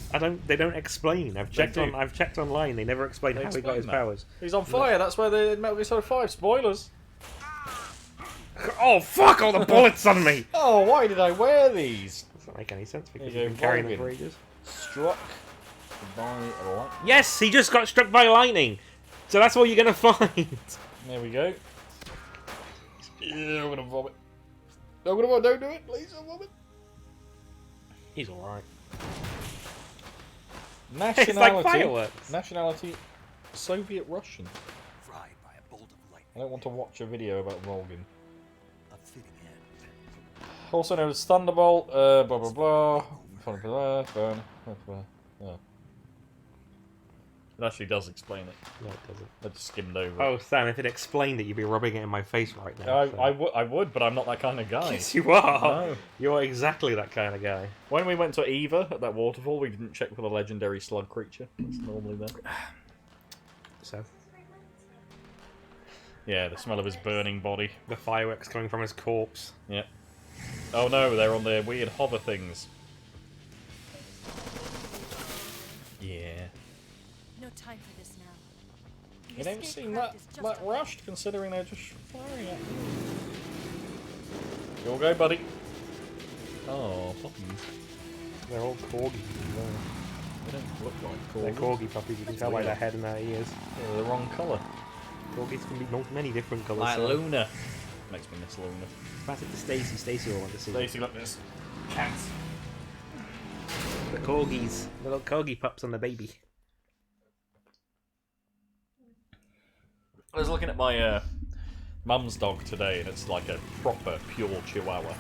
They don't explain. I've checked do. I've checked online. They never explain They how he got his explain that. powers. He's on fire, that's where the Metal Gear Solid 5 spoilers. Oh fuck! All the bullets on me. Oh, why did I wear these? Doesn't make any sense because There you he's been go, carrying them Vulcan. for ages. Struck by lightning. Yes, he just got struck by lightning. So that's what you're gonna find. There we go. Yeah, I'm gonna vomit. I'm gonna vomit. Don't do it, please. Don't vomit. He's all right. Nationality. It's like fireworks. Nationality. Soviet Russian. Fried by a bolt of light. I don't want to watch a video about Volgin. A fitting end. Also known as Thunderbolt. Blah blah blah. Burn. Oh. It actually does explain it. No, it doesn't. I just skimmed over. Oh, Sam, if it explained it, you'd be rubbing it in my face right now. it. I would, but I'm not that kind of guy. Yes, you are. No. You're exactly that kind of guy. When we went to Eva at that waterfall, we didn't check for the legendary slug creature. That's normally there. So, Yeah, the smell of his burning body. the fireworks coming from his corpse. Yeah. Oh no, they're on their weird hover things. Yeah. No time for this now. It don't seem that rushed, considering they're just firing at you. You'll go, buddy. Oh, puppies. They're all corgis. They don't look like They're corgis. corgi puppies. You can That's tell by weird. their head and their ears. They're the wrong colour. Corgis can be many different colours. Like so Luna. Makes me miss Luna. pass it to Stacy. Stacy will want to see. Stacy, look at this. Cats. The corgis. The little corgi pups on the baby. I was looking at my mum's dog today, and it's like a proper pure Chihuahua.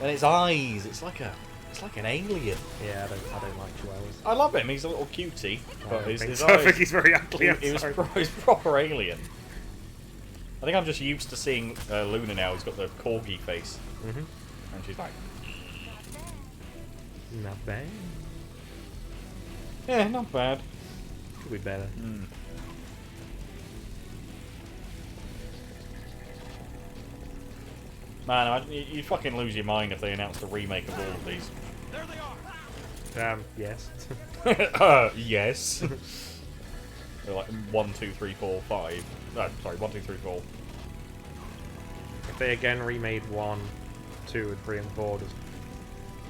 And its eyes, it's like an alien. Yeah, I don't like chihuahuas. I love him. He's a little cutie, I but don't his think eyes. so. I think he's very ugly. I'm He was sorry. he's proper alien. I think I'm just used to seeing Luna now. He's got the corgi face, Mhm. and she's like, Not bad. yeah, not bad. Could be better. Man, you fucking lose your mind if they announced a remake of all of these. Yes. Yes. They're like 1, 2, 3, 4, 5. No, sorry, 1, 2, 3, 4. If they again remade 1, 2, and 3, and 4, just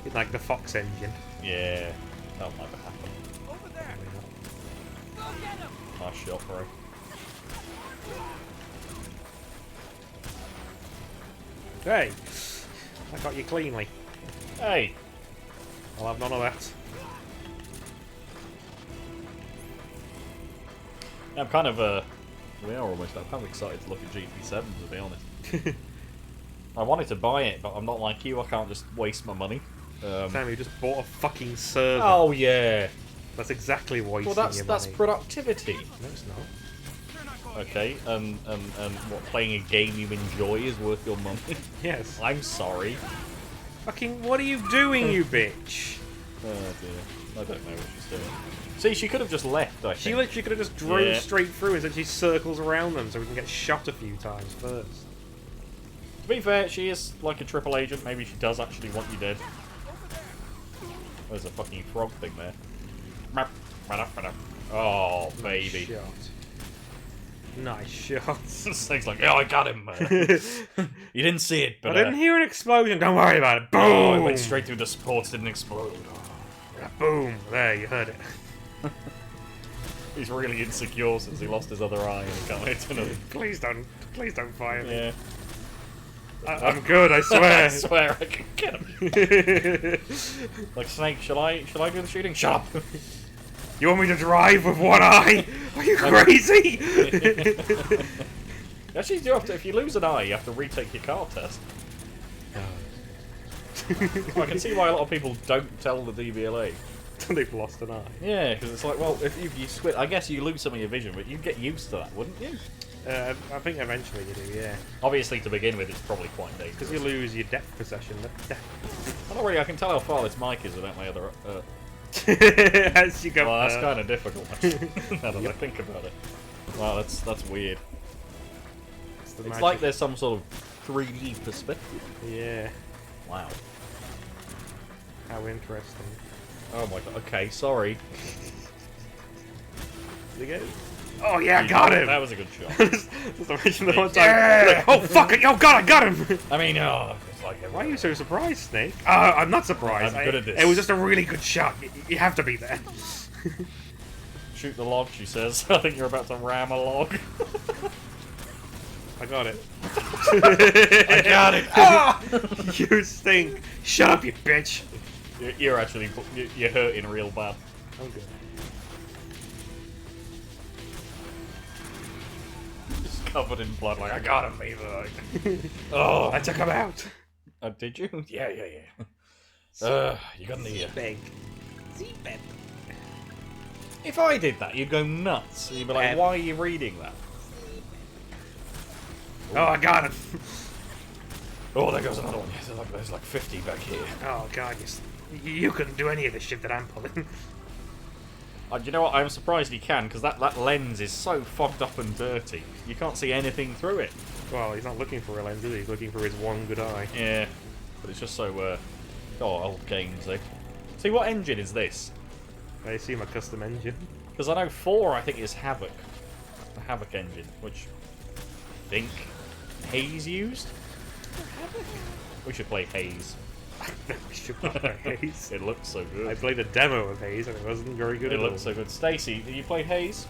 it's like the Fox engine. Yeah, that might happen. Over there. Nice shot, bro. Hey, I got you cleanly. Hey, I'll have none of that. I'm kind of we are almost. I'm kind of excited to look at GP7 to be honest. I wanted to buy it, but I'm not like you. I can't just waste my money. Sam, you just bought a fucking server. Oh yeah. That's exactly wasting Well, your that's money. productivity. No, it's not. Okay, and what, playing a game you enjoy is worth your money? Yes. I'm sorry. Fucking, what are you doing, you bitch? Oh dear. I don't know what she's doing. See, she could have just left, I She think. literally could have just drove Yeah. straight through and then she circles around them so we can get shot a few times first. To be fair, she is like a triple agent. Maybe she does actually want you dead. There's a fucking frog thing there. Oh, baby. Shot. Nice shot. Snake's like, yeah, I got him, man. You didn't see it, I but didn't hear an explosion, don't worry about it. Boom! oh, it went straight through the supports, didn't explode. Boom! There, you heard it. He's really insecure since he lost his other eye and he can't hit another. Please don't fire me. Yeah. I'm good, I I swear. swear I can get him. Like, Snake, shall I do the shooting? Shut up! You want me to drive with one eye? Are you crazy? Actually, you do have to, if you lose an eye, you have to retake your car test. I can see why a lot of people don't tell the DVLA. They've lost an eye. Yeah, because it's like, well, if you squint, I guess you lose some of your vision, but you'd get used to that, wouldn't you? I think eventually you do, yeah. Obviously, to begin with, it's probably quite Because dangerous. you lose your depth perception. I don't really, I can tell how far this mic is without my other As you go. Well, that's kind of difficult. Now that I think about it. Wow, that's weird. It's like there's some sort of 3D perspective. Yeah. Wow. How interesting. Oh my god. Okay, sorry. Oh yeah, I got him! That was a good shot. Just imagine the one time. Like, oh fuck it! Oh god, I got him! I mean, it's like Why are you so surprised, Snake? I'm not surprised. I'm good at this. It was just a really good shot. You have to be there. Shoot the log, she says. I think you're about to ram a log. I got it. I got it. Ah! You stink. Shut up, you bitch. You're actually you're hurting real bad. I'm good. Just covered in blood. Like I got him, Eva. Oh, I took him out. Did you? Yeah. You got an ear. Big. If I did that, you'd go nuts. You'd be like, why are you reading that? Oh, I got him. Oh, there goes another one. There's like 50 back here. Oh god, you couldn't do any of the shit that I'm pulling. Do you know what? I'm surprised he can, because that lens is so fogged up and dirty. You can't see anything through it. Well, he's not looking for a lens, is he? He's looking for his one good eye. Yeah, but it's just so, old games, eh? See, what engine is this? I assume a custom engine. Because I know 4, I think, is Havoc. The Havoc engine, which I think Haze used? We should play Haze. We should play Haze. It looks so good. I played a demo of Haze and it wasn't very good It at all. looks so good. Stacey, did you play Haze?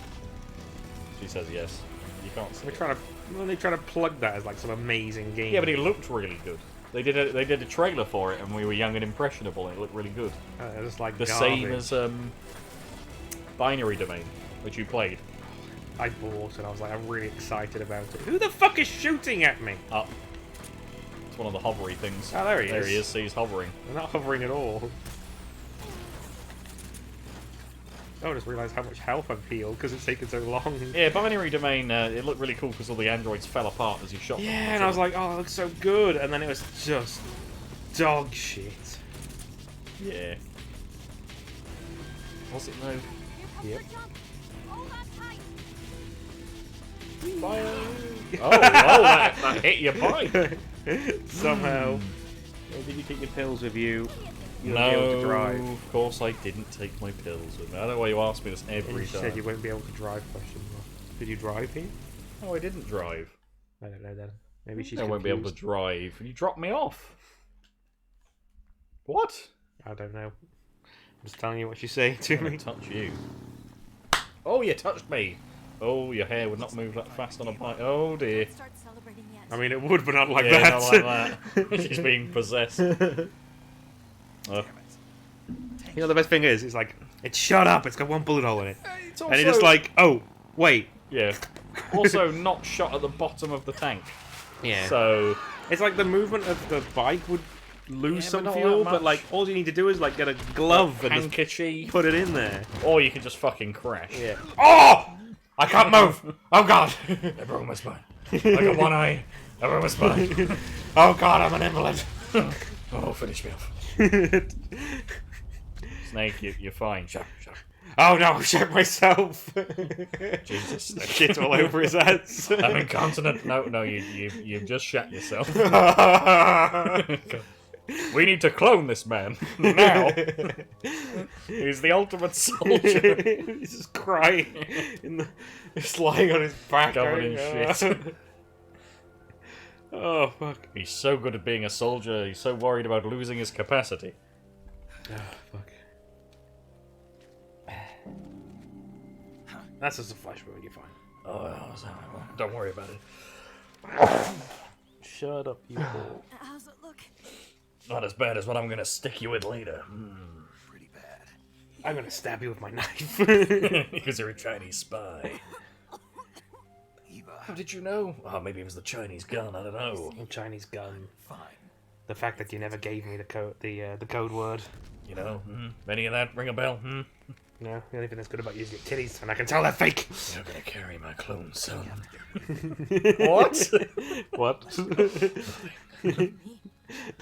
She says yes. You can't see. They're trying to plug that as like some amazing game. Yeah, but it looked really good. They did a trailer for it, and we were young and impressionable, and it looked really good. Just like The garbage. same as Binary Domain, which you played. I bought and I was like, I'm really excited about it. Who the fuck is shooting at me? Up. It's one of the hovery things. Oh, there he is. There he is. See, he's hovering. I'm not hovering at all. Oh, I just realised how much health I've healed because it's taken so long. Yeah, Binary Domain. It looked really cool because all the androids fell apart as you shot them. Yeah, and I was like, oh, it looks so good, and then it was just dog shit. yeah. Was it though? Yep. That hit your bike. Somehow. Did you take your pills with you? You won't No, be able to drive. of course I didn't take my pills with me. I don't know why you ask me this every You time. said you won't be able to drive, question mark. Did you drive here? Oh, I didn't drive. I don't know then. Maybe she's I won't be able to confused. drive. And you dropped me off. What? I don't know. I'm just telling you what she's saying to I'm gonna me. touch you. Oh, you touched me. Oh, your hair would not move that fast on a bike. Oh dear. Start celebrating yet. I mean, it would, but not like Yeah, that. not like that. She's being possessed. You know, the best thing is, it's like, it's shut up, it's got one bullet hole in it. It's And it's just like, oh, wait. yeah. Also, not shot at the bottom of the tank. Yeah. So It's like the movement of the bike would lose Yeah, some but not fuel, that but much. like, all you need to do is like get a glove and just handkerchief, put it in there. or you can just fucking crash. Yeah. Oh! I can't move! Oh god! I broke my spine. I got one eye. I broke my spine. Oh god, I'm an invalid! Oh, finish me off. Snake, you're fine. Shut up. Oh no, I shot myself! Jesus, Snake. Shit all over his ass. I'm incontinent. No, you've just shat yourself. We need to clone this man now. He's the ultimate soldier. He's just crying. He's lying on his back. Covered in shit. Oh fuck. He's so good at being a soldier. He's so worried about losing his capacity. Oh fuck. That's just a flash wound, you're fine. Oh, don't worry about it. Shut up, you fool. How's it look? Not as bad as what I'm gonna stick you with later. Pretty bad. I'm gonna stab you with my knife. Because you're a Chinese spy. Eva, How did you know? Oh, maybe it was the Chinese gun. I don't know. Chinese gun. fine. The fact that you never gave me the code word. You know, any of that ring a bell? No, the only thing that's good about you is your titties, and I can tell they're fake. You're gonna carry my clone son. What? What?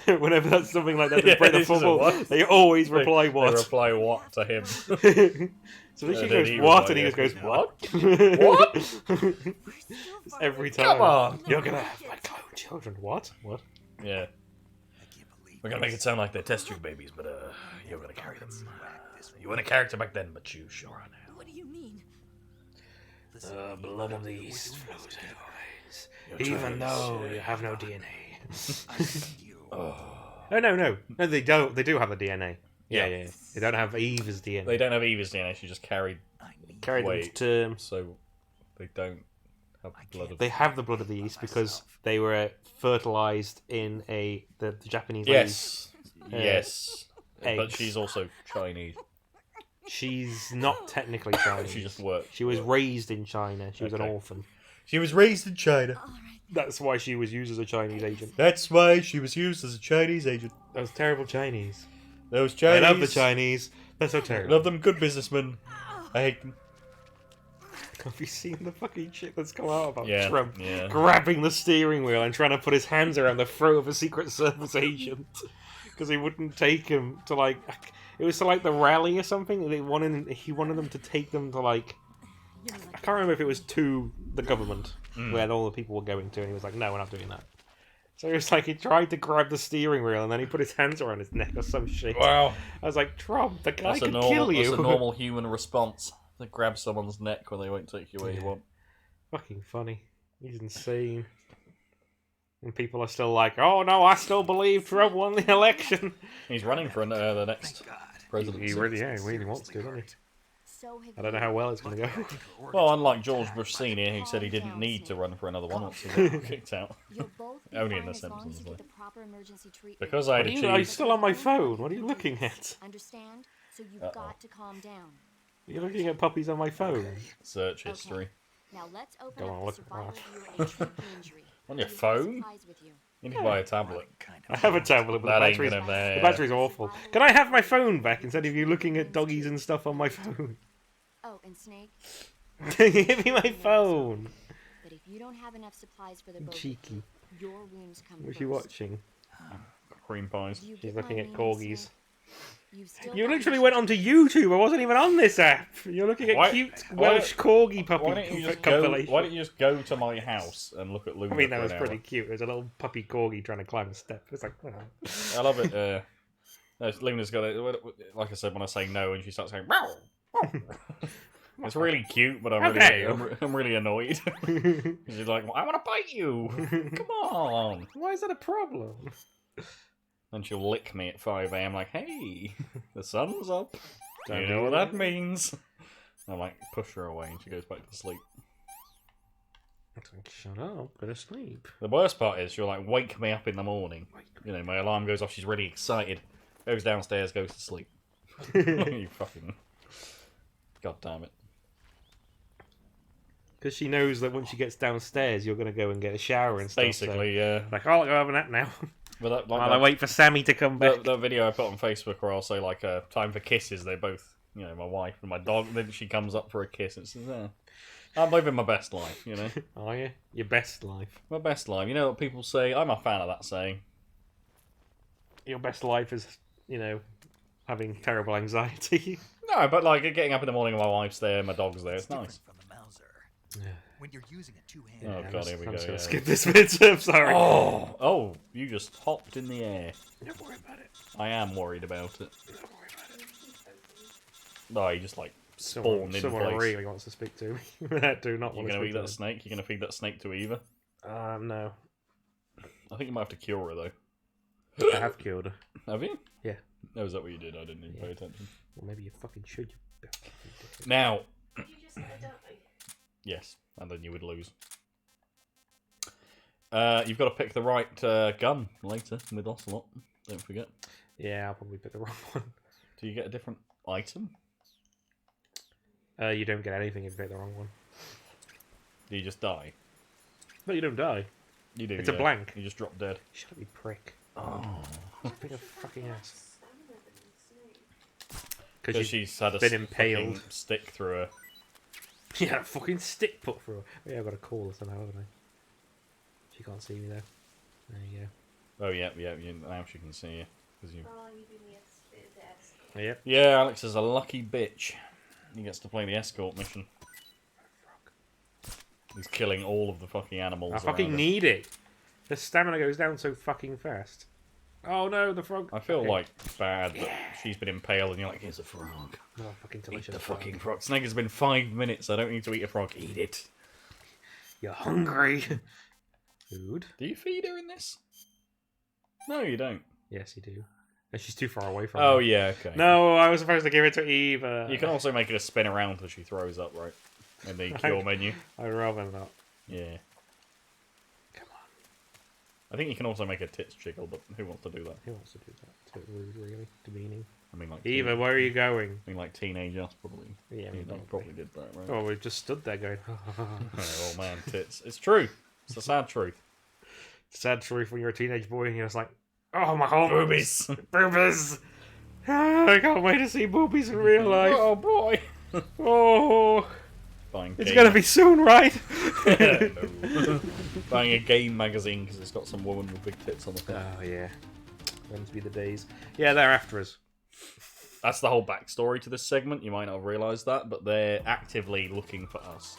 Whenever that's something like that, Yeah, they break the this is a football, what? they always reply They what. reply what to him. So then she And then goes, he was what? like, And he yeah, just goes, what? What? Every time. Come on. You're gonna have my clone children. What? What? Yeah. I can't believe We're gonna make it sound like they're test tube babies, but you're gonna carry them. You weren't a character back then, but you sure are now. What do you mean? Blood of the East flows in your veins, Your even choice. though you have no DNA. I need you. Oh no, they don't. They do have the DNA. Yeah. Yeah. They don't have Eva's DNA. They don't have Eva's DNA, she just carried, I need carry them Wait. to term. so they don't have blood of... They have the blood of the East because they were fertilized in the Japanese lady. Yes. Yes. But eggs. she's also Chinese. She's not technically Chinese. She just worked. She was raised in China. She was an Okay. orphan. She was raised in China. All right. That's why she was used as a Chinese agent. That's why she was used as a Chinese agent. Those terrible Chinese. Those Chinese. I love the Chinese. They're so terrible. Love them, good businessmen. I hate them. Have you seen the fucking shit that's come out about Yeah, Trump yeah. grabbing the steering wheel and trying to put his hands around the throat of a Secret Service agent because he wouldn't take him to like it was to like the rally or something. He wanted them to take them to like I can't remember if it was to the government where all the people were going to, and he was like, "No, we're not doing that." So it was like he tried to grab the steering wheel and then he put his hands around his neck or some shit. Wow. I was like, Trump, the guy That's a could normal, kill you. that's a normal human response. To grab someone's neck when they won't take you where you want. Fucking funny. He's insane. And people are still like, oh no, I still believe Trump won the election. He's running for the next God. presidency. He really wants to, doesn't he? So have I don't know how well it's going to go. Well, unlike George Bush Sr., who said he didn't need to run for another one once he got kicked out. You'll both be Only in fine The as long as Simpsons, you though. get the proper emergency treatment. Because I'd Are you achieved still on my phone? What are you looking at? Understand? So you've Uh-oh. got to calm down. You're looking at puppies on my phone. search history. Now let's open Go up on, the look at survival that. view and treat the injury. On your Do you have phone? supplies with you? You need to buy a tablet. Kind I of. have a tablet, but That the ain't battery's, gonna be. the battery's awful. Can I have my phone back instead of you looking at doggies and stuff on my phone? Oh, and Snake, Give me my phone. but if you don't have enough supplies for the boat, Cheeky. your wounds come What's first. she watching? Cream pies. Do you She's get looking my at meaning, corgis. Snake? You've still You got literally missions went onto YouTube. I wasn't even on this app. You're looking at Why- cute why- Welsh corgi puppy Why don't you just go? compilation. Why don't you just go to my house and look at Luna I mean, that for was an pretty hour? cute. There's a little puppy corgi trying to climb a step. It's like, oh. I love it. No, Luna's got it. Like I said, when I say no, and she starts saying, "Meow." It's really cute, but Okay. I'm really annoyed. She's like, I want to bite you. Come on. Why is that a problem? And she'll lick me at 5 a.m. like, hey, the sun's up. Don't You know what do that that. means? I'm like, push her away, and she goes back to sleep. It's like, shut up, go to sleep. The worst part is she'll like wake me up in the morning. You know, my alarm goes off. She's really excited. Goes downstairs, goes to sleep. You fucking. God damn it. Because she knows that once she gets downstairs, you're going to go and get a shower and stuff. Basically, yeah. So. Like, I'll go have a nap now. But that, like While I wait for Sammy to come back. that video I put on Facebook where I'll say, like, time for kisses. They both, you know, my wife and my dog, then she comes up for a kiss and says, I'm living my best life, you know. Are you? Your best life. My best life. You know what people say? I'm a fan of that saying. Your best life is, you know, having terrible anxiety. No, but, like, getting up in the morning and my wife's there, my dog's there. It's different nice. from the Mauser. Yeah. When you're using a two-handed. Oh, God, here we I'm go. just going Yeah. to skip this bit. I'm sorry. Oh, you just hopped in the air. Don't worry about it. I am worried about it. Don't worry about it. No, you just, like, Someone, spawned in someone place. really wants to speak to me. I do not You're want to going to speak eat to that snake? You're going to feed that snake to Eva? them. No. I think you might have to cure her, though. I have killed her. Have you? Yeah. Oh, is that what you did? I didn't even pay attention. Well, maybe you fucking should. You Now, You just said, don't they? yes, and then you would lose. You've got to pick the right gun later with Ocelot. Don't forget. Yeah, I'll probably pick the wrong one. Do you get a different item? You don't get anything if you pick the wrong one. Do you just die? No, you don't die. You do. It's a yeah. blank. You just drop dead. Shut up, you prick. Oh. Pick a fucking ass. Because she's had a been fucking impaled. stick through her. Yeah, a fucking stick put through her. Yeah, I've got to call her somehow, haven't I? She can't see me though. There you go. Oh, yeah. Now she can see you. 'Cause you... Oh, you do the S. Yep. Yeah, Alex is a lucky bitch. He gets to play the escort mission. He's killing all of the fucking animals. I fucking around him. need it. The stamina goes down so fucking fast. Oh no, the frog. I feel Okay. like bad that she's been impaled and you're like, here's a frog. Oh, fucking Eat delicious. the fucking frog. Snake, it's been 5 minutes. I don't need to eat a frog. Eat it. You're hungry. Food? Do you feed her in this? No, you don't. Yes, you do. And she's too far away from Oh, me. yeah, okay. No, I was supposed to give it to Eva. You can also make it a spin around until she throws up, right? In the cure menu. I'd rather not. Yeah. Come on. I think you can also make a tits jiggle, but who wants to do that? Who wants to do that? It's a bit rude, really. Demeaning. I mean, like... Eva, where are you going? I mean, like, teenage us, probably. Yeah, You probably did that, right? Oh, we just stood there going... Oh, man, tits. It's true. It's the sad truth. Sad truth when you're a teenage boy and you're just like, oh, my whole... Boobies. Boobies! I can't wait to see boobies in real life. Oh, boy. Oh, Buying it's game- gonna be soon, right? No. Buying a game magazine because it's got some woman with big tits on the front. Oh, yeah. Going to be the days. Yeah, they're after us. That's the whole backstory to this segment. You might not have realised that, but they're actively looking for us.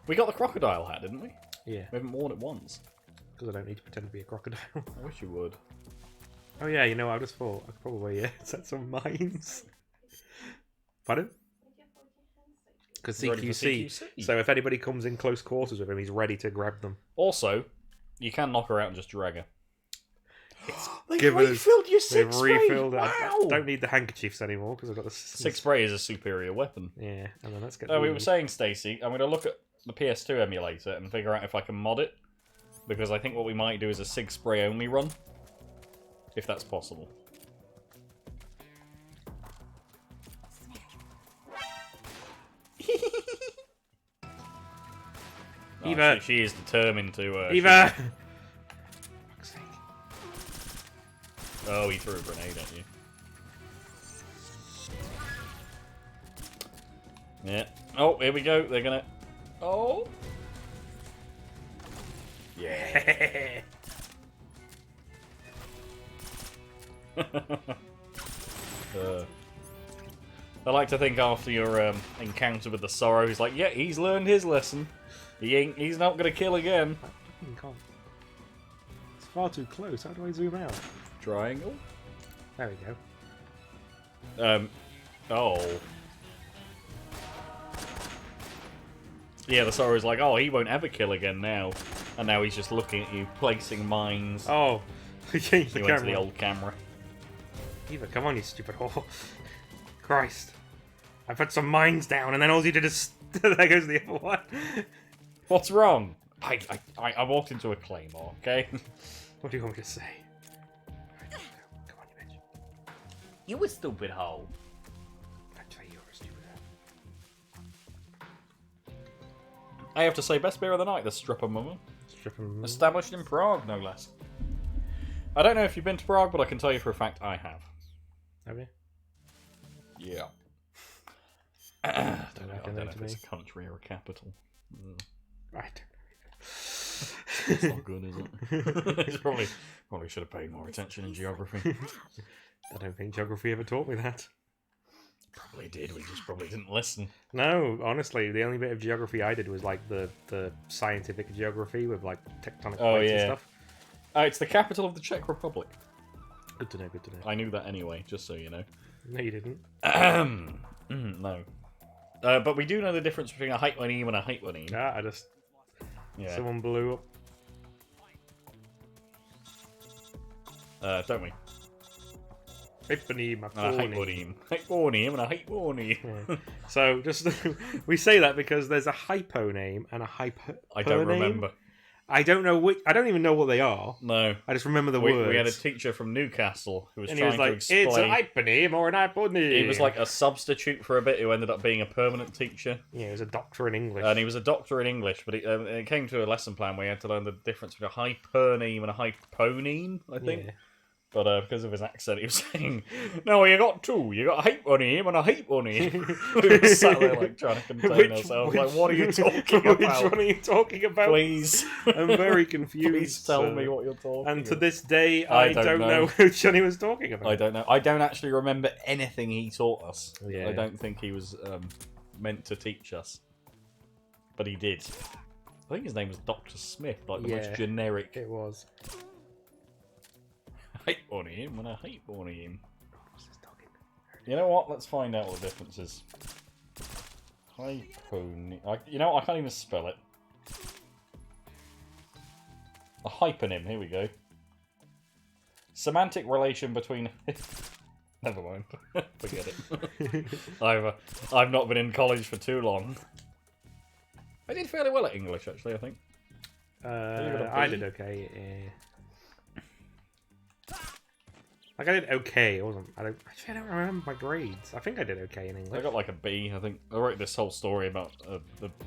We got the crocodile hat, didn't we? Yeah, We haven't worn it once. because I don't need to pretend to be a crocodile. I wish you would. Oh, yeah, you know, I just thought I could probably set some mines. Pardon? Because He's ready for CQC. CQC. So if anybody comes in close quarters with him, he's ready to grab them. Also, you can knock her out and just drag her. They've Give us- refilled your They've six spray. refilled it. Wow. I don't need the handkerchiefs anymore because I've got the Six spray is a superior weapon. Yeah, and then let's get. Oh, we the- were saying, Stacey, I'm going to look at the PS2 emulator and figure out if I can mod it. Because I think what we might do is a Sig Spray only run. If that's possible. Oh, Eva. she is determined to... Eva! Oh, he threw a grenade at you. Yeah. Oh, here we go. They're gonna... Oh! Yeah. I like to think after your encounter with the Sorrow, he's like, yeah, he's learned his lesson. He's not gonna kill again. I fucking can't. It's far too close. How do I zoom out? Triangle? There we go. Oh. Yeah, the Sorrow's like, oh, he won't ever kill again now. And now he's just looking at you, placing mines. Oh, he changed the He went to camera. the old camera. Eva, come on, you stupid whore. Christ. I put some mines down, and then all you did is... there goes the other one. What's wrong? I walked into a claymore, okay? What do you want me to say? Come on, you bitch. You a stupid hoe. Actually, you're a stupid hoe. I have to say, best beer of the night, the Stripper Mummer. Strip him. Established in Prague, no less. I don't know if you've been to Prague, but I can tell you for a fact I have. Have you? Yeah. I don't know, reckon that to if it's me. a country or a capital. Right. It's not good, is it? It's probably should have paid more attention in geography. I don't think geography ever taught me that. Probably did, we just probably didn't listen. No, honestly, the only bit of geography I did was like the scientific geography with like tectonic Oh, plates yeah. and stuff. It's the capital of the Czech Republic. Good to know, good to know. I knew that anyway, just so you know. No, you didn't. No. But we do know the difference between a hyponym and a hyponym. Ah, I just... Yeah. Someone blew up. Don't we? Hyponym, And a hyponym. Hyponym and a hyponym. Yeah. So, just... we say that because there's a hyponame and a hypo... I don't remember. I don't know which... I don't even know what they are. No. I just remember the We words. had a teacher from Newcastle who was and he trying was like, to explain... it's a hyponym or an hyponym. He was like a substitute for a bit who ended up being a permanent teacher. Yeah, he was a doctor in English. And he was a doctor in English, but it came to a lesson plan where he had to learn the difference between a hyperneme and a hyponeme, I think. Yeah. But because of his accent, he was saying, "No, you got two. You got a heap on him and a heap on him." We were sat there like trying to contain ourselves. Like, what are you talking about? Which one are you talking about? Please, I'm very confused. please tell me what you're talking. And to about. this day, I don't know which one he was talking about. I don't know. I don't actually remember anything he taught us. Yeah. I don't think he was meant to teach us, but he did. I think his name was Dr. Smith, like the most generic. It was. Hate on him and I hate on him. You know what? Let's find out what the difference is. You know what? I can't even spell it. A hyponym. Here we go. Semantic relation between. Never mind. Forget it. I've not been in college for too long. I did fairly well at English, actually. I think. I did okay. Like I did okay. I don't remember my grades. I think I did okay in English. I got like a B. I think I wrote this whole story about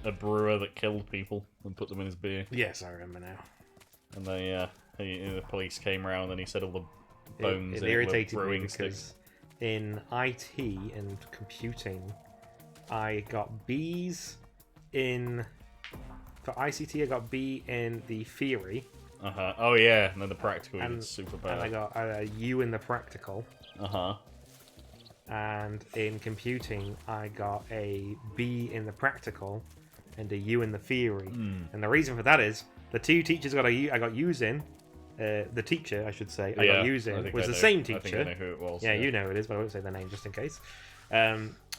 a brewer that killed people and put them in his beer. Yes, I remember now. And the police came around and he said all the bones. It in irritated were me brewing because sticks. in IT and computing, I got B's for ICT. I got B in the theory. Oh yeah, and then the practical And, is super and I bad. got a U in the practical. And in computing, I got a B in the practical and a U in the theory. And the reason for that is the two teachers I got U's in. The teacher, I should say, I got U's in was the same teacher. I think I know who it was. Yeah, you know who it is, but I won't say their name just in case.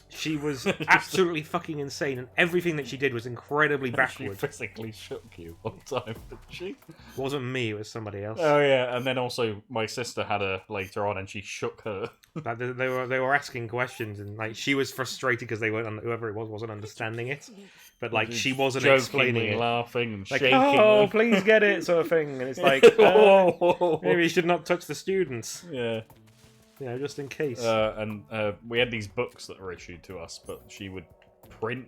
She was absolutely fucking insane, and everything that she did was incredibly She backward. physically shook you one time, didn't she? It wasn't me, it was somebody else. Oh yeah, and then also my sister had her later on, and she shook her. Like they were asking questions, and like she was frustrated because whoever it was wasn't understanding it. But like she wasn't explaining Jokingly it. laughing and Like, shaking. oh, please get it, sort of thing. And it's like, maybe you should not touch the students. Yeah. You know, just in case. And we had these books that were issued to us, but she would print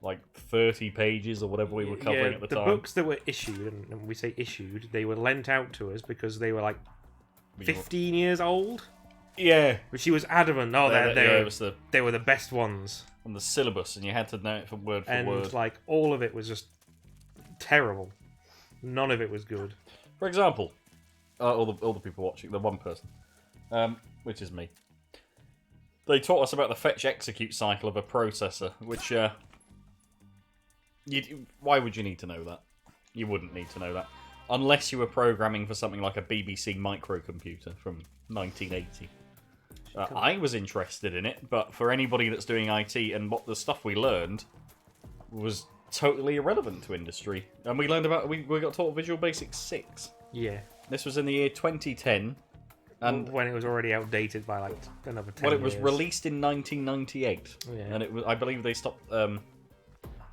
like 30 pages or whatever we were covering at the time. The books that were issued, and when we say issued, they were lent out to us because they were like 15 years old. Yeah. But she was adamant, they were the best ones. On the syllabus, and you had to know it from word for word. And like all of it was just terrible. None of it was good. For example, all the people watching, the one person, which is me. They taught us about the fetch execute cycle of a processor, which why would you need to know that? You wouldn't need to know that unless you were programming for something like a BBC microcomputer from 1980. I was interested in it, but for anybody that's doing IT and what the stuff we learned was totally irrelevant to industry. And we learned about we got taught Visual Basic 6. Yeah. This was in the year 2010, and when it was already outdated by like another 10 well, it was years. released in 1998, Yeah. and it was I believe they stopped.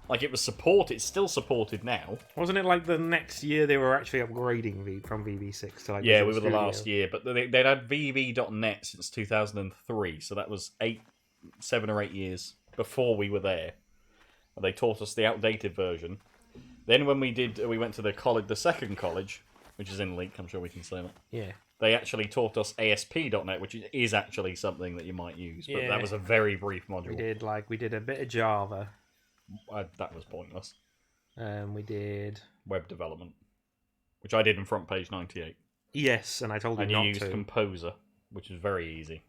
Like it was supported, it's still supported now. Wasn't it like the next year they were actually upgrading from VB6 to like Yeah, Visual we were the Studio? last year, but they'd had VB.net since 2003, so that was 7 or 8 years before we were there. And they taught us the outdated version. Then when we went to the second college, which is in Leek, I'm sure we can say that. Yeah. They actually taught us ASP.net, which is actually something that you might use, but Yeah. that was a very brief module. We did a bit of Java. That was pointless. We did Web development, which I did in Front Page 98. yes, and I told you And you not used to. Composer, which is very easy.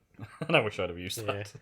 And I wish I'd have used Yeah. that.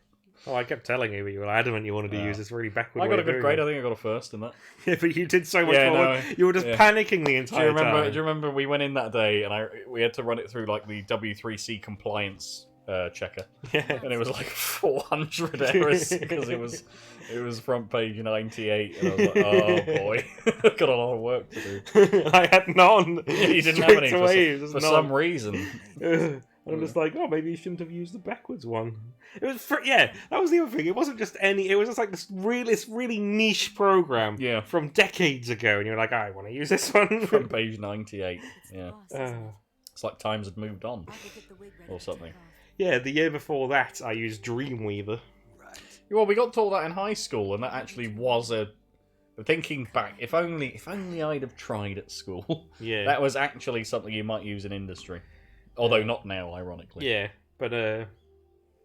Oh, I kept telling you, but you were adamant you wanted to use this really backward. I way got a of good doing grade. it. I think I got a first in that. Yeah, but you did so much Yeah, more. no, You were just yeah. panicking the Do entire you remember? time. Do you remember we went in that day and we had to run it through like the W3C compliance checker, Yeah. and it was like 400 errors because it was Front Page 98, and I was like, oh boy, I've got a lot of work to do. I had none. You didn't have Straight any away, it was for none. some reason. I'm just like, oh, maybe you shouldn't have used the backwards one. It was, that was the other thing. It wasn't just it was just like this really niche program Yeah. from decades ago, and you're like, I want to use this one. Front Page 98. Yeah, Uh, it's like times had moved on I could get the wig ready or to something. take off. yeah, the year before that, I used Dreamweaver. Well, we got taught that in high school, and that actually was thinking back, if only I'd have tried at school. Yeah. That was actually something you might use in industry. Although not now, ironically. Yeah, but oh,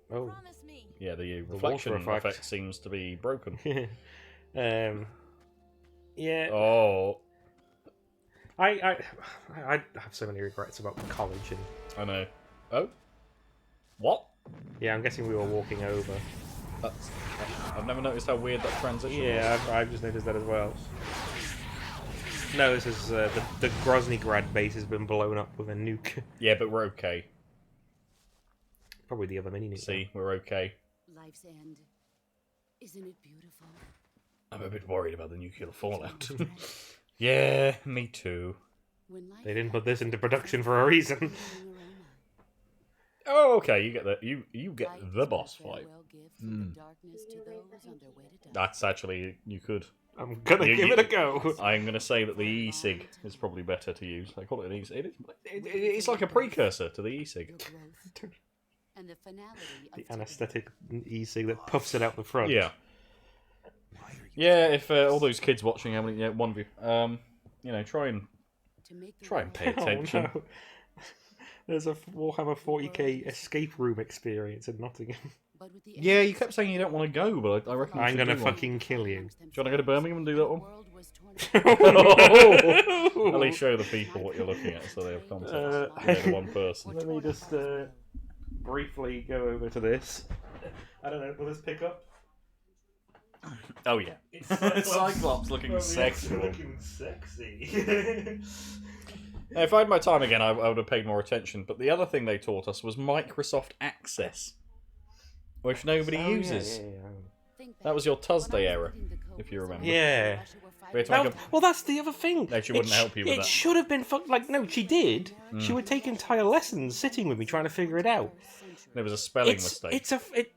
Promise me. Yeah, the water reflection effect. effect seems to be broken. yeah. Oh, I have so many regrets about college, and I know. Oh, what? yeah, I'm guessing we were walking over. That's. I've never noticed how weird that transition was. Yeah, I've just noticed that as well. No, this is the Groznygrad base has been blown up with a nuke. Yeah, but we're okay. Probably the other mini nuke. See, we're okay. Life's end. Isn't it beautiful? I'm a bit worried about the nuclear fallout. Yeah, me too. When life They didn't put this into production for a reason. aroma, Oh, okay. You get the you get light the is boss a fight. farewell gift from the darkness to those on their way to die. That's actually you could. I'm gonna You- give you- it a go. I'm gonna say that the e-cig is probably better to use. I call it an e-cig. It's like a precursor to the The e-cig. growth and the finality of The anaesthetic e-cig that puffs it out the front. Yeah. Yeah. If all those kids watching, how many? Yeah, one of you. You know, try and to make the try and world pay Oh, attention. no. There's a Warhammer 40k escape room experience in Nottingham. but with the Yeah, you kept saying you don't want to go, but I reckon you I'm should gonna do one. fucking kill you. Do you want to go to Birmingham and do that one? world was torn At least show the people what you're looking at, so they have context. You know, the one person. Let me just briefly go over to this. I don't know, will this pick up? Oh yeah, Cyclops looking sexy. Looking sexy. Now, if I had my time again, I would have paid more attention. But the other thing they taught us was Microsoft Access, which nobody Oh, uses. Yeah. That was your Tuesday era, if you remember. Yeah. We had to make No, well, that's the other thing. No, she wouldn't help you with it that. should have been like no, she did. She would take entire lessons sitting with me trying to figure it out. There was a spelling It's mistake.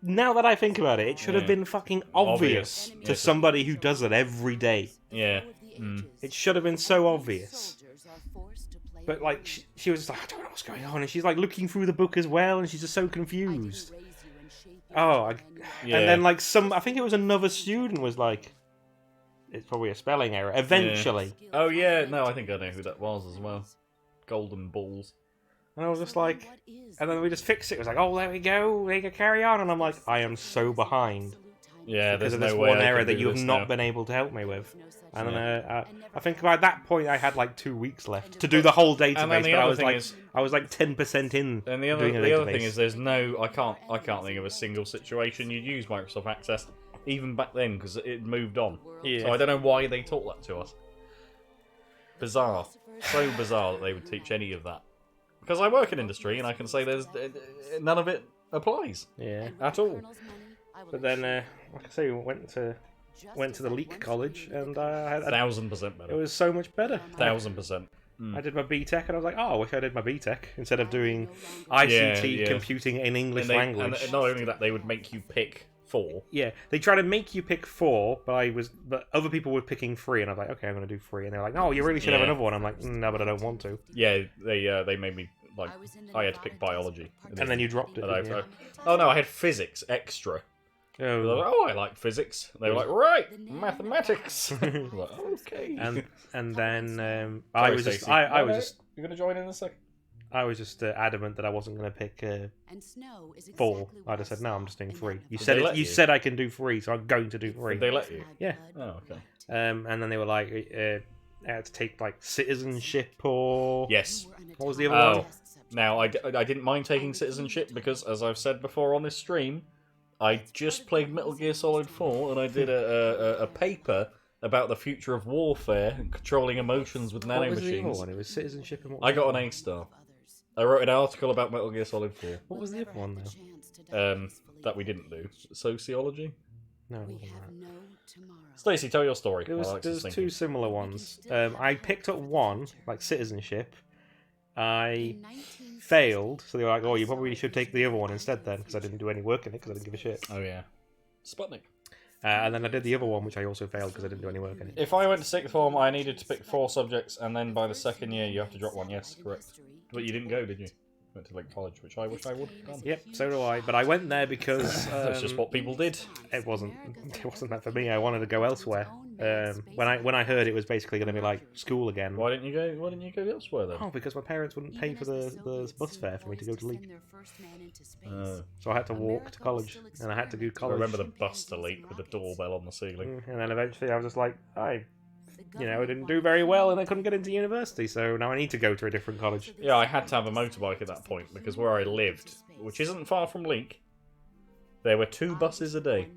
now that I think about it, it should have Yeah. been fucking obvious Obvious. to Yes. somebody who does it every day. Yeah. It should have been so obvious. But like she was like, I don't know what's going on, and she's like looking through the book as well, and she's just so confused. Oh, Yeah. and then like I think it was another student was like, it's probably a spelling error. Eventually, Oh yeah, no, I think I know who that was as well. Golden Balls. and I was just like, and then we just fixed it. It was like, oh, there we go, they can carry on, and I'm like, I am so behind Yeah, because there's of no this way one I error can that do you have this not now. been able to help me with. And then I I think by that point I had like 2 weeks left to do the whole database, And then the but I other was thing like, is- I was like 10% in. And the doing a other thing database. is, there's no, I can't think of a single situation you'd use Microsoft Access, even back then, because it moved on. Yeah. So I don't know why they taught that to us. Bizarre, so bizarre that they would teach any of that. Because I work in industry, and I can say there's none of it applies Yeah. at all. But then, like I say, we went to the Leak College, and I had, 1000% it better. was so much better. 1000%. I did my BTEC, and I was like, oh, I wish I did my BTEC instead of doing ICT Yeah. computing in English And language. and not only that, they would make you pick 4. Yeah, they try to make you pick 4, but other people were picking 3, and I was like, okay, I'm going to do 3, and they're like, oh, you really should have Yeah. another one. I'm like, no, but I don't want to. Yeah, they made me like I had to pick biology. And then you dropped it. And I- didn't you? oh no, I had physics extra. I was Oh. like, oh, I like physics. They were like, right, mathematics. I was like, okay. And then I Sorry, was just Stacey. I No, was no, just You're gonna join in a second. adamant that I wasn't going to pick 4. I just said no, I'm just doing 3. You Did said they it, let you you? said I can do 3, so I'm going to do 3. Did they let you? Yeah. Oh, okay. And then they were like, I had to take like citizenship or Yes. What was the other Oh. Now, I didn't mind taking citizenship because, as I've said before on this stream, I just played Metal Gear Solid 4 and I did a paper about the future of warfare and controlling emotions with What was the other nanomachines. one? It was citizenship and what? I got an A star. I wrote an article about Metal Gear Solid 4 What was the other one though? that we didn't do. Sociology? No, it wasn't that. Stacey, tell your story. There while was Alex is 2 thinking. similar ones. I picked up one like citizenship. I failed, so they were like, "Oh, you probably should take the other one instead then," because I didn't do any work in it because I didn't give a shit. Oh, yeah. Sputnik. And then I did the other one, which I also failed because I didn't do any work in it. If I went to sixth form, I needed to pick 4 subjects, and then by the second year, you have to drop one. Yes, correct. But you didn't go, did you? Went to like college, which I wish I would have done. Yep, so do I. But I went there because That's just what people did. it wasn't that for me. I wanted to go elsewhere. When I heard it was basically going to be like school again. Why didn't you go? Why didn't you go elsewhere then? Oh, because my parents wouldn't pay for the bus fare for me to go to Leek. Oh. So I had to walk to college, and I had to do I college. remember the bus to leak with the doorbell on the ceiling. And then eventually I was just like, I didn't do very well, and I couldn't get into university, so now I need to go to a different college. Yeah, I had to have a motorbike at that point because where I lived, which isn't far from Leek, there were 2 buses a day.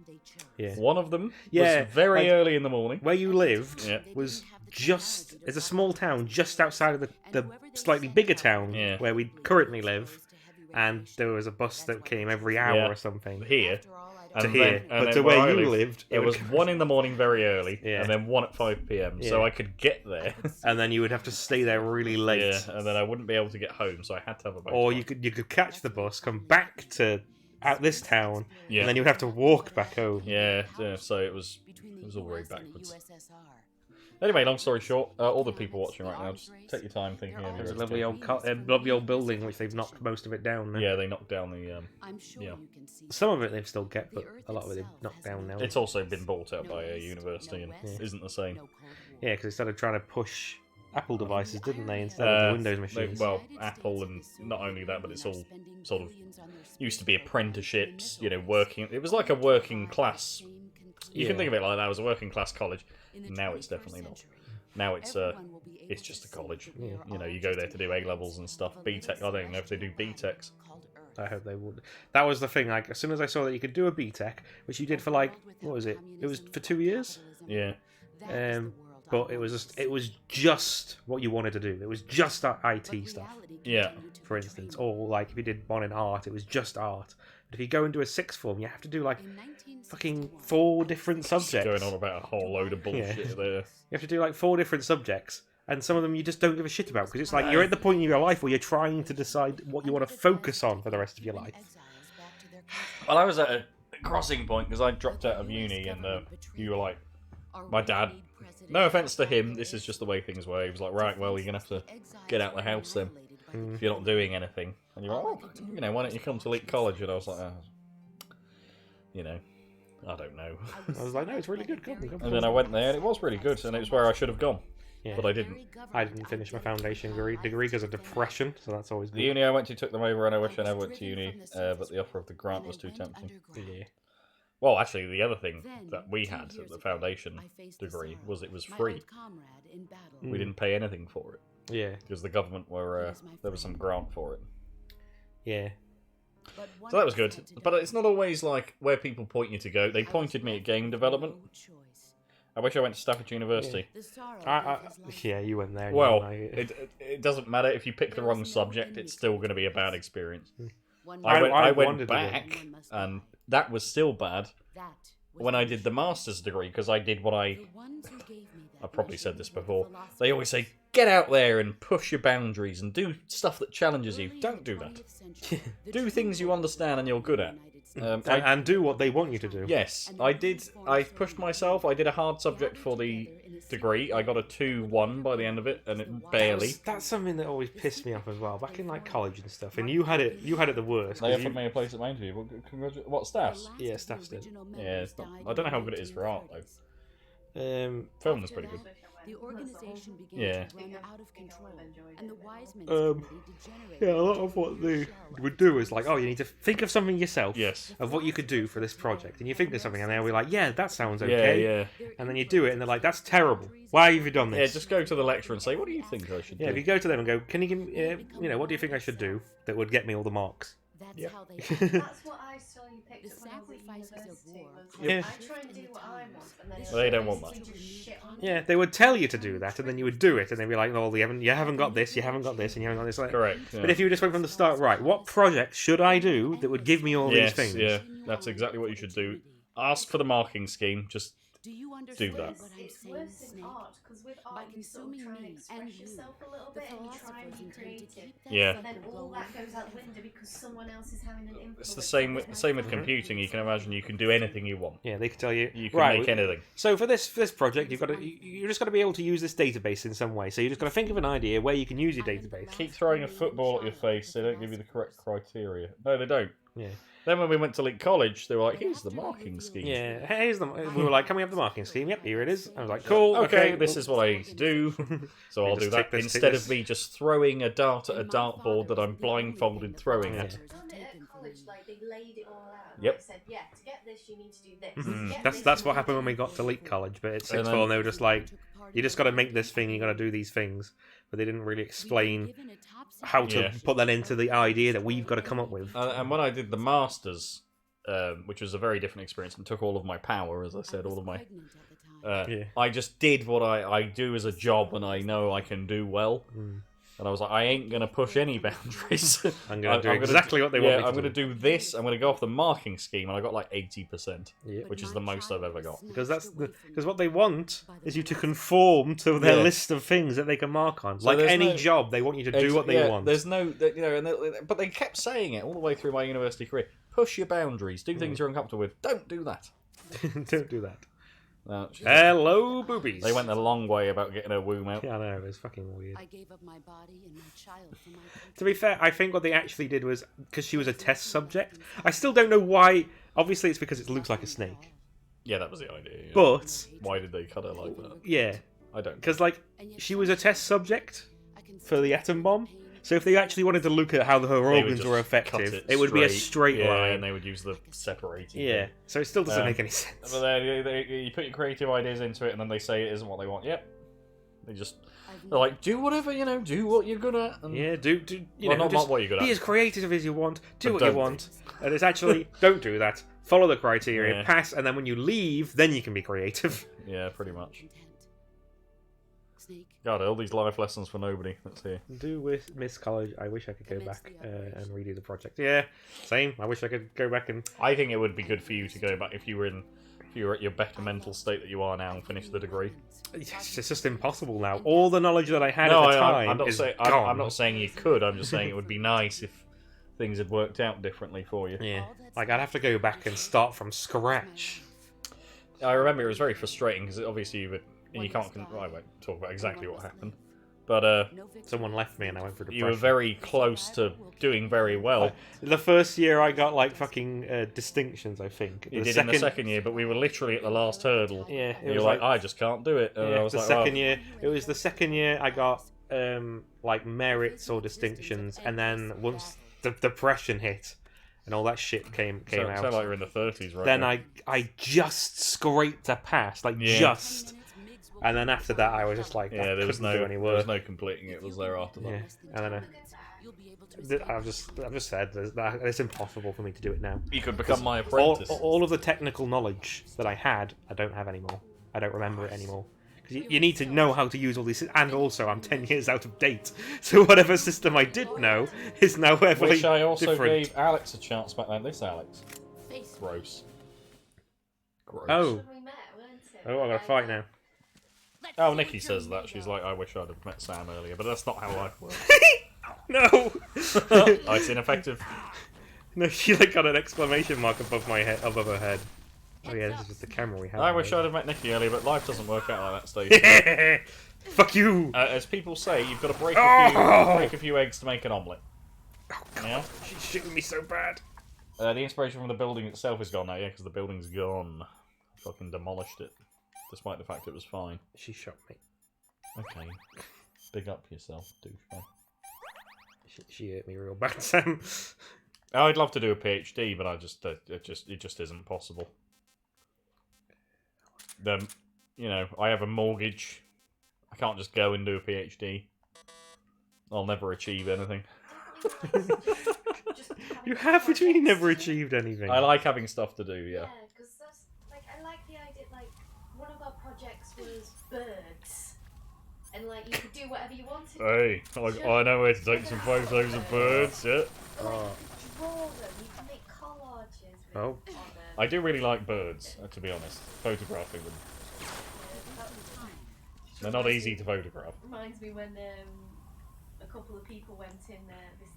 Yeah. One of them Yeah, was very like- early in the morning. Where you lived Yeah. was just... It's a small town just outside of the slightly bigger town Yeah. where we currently live, and there was a bus that came every hour Yeah. or something. Here. To And here. then- and But then to where I you lived, lived, There it was would- one in the morning very early, Yeah. and then one at 5 p.m. So Yeah. I could get there. And then you would have to stay there really late. Yeah, and then I wouldn't be able to get home, so I had to have a motorbike. Or you could catch the bus, come back to out this town, Yeah. and then you would have to walk back home. Yeah, so it was all very backwards. Anyway, long story short, all the people watching right now, just take your time thinking of There's your a lovely old building which they've knocked most of it down. Now. Yeah, they knocked down the. Yeah. Some of it they've still kept, but a lot of it they've knocked down now. It's also been bought out by a university and isn't the same. Yeah, because they started trying to push Apple devices, didn't they, instead of the Windows machines? Well, Apple, and not only that, but it's all sort of used to be apprenticeships. Working. It was like a working class. You can think of it like that as a working class college. Now it's definitely not. Now it's just a college. Yeah. You go there to do A levels and stuff. BTEC. I don't even know if they do BTECs. I hope they would. That was the thing. Like, as soon as I saw that you could do a BTEC, which you did for like, what was it? It was for 2 years. Yeah. But it was just what you wanted to do. It was just that IT stuff. Yeah. For instance, or like if you did one in art, it was just art. But if you go and do a sixth form, you have to do like fucking 4 different subjects. Going on about a whole load of bullshit there. You have to do like 4 different subjects, and some of them you just don't give a shit about because it's like you're at the point in your life where you're trying to decide what you want to focus on for the rest of your life. Well, I was at a crossing point because I dropped out of uni, and you were like, my dad. No offense to him, this is just the way things were. He was like, right, well, you're gonna have to get out of the house then if you're not doing anything. And you're like, oh, why don't you come to Leek College? And I was like, I don't know. I was like, no, it's really good. Come. And then I went there, and it was really good, and it was where I should have gone, Yeah. but I didn't. I didn't finish my foundation degree because of depression, so that's always The good. uni I went to took them over, and I wish I never went to uni, but the offer of the grant was too tempting. Yeah. Well, actually, the other thing that we had at the foundation degree was it was free. We didn't pay anything for it Yeah. because the government were there was some grant for it. Yeah. So that was good, but it's not always like where people point you to go. They pointed me at game development. I wish I went to Stafford University. Yeah, you went there. And Well, you were like, it doesn't matter if you pick the wrong subject; it's still going to be a bad experience. I I went wanted to back, and that was still bad when I did the master's degree because I did what I probably said this before. They always say, get out there and push your boundaries and do stuff that challenges you. Don't do that. Do things you understand and you're good at. and do what they want you to do. Yes, I did. I pushed myself. I did a hard subject for the degree. I got a 2-1 by the end of it, and it barely. That's something that always pissed me off as well. Back in like college and stuff, and you had it the worst. They 'cause offered me a place at my interview. What staffs? Yeah, staffs did. Yeah, it's not, I don't know how good it is for art though. Film was pretty good. The organization began Yeah. to run out of control, and the Wiseman's Um, Committee degenerated. Yeah, a lot of what they would do is like, oh, you need to think of something yourself. Yes. Of what you could do for this project, and you think of something, and they'll be like, yeah, that sounds Yeah, okay. yeah. And then you do it, and they're like, that's terrible. Why have you done Yeah, this? just go to the lecturer and say, what do you think I should Yeah, if do? you go to them and go, can you give me, what do you think I should do that would get me all the marks? That's Yeah. how they That's what I saw you picked The up when I was at sacrifices of university. war Was Yeah. I try and do what I want, and then Well, they don't want basically that. just shit on Yeah, they would tell you to do that, and then you would do it, and they'd be like, "Oh, you haven't got this, you haven't got this, and you haven't got this." Like, Correct. Yeah. But if you just went from the start, right, what project should I do that would give me all Yes, these things? yeah, that's exactly what you should do. Ask for the marking scheme. Just Do you understand that. what I'm It's saying, worse in Snake? art, because with By art you sort of consuming try and me express and you, yourself a little the bit and you try philosophers and be intend to creative. keep that Yeah. And then cycle all going that goes out the window because someone else is having an influence. it's the same with computing. You can imagine you can do anything you want. Yeah, they could tell you. You can right, make anything. So for this project, you just got to be able to use this database in some way. So you just got to think of an idea where you can use your database. Keep throwing a football at your face. They don't give you the correct criteria. No, they don't. Yeah. Then when we went to Link College, they were like, "Here's the marking scheme." Yeah, here's the. We were like, "Can we have the marking scheme?" Yep, here it is. I was like, "Cool, Okay, this is what I need to do. So I'll just do that tick this, tick instead this. of me just throwing a dart at a dartboard that I'm blindfolded throwing Yeah. at. Done it at college, like they laid it all out. Yep. They said, yeah, to get this you need to do this. Mhm. To get That's this, that's you what need happened to when we do got this. to Elite College, but at And sixth then- form they were just like, you just got to make this thing, you got to do these things, but they didn't really explain how to Yeah. put that into the idea that we've got to come up with. And when I did the Masters, which was a very different experience and took all of my power, as I said, all of my... Yeah. I just did what I do as a job and I know I can do well. And I was like, I ain't going to push any boundaries. I'm going to do gonna exactly what they want me to I'm do. going to do this. I'm going to go off the marking scheme, and I got like 80%, Yeah. which is the most I've ever got. Because because what they want is you to conform to their Yeah. list of things that they can mark on. So Like there's any no- job, they want you to do what they want. There's no, but they kept saying it all the way through my university career. Push your boundaries. Do things you're uncomfortable with. Don't do that. Don't do that. No, she's- Hello, boobies. they went a long way about getting her womb out. Yeah, I know, it was fucking weird. I gave up my body and my child for my country. To be fair, I think what they actually did was because she was a test subject. I still don't know why. Obviously, it's because it looks like a snake. Yeah, that was the idea. Yeah. But Why did they cut her like that? yeah, I don't. because like she was a test subject for the atom bomb. So if they actually wanted to look at how her They would organs just were cut effective, it would be a straight yeah, line. and they would use the separating. Yeah, so it still doesn't Um, make any sense. But then you put your creative ideas into it, and then they say it isn't what they want. Yep. They're like, do whatever, do what you're good at. And Yeah, do you Well, know? not just what you're good be at. as creative as you want. Do But what you don't. want, and it's actually don't do that. Follow the criteria, Yeah. pass, and then when you leave, then you can be creative. Yeah, pretty much. Content. Snake. God, all these life lessons for nobody. Let's hear. Do with Miss College. I wish I could go back and redo the project. Yeah, same. I wish I could go back and. I think it would be good for you to go back if you were at your better mental state that you are now and finish the degree. It's just impossible now. All the knowledge that I had No, at the time I'm not is saying gone. I'm not saying you could. I'm just saying it would be nice if things had worked out differently for you. Yeah, like I'd have to go back and start from scratch. I remember it was very frustrating because obviously you can't. I won't talk about exactly what happened, but Someone left me and I went through you were depression. very close to doing very well. The first year I got like fucking distinctions, I think. You did in the second year, but we were literally at the last hurdle. Yeah, And it you was were like, like I just can't do it. And yeah, I was the like, second well, year. It was the second year I got like merits or distinctions, and then once the depression hit and all that shit came sound out, like you're in the 30s, right? then now. I just scraped a pass, like Yeah. just. And then after that, I was just like, yeah, I there was couldn't do any no work. completing it. Was there after that? Yeah, and then I've just said it's impossible for me to do it now. You could become my All, apprentice. all of the technical knowledge that I had, I don't have anymore. I don't remember it anymore. Because you need to know how to use all these, and also I'm 10 years out of date. So whatever system I did know is now heavily Which I also different. gave Alex a chance back then. This Alex, Face. gross. Gross. Oh, When we met, weren't it? oh, I gotta fight now. Oh, Nikki says that. She's like, I wish I'd have met Sam earlier, but that's not how life works. No, Oh, it's ineffective. no, she like got an exclamation mark above my head, above her head. Oh yeah, this is just the camera we have. I wish I'd have met Nikki earlier, but life doesn't work out like that, Stacey. Fuck you! As people say, you've got to break Oh! break a few eggs to make an omelette. Yeah. She's shooting me so bad. The inspiration from the building itself is gone now, yeah, because the building's gone. Fucking demolished it, despite the fact it was fine. She shot me. Okay. Big up yourself, douchebag. She hurt me real bad, Sam. Oh, I'd love to do a PhD, but it just isn't possible. I have a mortgage. I can't just go and do a PhD. I'll never achieve anything. You have literally never achieved anything. I like having stuff to do, yeah. because that's like I like the idea. Like one of our projects was birds, and like you could do whatever you wanted. Hey, I know where to take some photos of birds, yeah. But, like, you could draw them. You can make collages. With, Oh. on them. I do really like birds, to be honest. Photographing them. They're not easy to photograph. Reminds me when a couple of people went in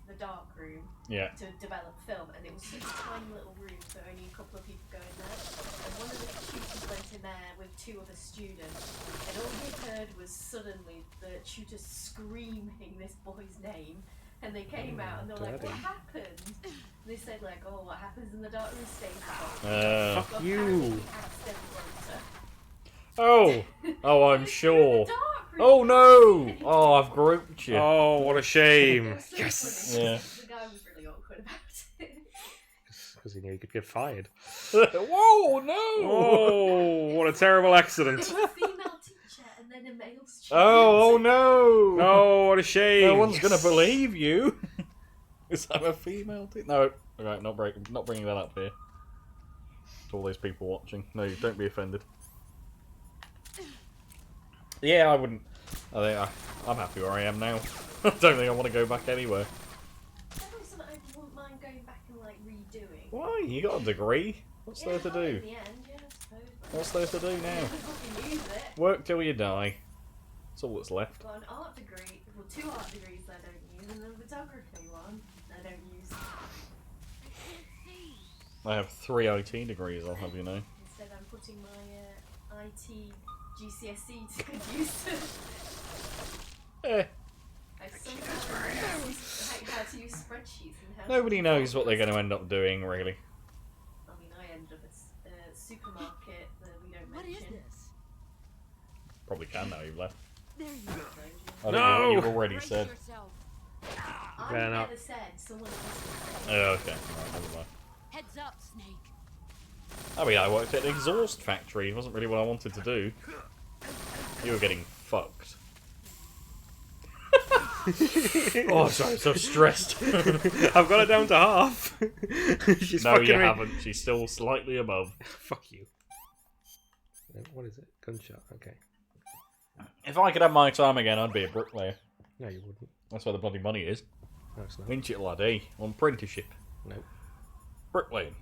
the dark room Yeah. to develop film, and it was such a tiny little room, so only a couple of people go in there. And one of the tutors went in there with two other students, and all he heard was suddenly the tutor screaming this boy's name, And they came out and they were like, Dirty. what happened? And they said like, oh, what happens in the dark room stays Fuck Well, you. apparently we accidentally wrote her. Oh, I'm sure. The dark room, Oh you no! can't see Oh, I've grouped you. Oh, what a It shame. was so Yes. funny. Yeah. The guy was really awkward about it. Because he knew he could get fired. Whoa, no! Oh, what a terrible accident. It was a female teacher and then a male student. Oh no! Oh, what a shame. No one's gonna believe you. Is that a female teacher? No, alright, not bringing that up here. To all those people watching. No, don't be offended. Yeah, I wouldn't. I'm happy where I am now. I don't think I want to go back anywhere. Definitely something I wouldn't mind going back and like redoing. Why? You got a degree. What's there to well, in do? the end, yeah, I suppose. But What's there to do now? you fucking use it. Work till you die. That's all that's left. Got an art degree, well, 2 art degrees I don't use, and then a photography one I don't use. I have 3 IT degrees, I'll have you know. Instead, I'm putting my IT GCSE to good use. Eh. I sometimes like how to use spreadsheets and how. Nobody to knows what they're folders. going to end up doing, really. I mean, I ended up at a supermarket that we don't What is mention. this? Probably can now you've left. There you go. I don't know No! what you've already Brace said. yourself. I Better not. never said someone else said. Oh, okay. Right, never mind. Heads up, Snake. I mean, I worked at an exhaust factory. It wasn't really what I wanted to do. You were getting fucked. Oh, sorry, I'm so stressed. I've got it down to half. She's No, fucking you me. haven't. She's still slightly above. Fuck you. What is it? Gunshot. Okay. If I could have my time again, I'd be a bricklayer. No, you wouldn't. That's where the bloody money is. No, it's not. Ain't it, laddie? On apprenticeship. No. Bricklaying.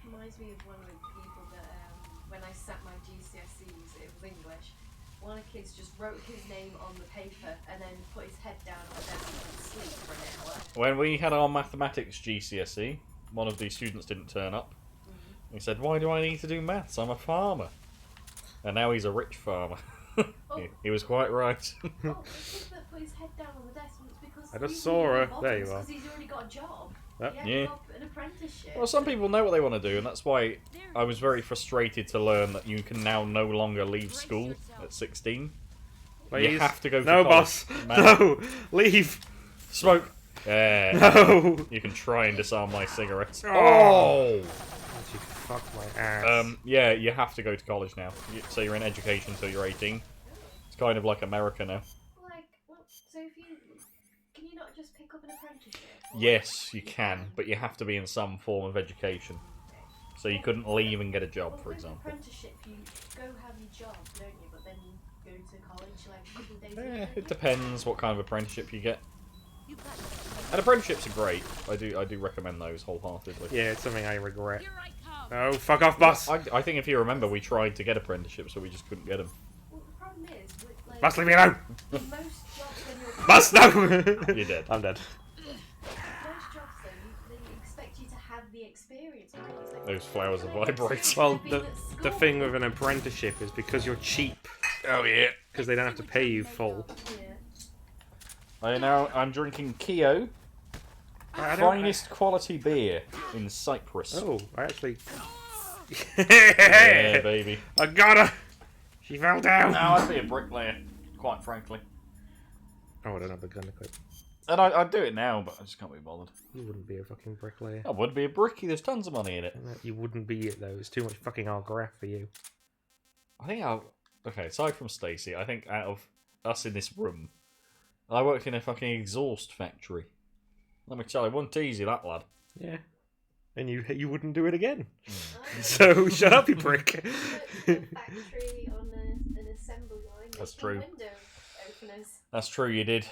Reminds me of one of the people that when I sat my GCSEs, it was English. One of the kids just wrote his name on the paper and then put his head down on the desk and went to sleep for an hour. When we had our mathematics GCSE, one of the students didn't turn up. He said, "Why do I need to do maths? I'm a farmer." And now he's a rich farmer. He was quite right. Oh, the kid that put his head down on the desk was because I just he's saw her. got There you bottoms, are. 'cause he's already got a job. Yep. He had Yeah. to go up an apprenticeship. Well, some people know what they want to do, and that's why I was very frustrated to learn that you can now no longer leave school at 16. Please. You have to go to No, college. boss. Man. No. Leave. Smoke. Yeah. No. You can try and disarm my cigarettes. Oh. She fucked my ass. Yeah, you have to go to college now. So you're in education until you're 18. It's kind of like America now. Like, well, so if you can you not just pick up an apprenticeship? Or- Yes, you can, but you have to be in some form of education. So you couldn't leave and get a job, Well, for with example. apprenticeship, you go have your job, don't you? But then you go to college like a couple of days Eh, later. it depends what kind of apprenticeship you get. You've got And apprenticeships are great. I do recommend those wholeheartedly. Yeah, it's something I regret. Here I come. Oh, fuck off, boss. I think if you remember, we tried to get apprenticeships, but we just couldn't get them. Well, the problem is, with, like, Boss, leave me alone. most jobs when you're Boss, no. You're dead. I'm dead. most jobs though, they expect you to have the experience. Right? It's like, Those flowers are vibrating. Well, Being the at school. the thing with an apprenticeship is because you're cheap, Oh yeah. because they don't have to pay you full. Yeah. I'm drinking Keo, I don't- finest quality beer in Cyprus. Oh, I actually. Yeah, baby. I got her. She fell down. No, I'd be a bricklayer, quite frankly. Oh, I don't have the gun equipped. And I'd do it now, but I just can't be bothered. You wouldn't be a fucking bricklayer. I would be a brickie. There's tons of money in it. You wouldn't be it though. It's too much fucking autograph for you. I think okay, aside from Stacey, I think out of us in this room, I worked in a fucking exhaust factory. Let me tell you, it wasn't easy, that lad. Yeah. And you wouldn't do it again. Oh, So shut up, you prick. I worked in a factory on an assembly line. That's with true. Window openers. That's true, you did.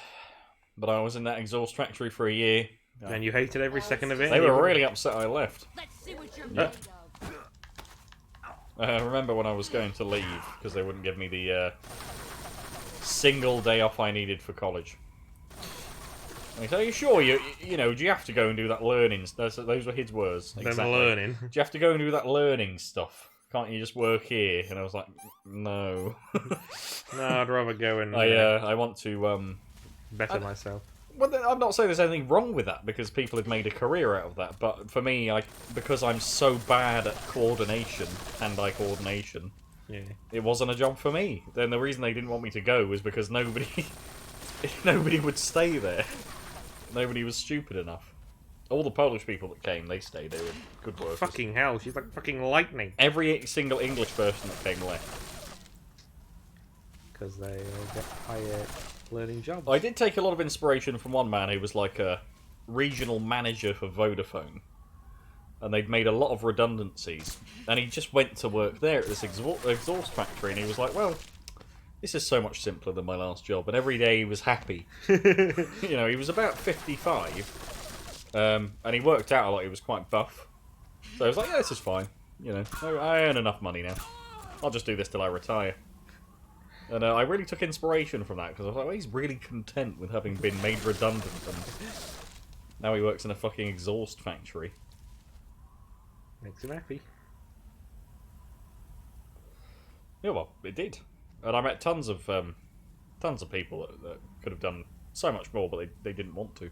But I was in that exhaust factory for a year. And you hated every second of it. They and you were wouldn't- really upset I left. Let's see what you're Yeah. made of. I remember when I was going to leave, because they wouldn't give me the single day off I needed for college. And he said, "Are you sure? You know, do you have to go and do that learning?" Those were his words. Them exactly. learning. Do you have to go and do that learning stuff? Can't you just work here? And I was like, no. No, I'd rather go and I want to better myself. Well, I'm not saying there's anything wrong with that because people have made a career out of that. But for me, because I'm so bad at coordination, hand-eye coordination, Yeah. it wasn't a job for me. Then the reason they didn't want me to go was because nobody would stay there. Nobody was stupid enough. All the Polish people that came, they stayed. They were good workers. Fucking hell, she's like fucking lightning. Every single English person that came left. Because they get higher learning jobs. I did take a lot of inspiration from one man who was like a regional manager for Vodafone. And they'd made a lot of redundancies. And he just went to work there at this exhaust factory. And he was like, well, this is so much simpler than my last job. And every day he was happy. You know, he was about 55. And he worked out a lot. He was quite buff. So I was like, yeah, this is fine. You know, I earn enough money now. I'll just do this till I retire. And I really took inspiration from that, because I was like, well, he's really content with having been made redundant. And now he works in a fucking exhaust factory. Makes him happy. Yeah, well, it did. And I met tons of people that could have done so much more, but they didn't want to.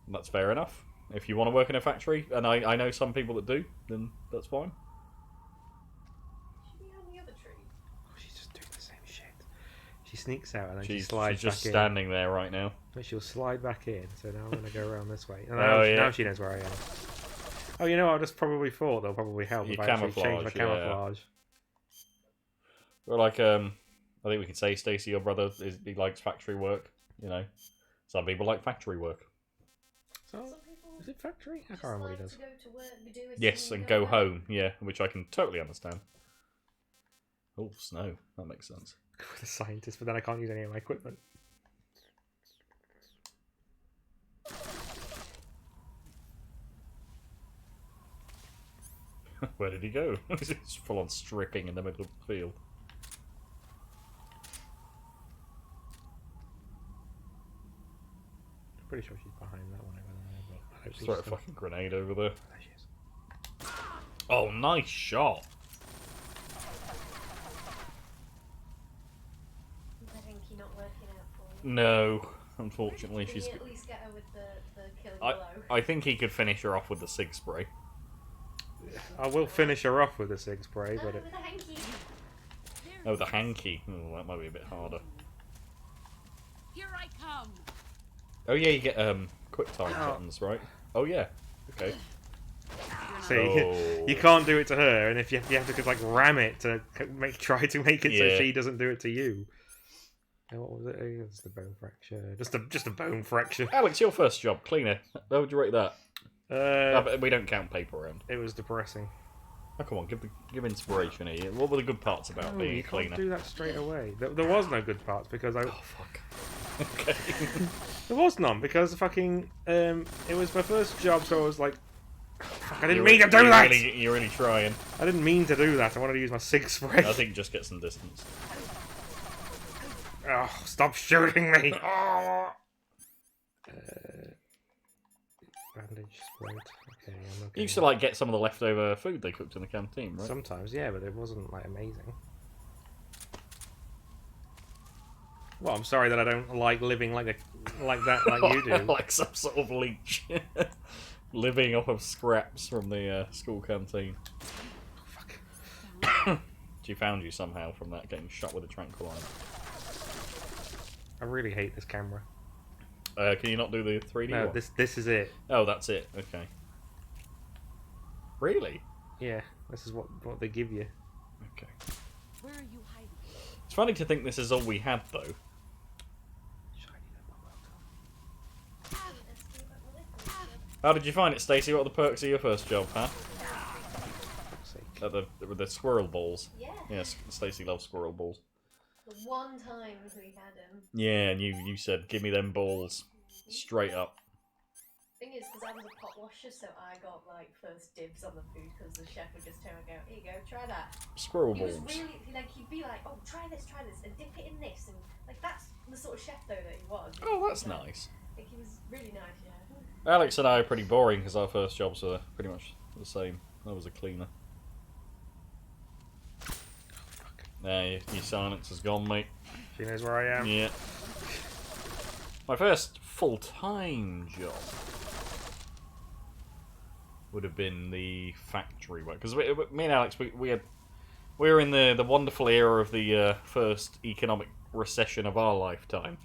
And that's fair enough. If you want to work in a factory, and I know some people that do, then that's fine. Should be on the other tree. Oh, she's just doing the same shit. She sneaks out and then she She's slides just back in. standing there right now. But she'll slide back in, so now I'm going to go around this way. And Oh, yeah. now she knows where I am. Oh, you know what? I just probably thought they'll probably help Your if I actually change my camouflage, yeah. camouflage. Well, like, I think we can say, Stacey, your brother, he likes factory work. You know, some people like factory work. So, Some people is it factory? I just can't remember what like he does. to go to work, do it, Yes, and go home. Yeah, which I can totally understand. Oh, snow. That makes sense. With a scientist, but then I can't use any of my equipment. Where did he go? He's full on stripping in the middle of the field. I'm pretty sure she's behind that one over there, but I don't Just see throw a so. fucking grenade over there. There she is. Oh, nice shot. Is the hanky not working out for you? No, unfortunately, Can she's. you at least get her with the kill I, blow? I think he could finish her off with the SIG spray. I will finish her off with a SIG spray, No, but it... with a hanky. Oh, the hanky. Oh, that might be a bit harder. Here I come. Oh yeah, you get quick time buttons, right? Oh yeah. Okay. See, Oh. you can't do it to her, and if you have to like ram it to try to make it so Yeah. she doesn't do it to you. And what was it? It's the bone fracture. Just a bone fracture. Alex, your first job, cleaner. How would you rate that? But we don't count paper around. It was depressing. Oh, come on, give inspiration here. What were the good parts about No, being you a can't cleaner? do that straight away. There was no good parts because I Oh fuck. Okay. there was none because fucking it was my first job, so I was like, fuck, I didn't You're- mean to do you're that. You're really trying. I didn't mean to do that. I wanted to use my SIG spray. I think just get some distance. Oh, stop shooting me! Bandage spread. Okay, I'm okay. You used to like get some of the leftover food they cooked in the canteen, right? Sometimes, yeah, but it wasn't like amazing. Well, I'm sorry that I don't like living like that like you do. Like some sort of leech. Living off of scraps from the school canteen. Fuck. She found you somehow from that getting shot with a tranquilizer. I really hate this camera. Can you not do the 3D No, one? this is it. Oh, that's it. Okay. Really? Yeah, this is what they give you. Okay. Where are you hiding? It's funny to think this is all we had, though. How did you find it, Stacey? What are the perks of your first job, huh? With the squirrel balls. Yeah. Yes, Stacey loves squirrel balls. The one time we had him. Yeah, and you said, give me them balls. Straight up. Thing is, because I was a pot washer, so I got like first dibs on the food because the chef would just turn and go, "Here you go, try that." Squirrel He was balls. really like he'd be like, "Oh, try this, and dip it in this," and like that's the sort of chef though that he was. Oh, that's Like, nice. Like he was really nice, yeah. Alex and I are pretty boring because our first jobs were pretty much the same. I was a cleaner. Nah, your silence is gone, mate. She knows where I am. Yeah. My first full-time job would have been the factory work, because me and Alex, we were in the wonderful era of the first economic recession of our lifetime,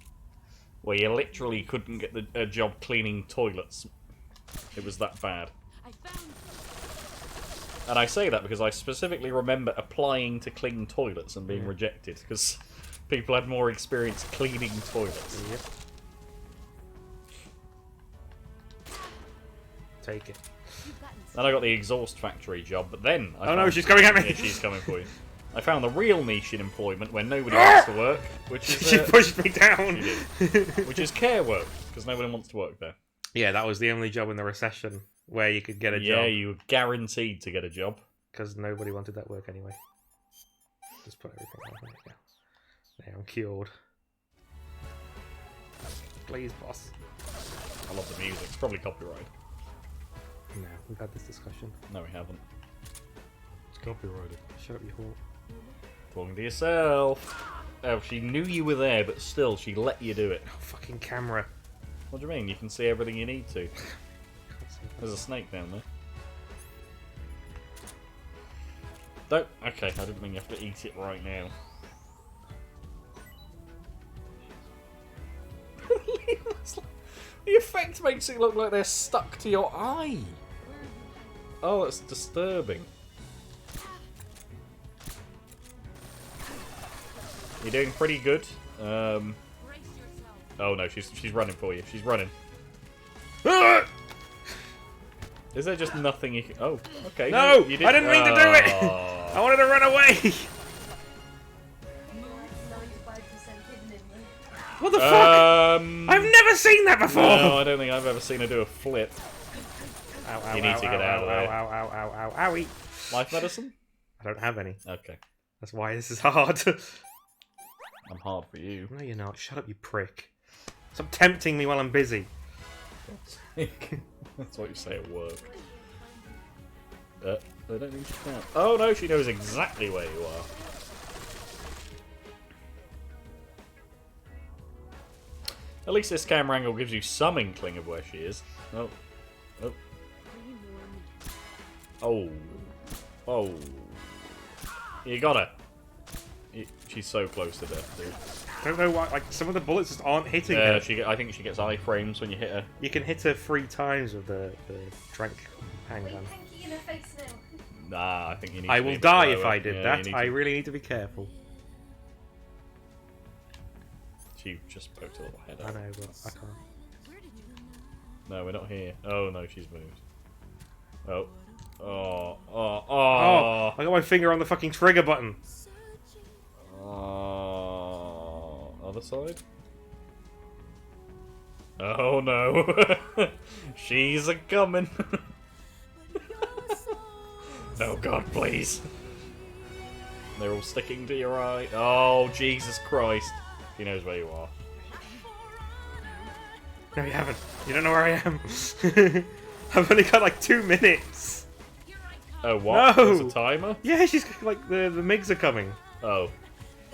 where you literally couldn't get a job cleaning toilets. It was that bad. I found And I say that because I specifically remember applying to clean toilets and being Yeah. rejected, because people had more experience cleaning toilets. Yep. Take it. you've gotten Then I got the exhaust factory job, but then I Oh no, found- she's coming at me! Yeah, she's coming for you. I found the real niche in employment where nobody wants to work, which is She pushed me down! which is care work, because nobody wants to work there. Yeah, that was the only job in the recession where you could get a Yeah, job. you were guaranteed to get a job. Because nobody wanted that work anyway. Just put everything on. There you go. There, I'm cured. Please, boss. I love the music. It's probably copyrighted. No, we've had this discussion. No, we haven't. It's copyrighted. Shut up, you whore. Talking to yourself. Oh, she knew you were there, but still, she let you do it. Oh, fucking camera. What do you mean? You can see everything you need to. There's a snake down there. Don't. Okay, I didn't mean you have to eat it right now. The effect makes it look like they're stuck to your eye. Oh, that's disturbing. You're doing pretty good. brace yourself. Oh no, she's running for you. She's running. Is there just nothing you can... Oh, okay. No! you I didn't mean to do it! Oh. I wanted to run away! 95% hidden in them. What the fuck? I've never seen that before! No, I don't think I've ever seen her do a flip. Ow, ow, You need ow, to get ow, out of ow, there. Ow, ow, ow, ow, ow, owie. Life medicine? I don't have any. Okay. That's why this is hard. I'm hard for you. No, you're not. Shut up, you prick. Stop tempting me while I'm busy. That's what you say at work. I don't think she can. Oh no, she knows exactly where you are. At least this camera angle gives you some inkling of where she is. Oh. Oh. Oh. Oh. You got her. She's so close to death, dude. I don't know why. Like, some of the bullets just aren't hitting Yeah, her. I think she gets iframes when you hit her. You can hit her 3 times with the trank Wait, handgun. pinky in her face now. Nah, I think you need I to be will a bit die lower. if I did Yeah, you that. need I to- really need to be careful. She just poked a little head I out. know, but I can't. Where did you No, we're not here. Oh no, she's moved. Oh. Oh. Oh. Oh, Oh. I got my finger on the fucking trigger button. Other side? Oh no. She's a coming. No, God, please. They're all sticking to your eye. Oh, Jesus Christ. He knows where you are. No, you haven't. You don't know where I am. I've only got like 2 minutes. Oh, what? No. There's a timer? Yeah, she's like the MiGs are coming. Oh.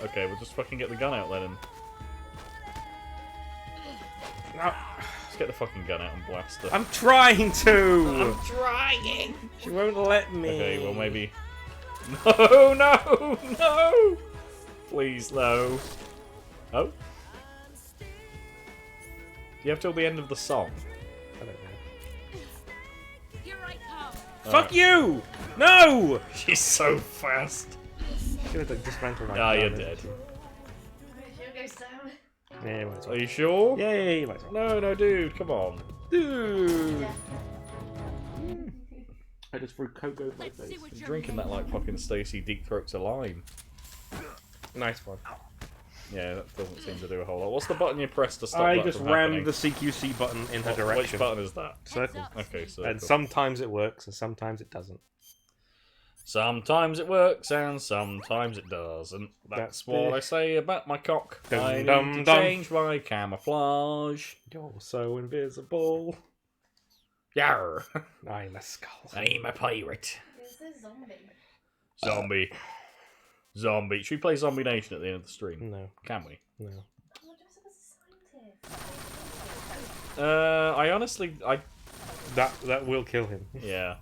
Okay, we'll just fucking get the gun out then and No, just get the fucking gun out and blast her. I'm trying to. trying! She won't let me. Okay, well maybe... No, no, no! Please, no. Oh? Do you have till the end of the song? I don't know. Here I come. Fuck you! No! She's so fast. I'm gonna dismantle my Ah, you're gun. dead. She goes down. Yeah, might as Are well. you sure? Yay, might as well. No, no, dude, come on. Dude! I just threw coke over my Let's see face. what You're you're drinking that like fucking Stacey deep throats a lime. Nice one. Yeah, that doesn't seem to do a whole lot. What's the button you press to stop I that just from rammed happening? the CQC button in her Which direction. button is that? Circle. Okay, so And sometimes it works, and sometimes it doesn't. sometimes it works and sometimes it doesn't. That's That's what the- I say about my cock. Dum, I need dum, to dum. change my camouflage. You're so invisible. Yarr! I'm a skull. I'm a pirate. It's a zombie. Zombie. Zombie. Should we play Zombie Nation at the end of the stream? No, Can we? no. What was a scientist? I honestly, That will kill him. yeah.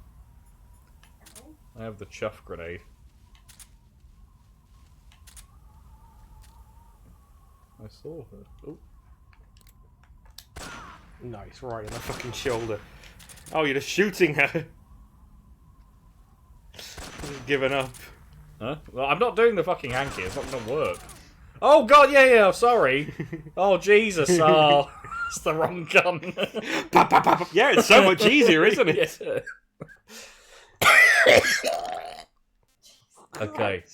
I have the chuff grenade. I saw her. Oh. Nice, right in the fucking shoulder. Oh, you're just shooting her. Just giving up. Huh? Well, I'm not doing the fucking hanky. It's not gonna work. Oh god, yeah, sorry. Oh Jesus, oh, it's the wrong gun. Pop, pop, pop, pop. Yeah, it's so much easier, isn't it? Yeah. Okay.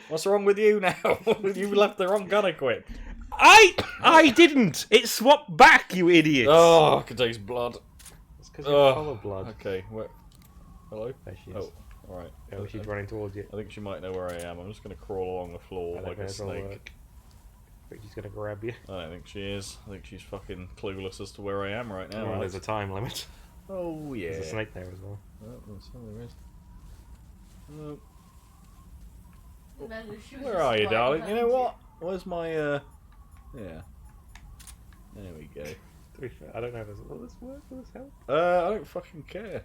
What's wrong with you now? You left the wrong gun equipped. I didn't. It swapped back, you idiot. Oh, I can taste blood. It's because you're full of blood. Okay, where? Hello? There she is. Oh, alright. Oh, she's running towards you. I think she might know where I am. I'm just gonna crawl along the floor like a snake. I think she's gonna grab you. I don't think she is. I think she's fucking clueless as to where I am right now. Oh, there's a time limit. Oh, yeah. There's a snake there as well. Oh, there is. Oh. Imagine if she was Where just are you, right darling? You know behind what? Where's my, Yeah. There we go. To be fair, I don't know if will this work? Will this help? I don't fucking care.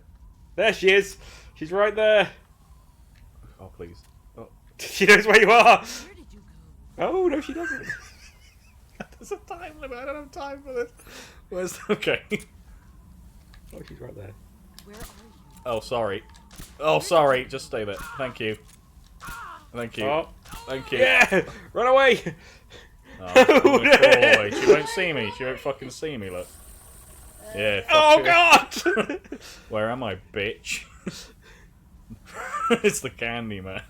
There she is! She's right there! Oh, please. Oh. She knows where you are! Where did you go? Oh, no, she doesn't. There's a time limit. I don't have time for this. Where's... Okay. Oh, she's right there. Where are you? Oh, sorry. Oh, sorry. Just stay there. Thank you. Thank you. Oh. Thank you. Yeah! Run away! Oh, I'm gonna crawl away. She won't see me. She won't fucking see me, look. Yeah. Oh, fuck God! you. Where am I, bitch? It's the Candyman.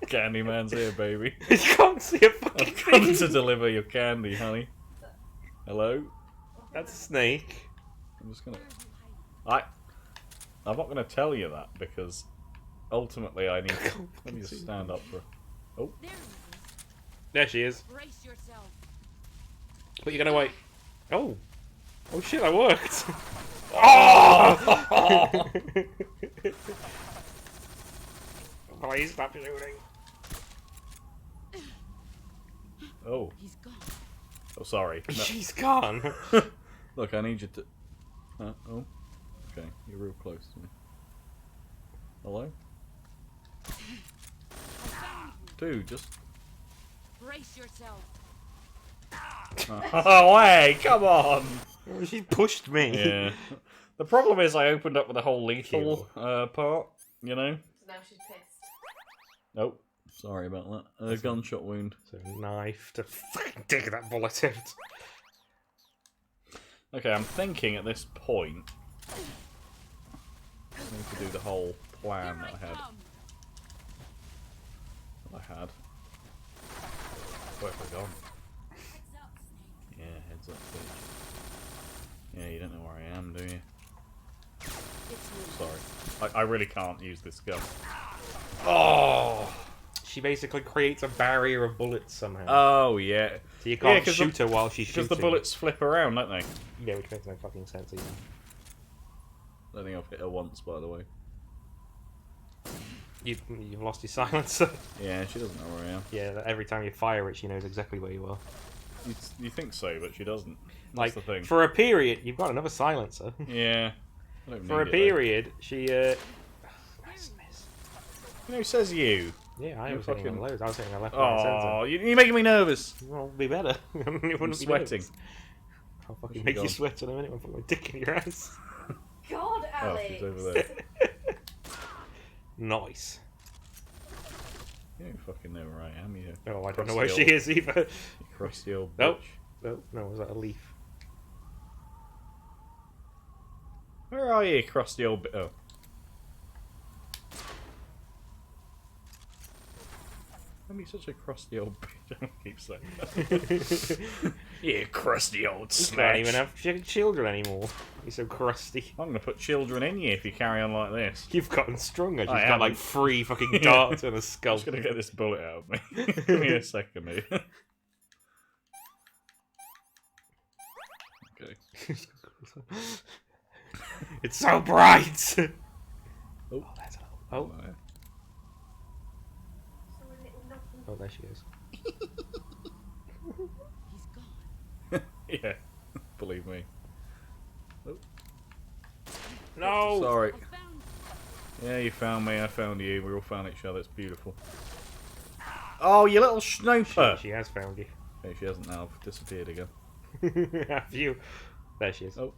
Candyman's here, baby. You can't see a fucking I've come thing. to deliver your candy, honey. Hello? That's a snake. I'm just gonna... Where are you hiding? I'm not gonna tell you that, because ultimately I need to... Let me just see stand up for... There he is. There she is. Brace yourself. But you're gonna wait. Oh. Oh shit, that worked. Oh! Please stop shooting. Oh. He's gone. Oh, sorry. No. She's gone. Look, I need you to... oh. Okay, you're real close to me. Hello? I found you. Dude, just... Brace yourself. Oh, hey, come on! She pushed me. Yeah. The problem is I opened up with the whole lethal part, you know? So now she's pissed. Oh, sorry about that. A gunshot wound. So knife to fucking dig that bullet out. Okay, I'm thinking at this point I need to do the whole plan Here that I I had. come. Where have I gone? Heads up, snake. Yeah, heads up, bitch. Yeah, you don't know where I am, do you? It's me. Sorry. I really can't use this gun. Oh! She basically creates a barrier of bullets somehow. Oh, yeah. So you can't 'cause shoot her while she's shooting. Because the bullets flip around, don't they? Yeah, which makes no fucking sense either. I don't think I've hit her once, by the way. You've lost your silencer. Yeah, she doesn't know where I am. Yeah, every time you fire it, she knows exactly where you are. You think so, but she doesn't. That's Like, the thing. for a period, you've got another silencer. Yeah. I don't For a need it, though. period, she, Nice miss. You know, who says you? Yeah, I You was hitting fucking- on loads. I was hitting on left, right, and Oh, centre. you're making me nervous. Well, it'd be better. It wouldn't I'm be sweating. nervous. I'll fucking she make you gone? sweat in a minute when I put my dick in your ass. God, Oh, Alex! she's over there. Nice. You don't fucking know where I am, you Oh, I don't know Crusty where she old- is either. crusty old bitch. Nope. No, was that a leaf? Where are you, crusty old bitch? Oh. Don't be such a crusty old bitch. I keep saying that. You crusty old You can't snatch. even have children anymore. You're so crusty. I'm gonna put children in you if you carry on like this. You've gotten stronger. She's I got like haven't. 3 fucking darts and a I'm skull. just gonna get this bullet out of me. Give me a second, mate. Okay. It's so bright. Oh. That's oh, Right. So a little nothing. oh, there she is. He's gone. Yeah, believe me. No! Sorry. I found Yeah, you found me, I found you. We all found each other. It's beautiful. Oh, you little snooper! She has found you. Hey, she hasn't now disappeared again. Have you? There she is. Oh.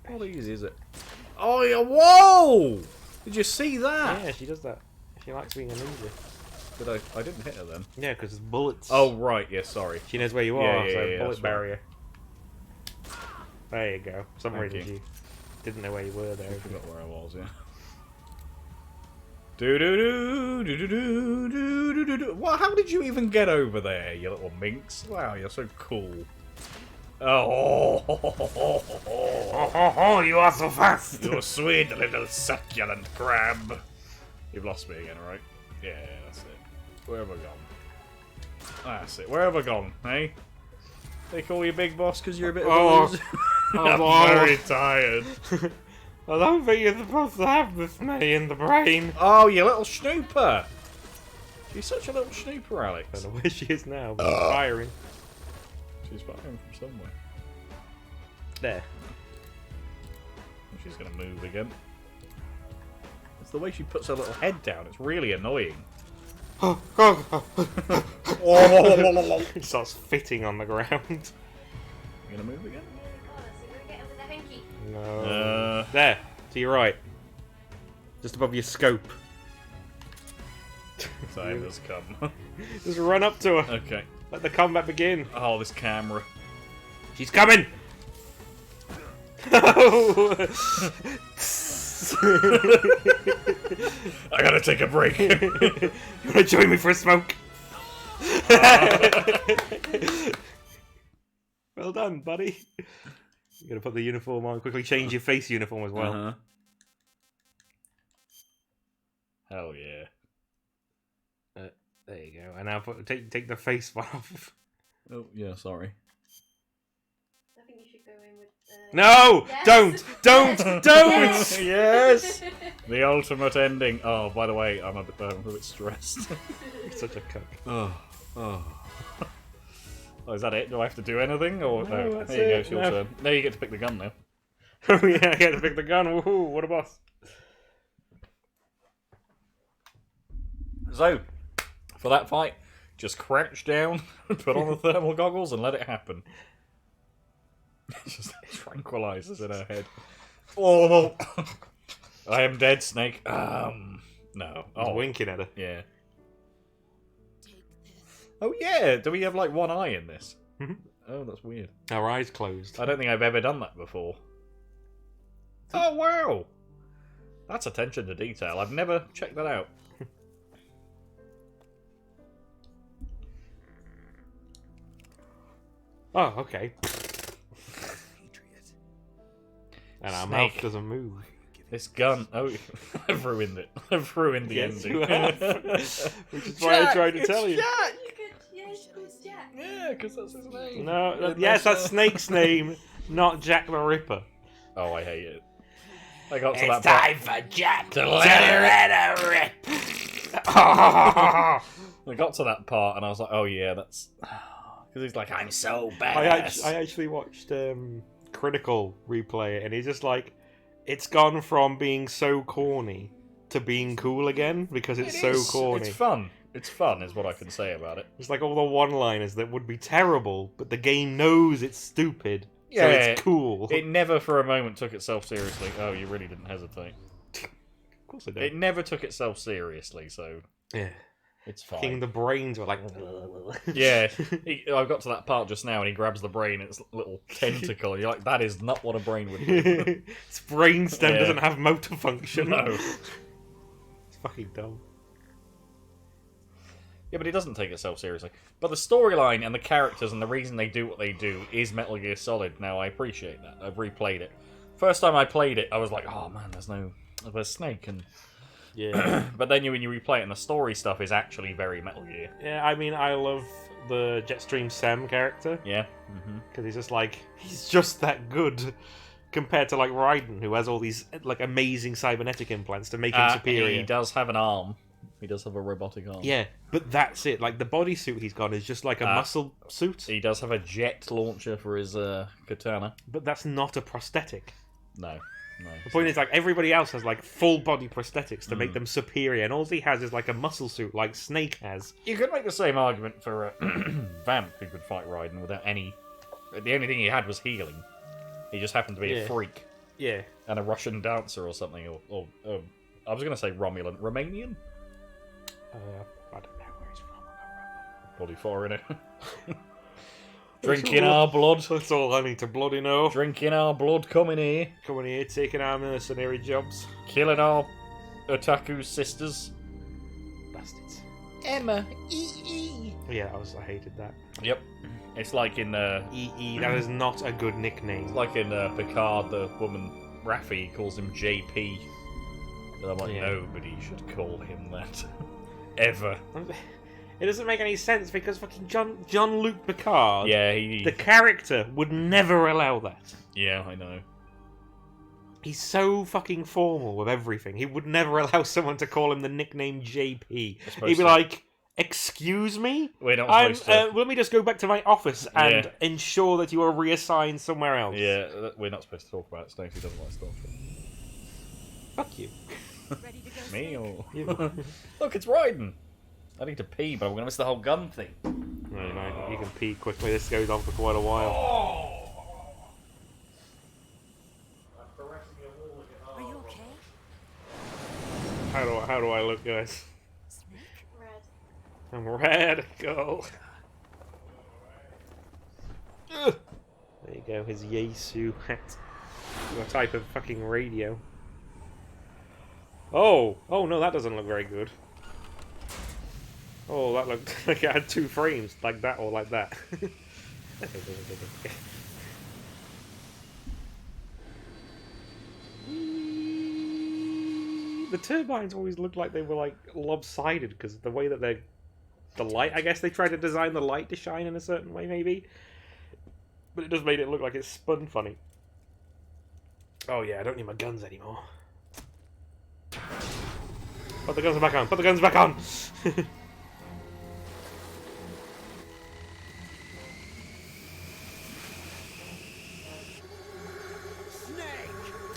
What easy is it? Oh, yeah, whoa! Did you see that? Yeah, she does that. She likes being a ninja. Did I didn't hit her then. Yeah, because it's bullets. Oh, right, yeah, sorry. She knows where you Yeah, are, yeah, so yeah, bullet that's right. barrier. There you go. For some Thank reason you. she didn't know where you were there. I forgot where I was, yeah. Do do do do do do do do do do. What? How did you even get over there, you little minx? Wow, you're so cool. Oh, Oh, you are so fast! you sweet little succulent crab. You've lost me again, right? Yeah, that's it. Where have I gone? That's it. Where have I gone, hey? They call you Big Boss because you're a bit of a Oh. loser? I'm I'm very tired. I don't think you're supposed to have this many in the brain. Oh, you little snooper! You're such a little snooper, I Alex. don't know where she is now, but she's firing. She's firing from somewhere. There. She's gonna move again. It's the way she puts her little head down. It's really annoying. It starts fitting on the ground. You gonna move again? Oh, so we're getting with the hanky. No. There, to your right. Just above your scope. Time has come. Just run up to her. Okay. Let the combat begin. Oh, this camera. She's coming! I gotta take a break. You wanna join me for a smoke? Well done, buddy. You gotta put the uniform on. Quickly change your face uniform as well. Uh-huh. Hell yeah. There you go. And now take the face one off. Oh, yeah, sorry. I think you should go in with. No! Yes. Don't! Yes. Yes! The ultimate ending. Oh, by the way, I'm a bit stressed. You're such a cuck. Oh. Oh, is that it? Do I have to do anything? Or No, that's there you go, it. it's your No. turn. Now you get to pick the gun now. Oh yeah, I get to pick the gun. Woohoo! What a boss. So, for that fight, just crouch down, put on the thermal goggles, and let it happen. Just tranquilizes in her head. Oh, I am dead, Snake. No. He's Oh, winking at her. yeah. Oh yeah. Do we have like one eye in this? Mhm. Oh, that's weird. Our eyes closed. I don't think I've ever done that before. Oh wow. That's attention to detail. I've never checked that out. Oh, okay. Patriot. And our Snake. mouth doesn't move. This gun. Oh, I've ruined it. I've ruined the Yes, ending. you have. Which is why I tried to tell you. Jack! You could, yeah, it's Jack. Yeah, because that's his name. No, Yeah, yes, that's Snake's name, not Jack the Ripper. Oh, I hate it. I got to that part. for Jack to let her rip. I got to that part and I was like, oh yeah, that's. Because he's like, I'm so bad. I actually watched Critical replay it, and he's just like, it's gone from being so corny to being cool again because it's so corny. It's fun. It's fun, is what I can say about it. It's like all the one-liners that would be terrible, but the game knows it's stupid, so Yeah, it's cool. It never for a moment took itself seriously. Oh, you really didn't hesitate. Of course it It did. never took itself seriously, so Yeah. it's Fucking fine. the brains were like... Yeah, I got to that part just now, and he grabs the brain, its little tentacle. And you're like, that is not what a brain would do. Its brainstem Yeah. doesn't have motor function. No. It's fucking dumb. Yeah, but it doesn't take itself seriously. But the storyline and the characters and the reason they do what they do is Metal Gear Solid. Now, I appreciate that. I've replayed it. First time I played it, I was like, oh man, there's Snake. And Yeah. But then when you replay it and the story stuff is actually very Metal Gear. Yeah, I mean, I love the Jetstream Sam character, Yeah. because he's just like, he's just that good, compared to like Raiden, who has all these like amazing cybernetic implants to make him superior. He does have an arm. He does have a robotic arm. Yeah, but that's it. Like the bodysuit he's got is just like a muscle suit, He does have a jet launcher for his katana. but that's not a prosthetic. No. The point is, like, everybody else has, like, full-body prosthetics to make them superior, and all he has is, like, a muscle suit, like Snake has. You could make the same argument for Vamp, who could fight Raiden without any... The only thing he had was healing. He just happened to be a freak. Yeah. And a Russian dancer or something, or I was going to say Romulan. Romanian? I don't know where he's from. Bloody foreigner. Drinking our blood. That's all I need to bloody know. Drinking our blood, coming here. Coming here, taking our mercenary jobs. Killing our otaku sisters. Bastards. Emma. Yeah, I hated that. Yep. It's like in... EE, that is not a good nickname. It's like in Picard, the woman, Raffi, calls him JP. And I'm like, nobody should call him that. Ever. It doesn't make any sense because fucking Jean-Luc Picard, Yeah, the character, would never allow that. Yeah, I know. He's so fucking formal with everything. He would never allow someone to call him the nickname JP. He'd be like, excuse me? We're not supposed to... let me just go back to my office and ensure that you are reassigned somewhere else. Yeah, we're not supposed to talk about it. Stacey doesn't like Star Trek. Fuck you. Ready to go? Me or... Look, it's Raiden! I need to pee, but I'm going to miss the whole gun thing. No, you can pee quickly. This goes on for quite a while. Are you okay? How do I look, guys? Snake? Red. I'm radical. Ugh. There you go, his Yesu hat. What type of fucking radio? Oh no, that doesn't look very good. Oh, that looked like it had 2 frames, like that or like that. The turbines always looked like they were like lopsided because the way that the light, I guess they tried to design the light to shine in a certain way, maybe. But it just made it look like it spun funny. Oh yeah, I don't need my guns anymore. Put the guns back on. Put the guns back on.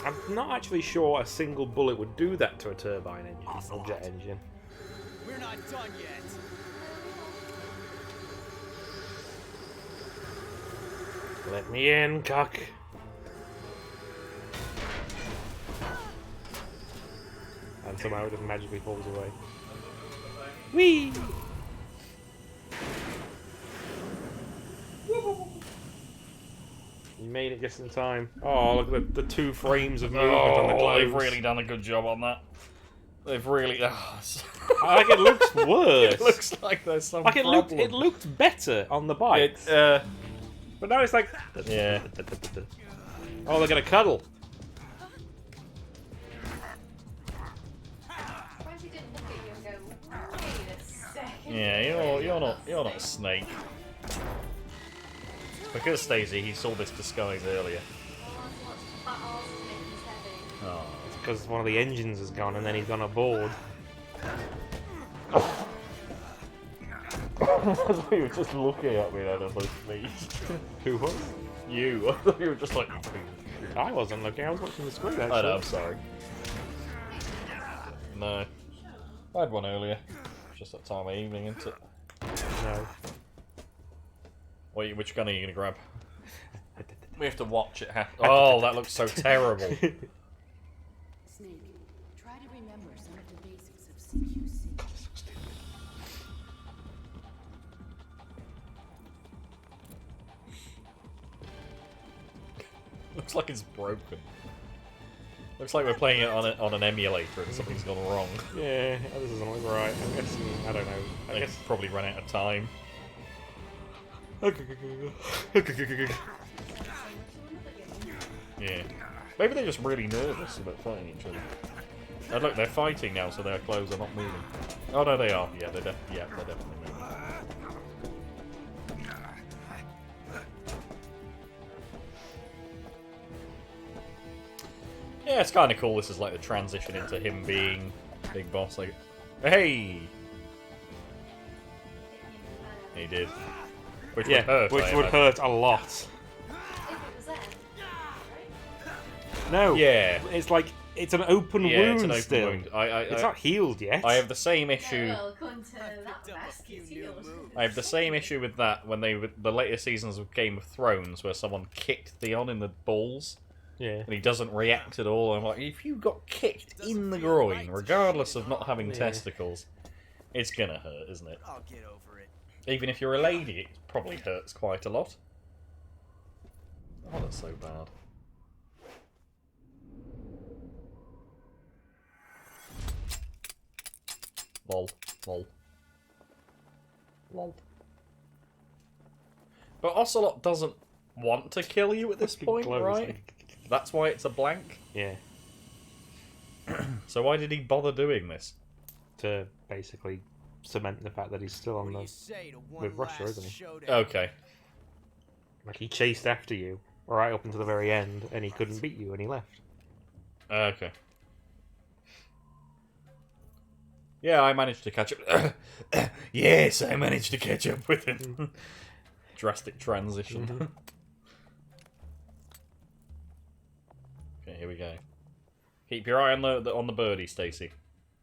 I'm not actually sure a single bullet would do that to a turbine engine or jet engine. We're not done yet. Let me in, cock. And somehow it just magically falls away. Whee! You made it just in time. Oh, look at the 2 frames of movement on the clothes. They've really done a good job on that. They've really... Like, it looks worse. It looks like there's some like problem. it looked better on the bike. But now it's like... Yeah. Oh, they're gonna cuddle. Frankie didn't look at you and go, wait a second. Yeah, you're not a snake. Because Stacey, he saw this disguise earlier. That arse is making his heavy. Oh. It's because one of the engines has gone and then he's gone aboard. You were just looking at me then as I sneezed. Who was? You. I thought you were just like... I wasn't looking, I was watching the screen actually. I know, I'm sorry. No. I had one earlier. Just that time of evening, isn't it? No. Wait, which gun are you going to grab? We have to watch it happen. Oh, that looks so terrible. Snake, try to remember some of the basics of CQC. Looks like it's broken. Looks like we're playing it on an emulator and something's gone wrong. Yeah, this doesn't look right. I'm guessing, I don't know. I They guess... probably run out of time. Yeah. Maybe they're just really nervous about fighting each other. Oh look, they're fighting now, so their clothes are not moving. Oh no, they are. Yeah, they're definitely moving. Yeah, it's kind of cool. This is like the transition into him being Big Boss. Like, hey, he did. Which would hurt. Which I would imagine. hurt a lot. If it was there, right? No. Yeah. It's like it's an open Yeah, wound it's an open still. wound. It's not healed yet. I have the same No, issue. well, according to that mask, it's healed. I have the same issue with that when the later seasons of Game of Thrones where someone kicked Theon in the balls Yeah. and he doesn't react at all. I'm like, if you got kicked in the groin, regardless of not having testicles, it's gonna hurt, isn't it? I'll get over it. Even if you're a lady, it probably hurts quite a lot. Oh, that's so bad. Lol. Lol. Lol. But Ocelot doesn't want to kill you at this Fucking point, close, right? like- That's why it's a blank. Yeah. So why did he bother doing this? To basically cement the fact that he's still on What do the. you say to one with Russia, last isn't he? showdown? Okay. Like he chased after you right up until the very end, and he couldn't beat you, and he left. Okay. Yeah, I managed to catch up. Yes, I managed to catch up with him. Drastic transition. Okay, here we go. Keep your eye on the birdie, Stacy.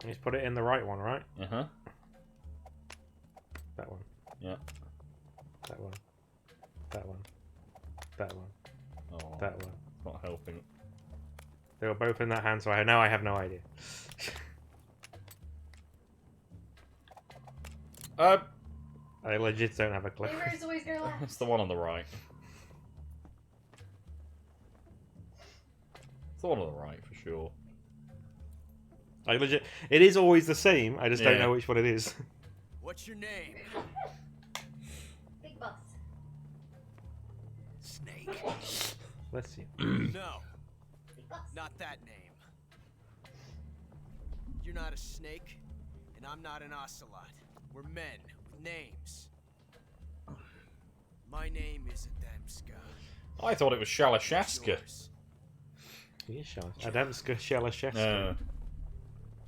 He's put it in the right one, right? Uh huh. That one. Yeah. That one. That one. That one. Oh, That one. not helping. They were both in that hand, so I have no idea. I legit don't have a clue. Heroes always go left. It's the one on the right. It's the one on the right for sure. I legit. It is always the same. I just don't Yeah. know which one it is. What's your name? Big boss. Snake. Let's see. No, Big boss. not that name. You're not a snake, and I'm not an ocelot. We're men with names. My name is Adamska. I thought it was Shalashaska. Yours. Yeah, sure. Adamska Shalashevsky. No,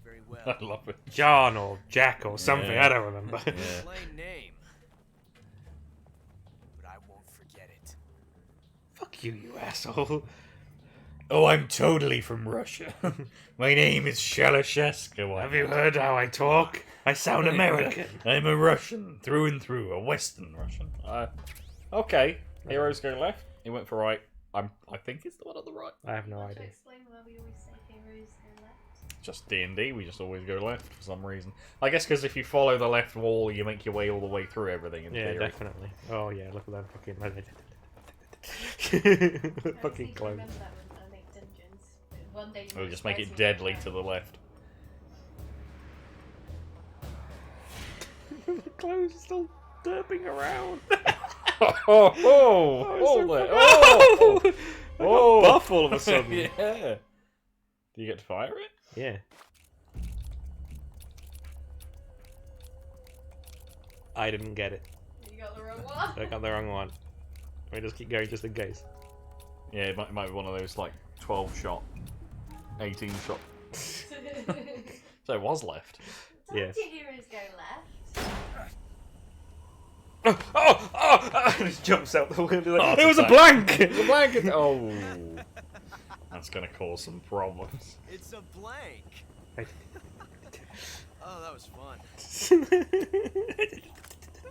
Very well. I love it. John or Jack or something. Yeah. I don't remember. Yeah. Plain name. But I won't forget it. Fuck you, you asshole. Oh, I'm totally from Russia. My name is Shalashaska. Have you heard how I talk? I sound American. I'm a Russian, through and through, a Western Russian. Okay, heroes go left. He went for right. I think it's the one on the right. I have no To idea. explain why we always say heroes go left. Just D&D, we just always go left for some reason. I guess because if you follow the left wall, you make your way all the way through everything in Yeah, theory. definitely. Oh yeah, look at that fucking. I fucking just clone. remember that when I make dungeons. One day you We'll might just make surprise it me deadly with to the left. The clone's still derping around. Oh, hold it. Oh, Oh, buff all of a sudden. yeah. Do you get to fire it? Yeah. I didn't get it. You got the wrong one. I got the wrong one. Let me just keep going just in case. Yeah, it might be one of those like 12 shot, 18 shot. So it was left. Don't your heroes go left? And it jumps out the window. Oh, It was a it's blank! It's a blanket. Oh, that's gonna cause some problems. It's a blank. Oh, that was fun.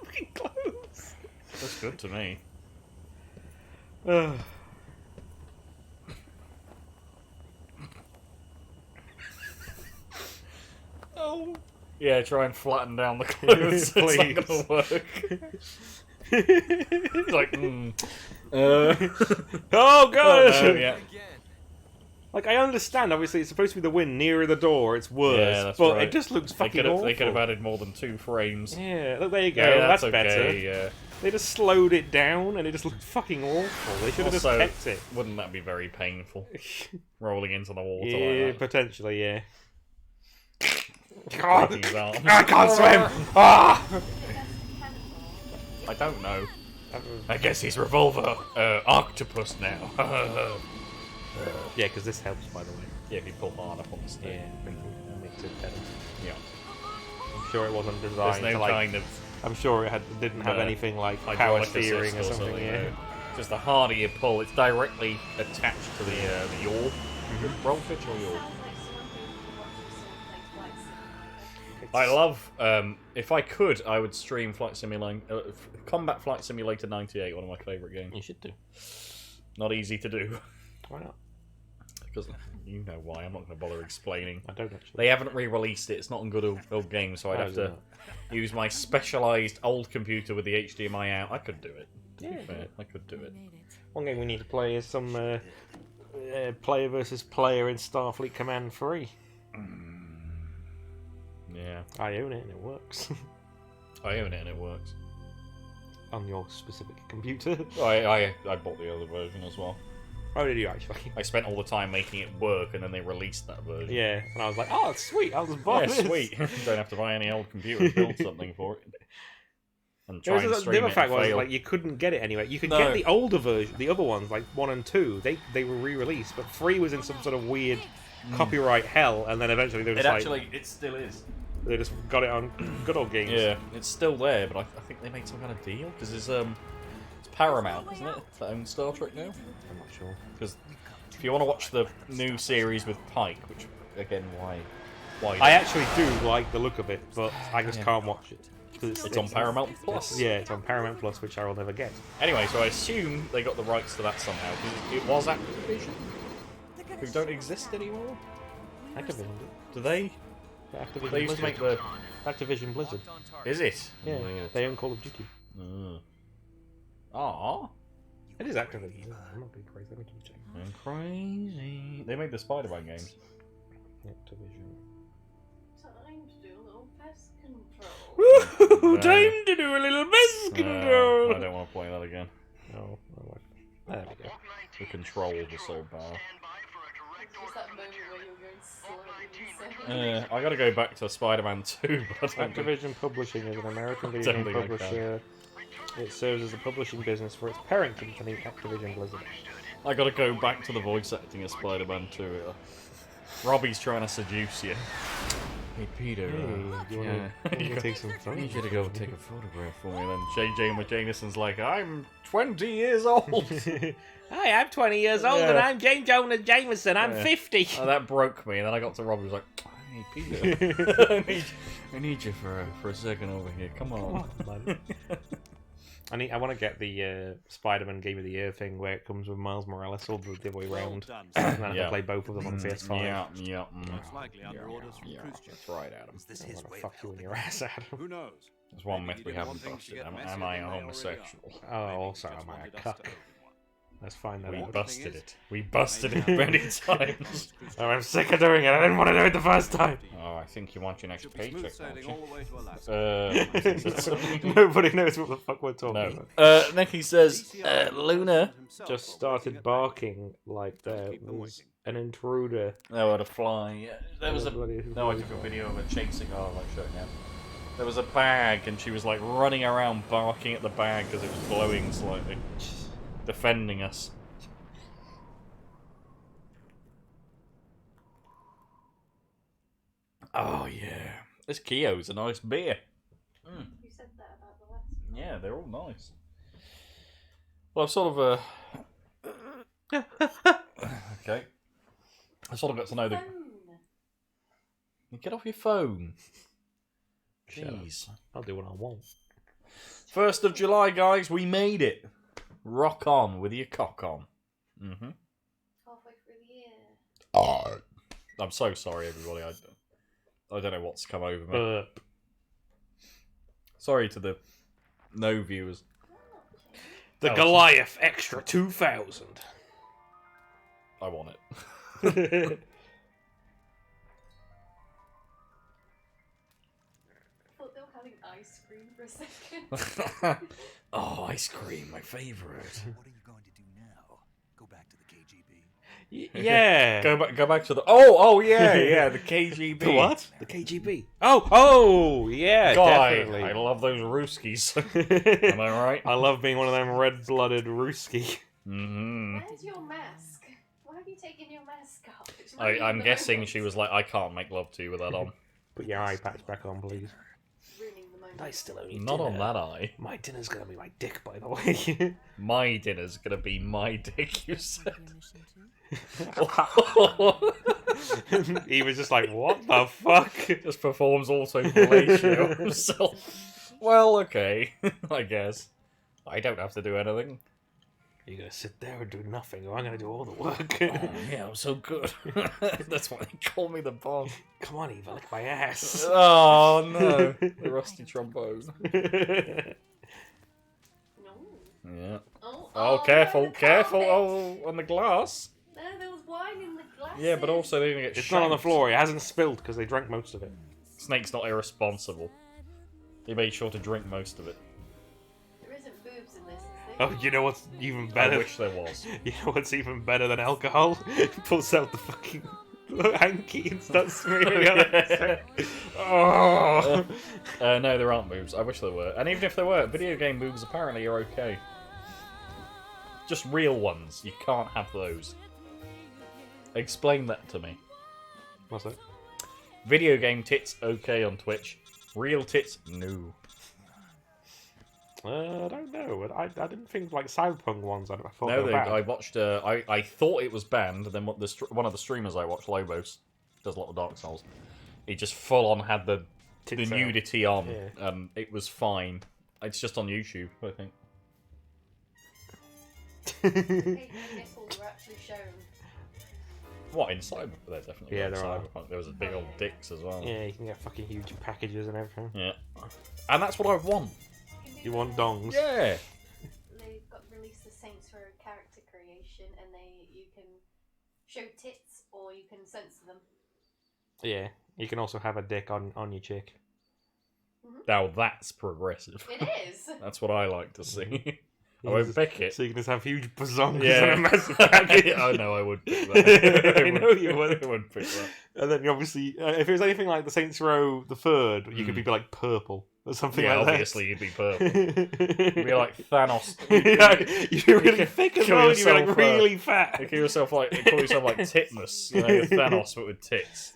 Fucking close. That's good to me. Oh. Yeah, try and flatten down the clothes. It's not Please. gonna work. It's like, Oh god! Oh, no, yeah. Again. Like I understand, obviously it's supposed to be the wind nearer the door, it's worse, Yeah, that's but right. it just looks They fucking could have awful. added more than 2 frames. Yeah, look, there you go. Yeah, that's okay, better. Yeah. They just slowed it down, and it just looked fucking awful. They should have just Also, kept it. wouldn't that be very painful? Rolling into the water Yeah, like that. potentially, yeah. Breaking his arm. I can't swim! Ah! I don't know. I guess he's revolver octopus now. Yeah, because this helps, by the way. Yeah, if you pull hard up on the stick. Yeah, makes it better. Yeah. I'm sure it wasn't There's designed no to, like... kind of I'm sure it didn't have No. anything like power hydraulic steering or assist something, yeah. no. Just the harder you pull, it's directly attached to the yaw. Roll Twitch or your? Sounds like someone who watches someone play Flight Simulator. I love. If I could, I would stream Flight Simulator, Combat Flight Simulator '98, one of my favourite games. You should do. Not easy to do Why not? because you know why. I'm not going to bother explaining. I don't actually. They haven't re-released it. It's not a good old game, so I'd Oh, have is to it use my specialised old computer with the HDMI out. I could do it. To be Yeah, fair, I could do We it. made it. One game we need to play is some player versus player in Starfleet Command 3. Yeah, I own it and it works. I own it and it works. On your specific computer. I bought the other version as well. Oh, did you actually? I spent all the time making it work, and then they released that version. Yeah, and I was like, oh, it's sweet, I'll just buy Yeah, this. sweet. Don't have to buy any old computer to build something for it. And try and The stream other it fact and was, fail. like, you couldn't get it anywhere. You could No. get the older version, the other ones, like 1 and 2, they were re-released, but 3 was in some sort of weird copyright hell, and then eventually they were It just actually, it still is. they just got it on good old games. Yeah, it's still there, but I think they made some kind of deal because it's Paramount, isn't it, that owns Star Trek now? I'm not sure. Because if you want to watch the new series with Pike, which again, why? I actually do like the look of it, but I just Yeah. can't watch it. 'Cause It's on Paramount Plus. Yeah, it's on Paramount Plus, which I will never get. Anyway, so I assume they got the rights to that somehow because it was Activision, who don't exist anymore. Activision. Do they? Activision They used to Blizzard. make the. Activision Blizzard. Is it? Yeah, they own Call of Duty. Ah, It is Activision. I'm not being crazy. Let me check. I'm crazy. They made the Spider-Man games. Activision. Time to do a little pest control. Woo! No. Time to do a little pest control. I don't want to play that again. No, there we go. The controls are so bad. Just that moment where you're going slowly insane. I gotta go back to Spider-Man 2, but I don't think- Activision Publishing is an American Don't video think I can. publisher. It serves as a publishing business for its parent company, Activision Blizzard. I gotta go back to the voice acting of Spider-Man 2. Robbie's trying to seduce you. Hey Peter, Hey, do you yeah. want to take some I photos? need you to go take a photograph for me. Then J.J. Jameson's like, I'm 20 years old. Hi, I'm 20 years old Yeah. and I'm James Jonah Jameson. I'm Yeah. 50. Oh, that broke me, and then I got to Robbie, was like, hey Peter, I need you for a second over here. Come on. I want to get the Spider-Man Game of the Year thing where it comes with Miles Morales all the other way Well around. done, And sir. then I Yeah. can play both of them on the PS5. Yeah. Most likely under orders from Yeah, Khrushchev. that's right, Adam. I want to fuck you in your ass, Adam. Who knows? There's one Maybe myth he we didn't haven't want things to busted. get Am messier I a than they already homosexual? Oh, Maybe also, he just am I a wanted us cuck? to open one. Let's find that We out. busted is- it. We busted it Maybe many now- times. Oh, I'm sick of doing it. I didn't want to do it the first time. Oh, I think you want your next Should be smooth paycheck, sailing don't all the way to Alaska. you? Nobody knows what the fuck we're talking No. about. Nicky says, DCI Luna. himself Just while started working at barking like there keep them was waiting. an intruder. Oh, what a fly. Yeah. There was a. Bloody- No, I took a video of her chasing. Oh, I'm showing now. There was a bag, and she was like running around barking at the bag because it was glowing slightly, defending us. Oh yeah, this Keogh's a nice beer. You said that about the last one. Yeah, they're all nice. Well, I've sort of okay. I sort of got to know the. Phone. Get off your phone. Shut up. Jeez. I'll do what I want. 1st of July, guys, we made it. Rock on with your cock on. Mm-hmm. Halfway through the year. I'm so sorry, everybody. I don't know what's come over me. Burp. Sorry to the no viewers. The Oh, Goliath Extra 2000. I want it. I thought they were having ice cream for a second. Oh, ice cream, my favourite. What are you going to do now? Go back to the KGB? Yeah. Go back to the. Oh, yeah, the KGB. The what? The KGB. Oh, yeah, God, definitely. I love those Ruskies. Am I right? I love being one of them red-blooded Ruski. Mm-hmm. Where's your mask? Why have you taken your mask off? It's I'm ruining guessing the she moment. was like, I can't make love to you with that on. Put your eye patch back on, please. Ruining the And I still only Not on that eye. My dinner's gonna be my dick, by the way. My dinner's gonna be my dick, you said. He was just like, what the fuck? Just performs auto-fellatio himself. Well, okay. I guess. I don't have to do anything. You're gonna sit there and do nothing, or I'm gonna do all the work. Oh, yeah, I'm so good. That's why they call me the boss. Come on, Eva, lick my ass. Oh, no. The rusty trombone. No. Yeah. Oh, Careful, no, the careful. carpet. Oh, on the glass. No, there was wine in the glass. Yeah, but also they didn't get It's not on the shanked. floor. It hasn't spilled because they drank most of it. Snake's not irresponsible. He made sure to drink most of it. There isn't boobs in this, is there? Oh, you know what's even I better? wish there was. You know what's even better than alcohol? Pulls out the fucking hanky and starts smearing on it. Oh. No, there aren't moves. I wish there were. And even if there were, video game moves apparently are okay. Just real ones. You can't have those. Explain that to me. What's that? Video game tits okay on Twitch. Real tits, no. I don't know. I didn't think like Cyberpunk ones. I thought they No, were bad. I watched. I thought it was banned. And then one of the streamers I watched, Lobos, does a lot of Dark Souls. He just full on had the Tits out. nudity on. Yeah. It was fine. It's just on YouTube, I think. Hey, nipples were actually shown. What in Cyberpunk? There definitely. Yeah, were in there are. Cyberpunk. There was a big old dicks as well. Yeah, you can get fucking huge packages and everything. Yeah. And that's what I want. You want dongs? Yeah. They've got released the Saints Row character creation, and you can show tits or you can censor them. Yeah. You can also have a dick on your chick. Now that's progressive. It is. That's what I like to see. I won't pick it. So you can just have huge bazongas Yeah. and a massive package. I know I would pick that. I know you would. I would pick that. And then you obviously, if it was anything like the Saints Row the Third, you could be like purple or something Yeah, like that. obviously you'd be purple. You'd be like Thanos. Yeah, you're really thick as Kill well, and you're like yourself, really fat. You call yourself like Titmus, you know, Thanos but with tits.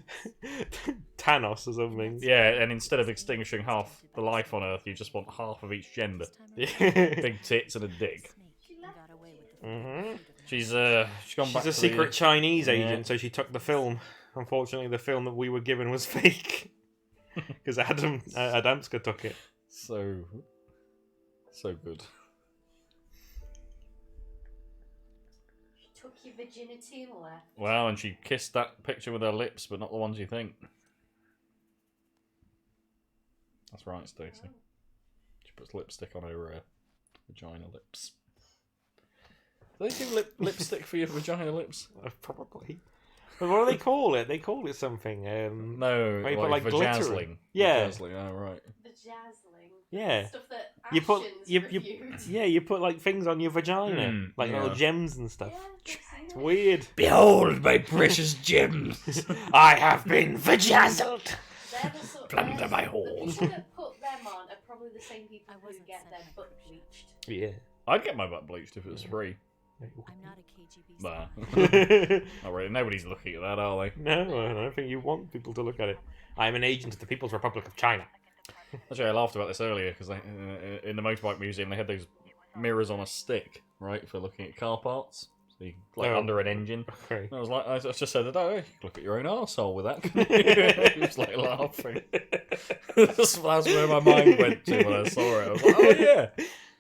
Thanos or something. Yeah, and instead of extinguishing half the life on Earth, you just want half of each gender. Yeah. Big tits and a dick. Mhm. She's gone back. She's a to secret the... Chinese Yeah. agent, so she took the film. Unfortunately, the film that we were given was fake. Because Adamska took it. So good. She took your virginity and left. Wow, and she kissed that picture with her lips, but not the ones you think. That's right, Stacey. She puts lipstick on her vagina lips. Do they do lipstick for your vagina lips? Probably. But what do they call it? They call it something. No, Where you put, like, vajazzling. glittering. Yeah. Vajazzling, oh right. Vajazzling. Yeah. Stuff that You put Actions you reviewed. yeah, you put like things on your vagina, like yeah. little gems and stuff. Yeah, I've seen It's it. weird. Behold my precious gems! I have been vajazzled. They're the sort Plunder my The halls. people that put them on are probably the same people I who wasn't get their sent butt by bleached. Yeah. I'd get my butt bleached if it was free. I'm not a KGB Nah. spy. Not really. Nobody's looking at that, are they? No, I don't think you want people to look at it. I am an agent of the People's Republic of China. Actually, I laughed about this earlier because in the motorbike museum they had those mirrors on a stick, right, for looking at car parts. So you, like Oh. under an engine. Okay. And I was like, I just said, oh, look at your own arsehole with that. He was like laughing. That's where my mind went to when I saw it. I was like, oh yeah.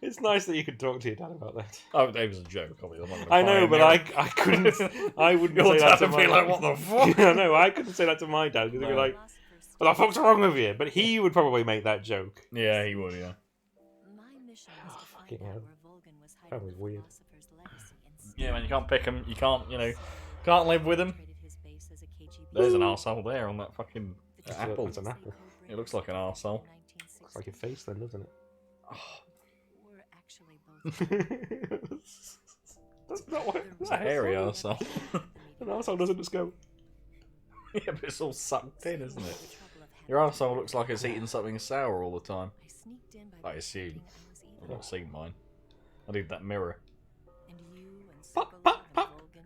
It's nice that you could talk to your dad about that. Oh, it was a joke. Obviously. I'm not I gonna know, buy a but mirror. I couldn't. I wouldn't Your say that dad to would my be like, what the fuck? I know, I couldn't say that to my dad because he'd be No. like, "What the fuck's wrong with you?" But he would probably make that joke. Yeah, he would. Yeah. My mission was to find fucking out hell. where Volgan was That hiding was the weird. philosopher's legacy and Yeah, man, you can't pick him. You can't, can't live with him. traded his base as a KGB. There's an arsehole there on that fucking The apple. It's an apple. It looks like an arsehole. Looks like your face then, doesn't it? We're actually both. That's not what It's a hairy arsehole. An arsehole doesn't just go. Yeah, but it's all sucked in, isn't it? Your arsehole looks like it's eating something sour all the time. I sneaked in by I assume. I've eating. not seen mine. I need that mirror. And you and Pop, Sokolov pop, and pop. Volgan,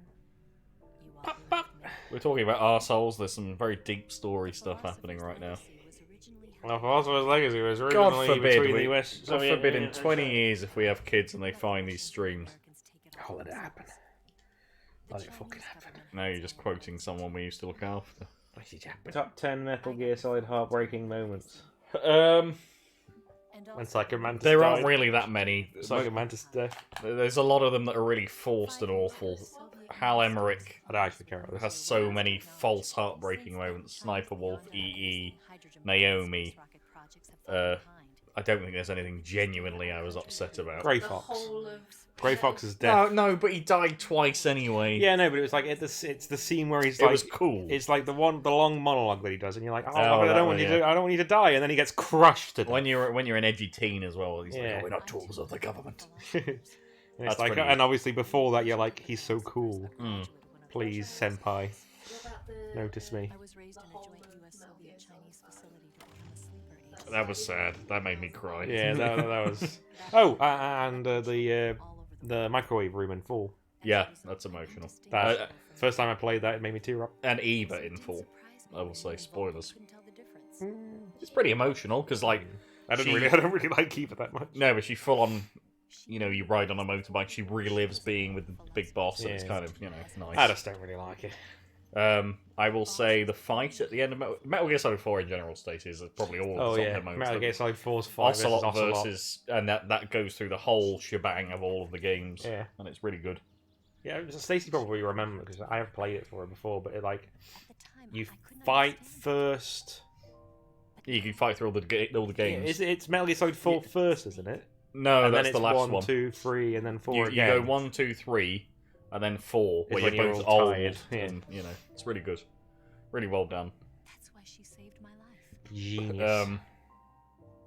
you all Pop, believed pop. me. We're talking about arseholes. There's some very deep story stuff happening right now. Philosopher's legacy was originally Well, Philosopher's Legacy was God originally forbid, between the US. God Soviet forbid in Union- 20 years if we have kids and they find these streams. Oh, let it happen. Let it fucking happen. Now you're just quoting someone we used to look after. Let it happen. Top 10 Metal Gear Solid heartbreaking moments. When Psycho Mantis There died. aren't really that many. Psycho Mantis death. There's a lot of them that are really forced and awful. Hal Emmerich I don't actually care about this. has so many false heartbreaking moments. Sniper Wolf, EE, Naomi. I don't think there's anything genuinely I was upset about. Grey The Fox. whole of Grey Fox's death. No, but he died twice anyway. Yeah, no, but it was like it's the scene where he's It like, was cool. It's like the long monologue that he does, and you're like, oh, Oh, I that don't one, want yeah. I don't want you to die, and then he gets crushed to death. When you're an edgy teen as well, he's Yeah. like, oh, we're not tools of the government. And That's it's like, pretty and obviously before that, you're like, he's so cool. Mm. Please, senpai, what about the notice me. I was raised in a joint US Soviet Chinese facility to become a sleeper agent. That was sad. That made me cry. Yeah, that was. Oh, and the microwave room in full. Yeah, that's emotional. That first time I played that, it made me tear up. And Eva in full. I will say spoilers. It's pretty emotional because, like, I don't really like Eva that much. no, but she full on. You know, you ride on a motorbike. She relives being with the big boss, and it's Yeah. kind of nice. I just don't really like it. I will say the fight at the end of Metal Gear Solid 4 in general state is probably all Oh of the yeah, moments. Metal Gear Solid 4's fight versus Ocelot Ocelot. versus, and that goes through the whole shebang of all of the games. Yeah. And it's really good. Yeah, Stacey probably remember because I have played it for her before. But you fight first. You can fight through all the games. It's Metal Gear Solid 4 first, isn't it? No, And then that's it's the last 1, one. 2, 3, and then 4 You again. go 1, 2, 3, and then 4, Is where when you're you're both all old. tired, yeah. And, it's really good. Really well done. That's why she saved my life. Genius.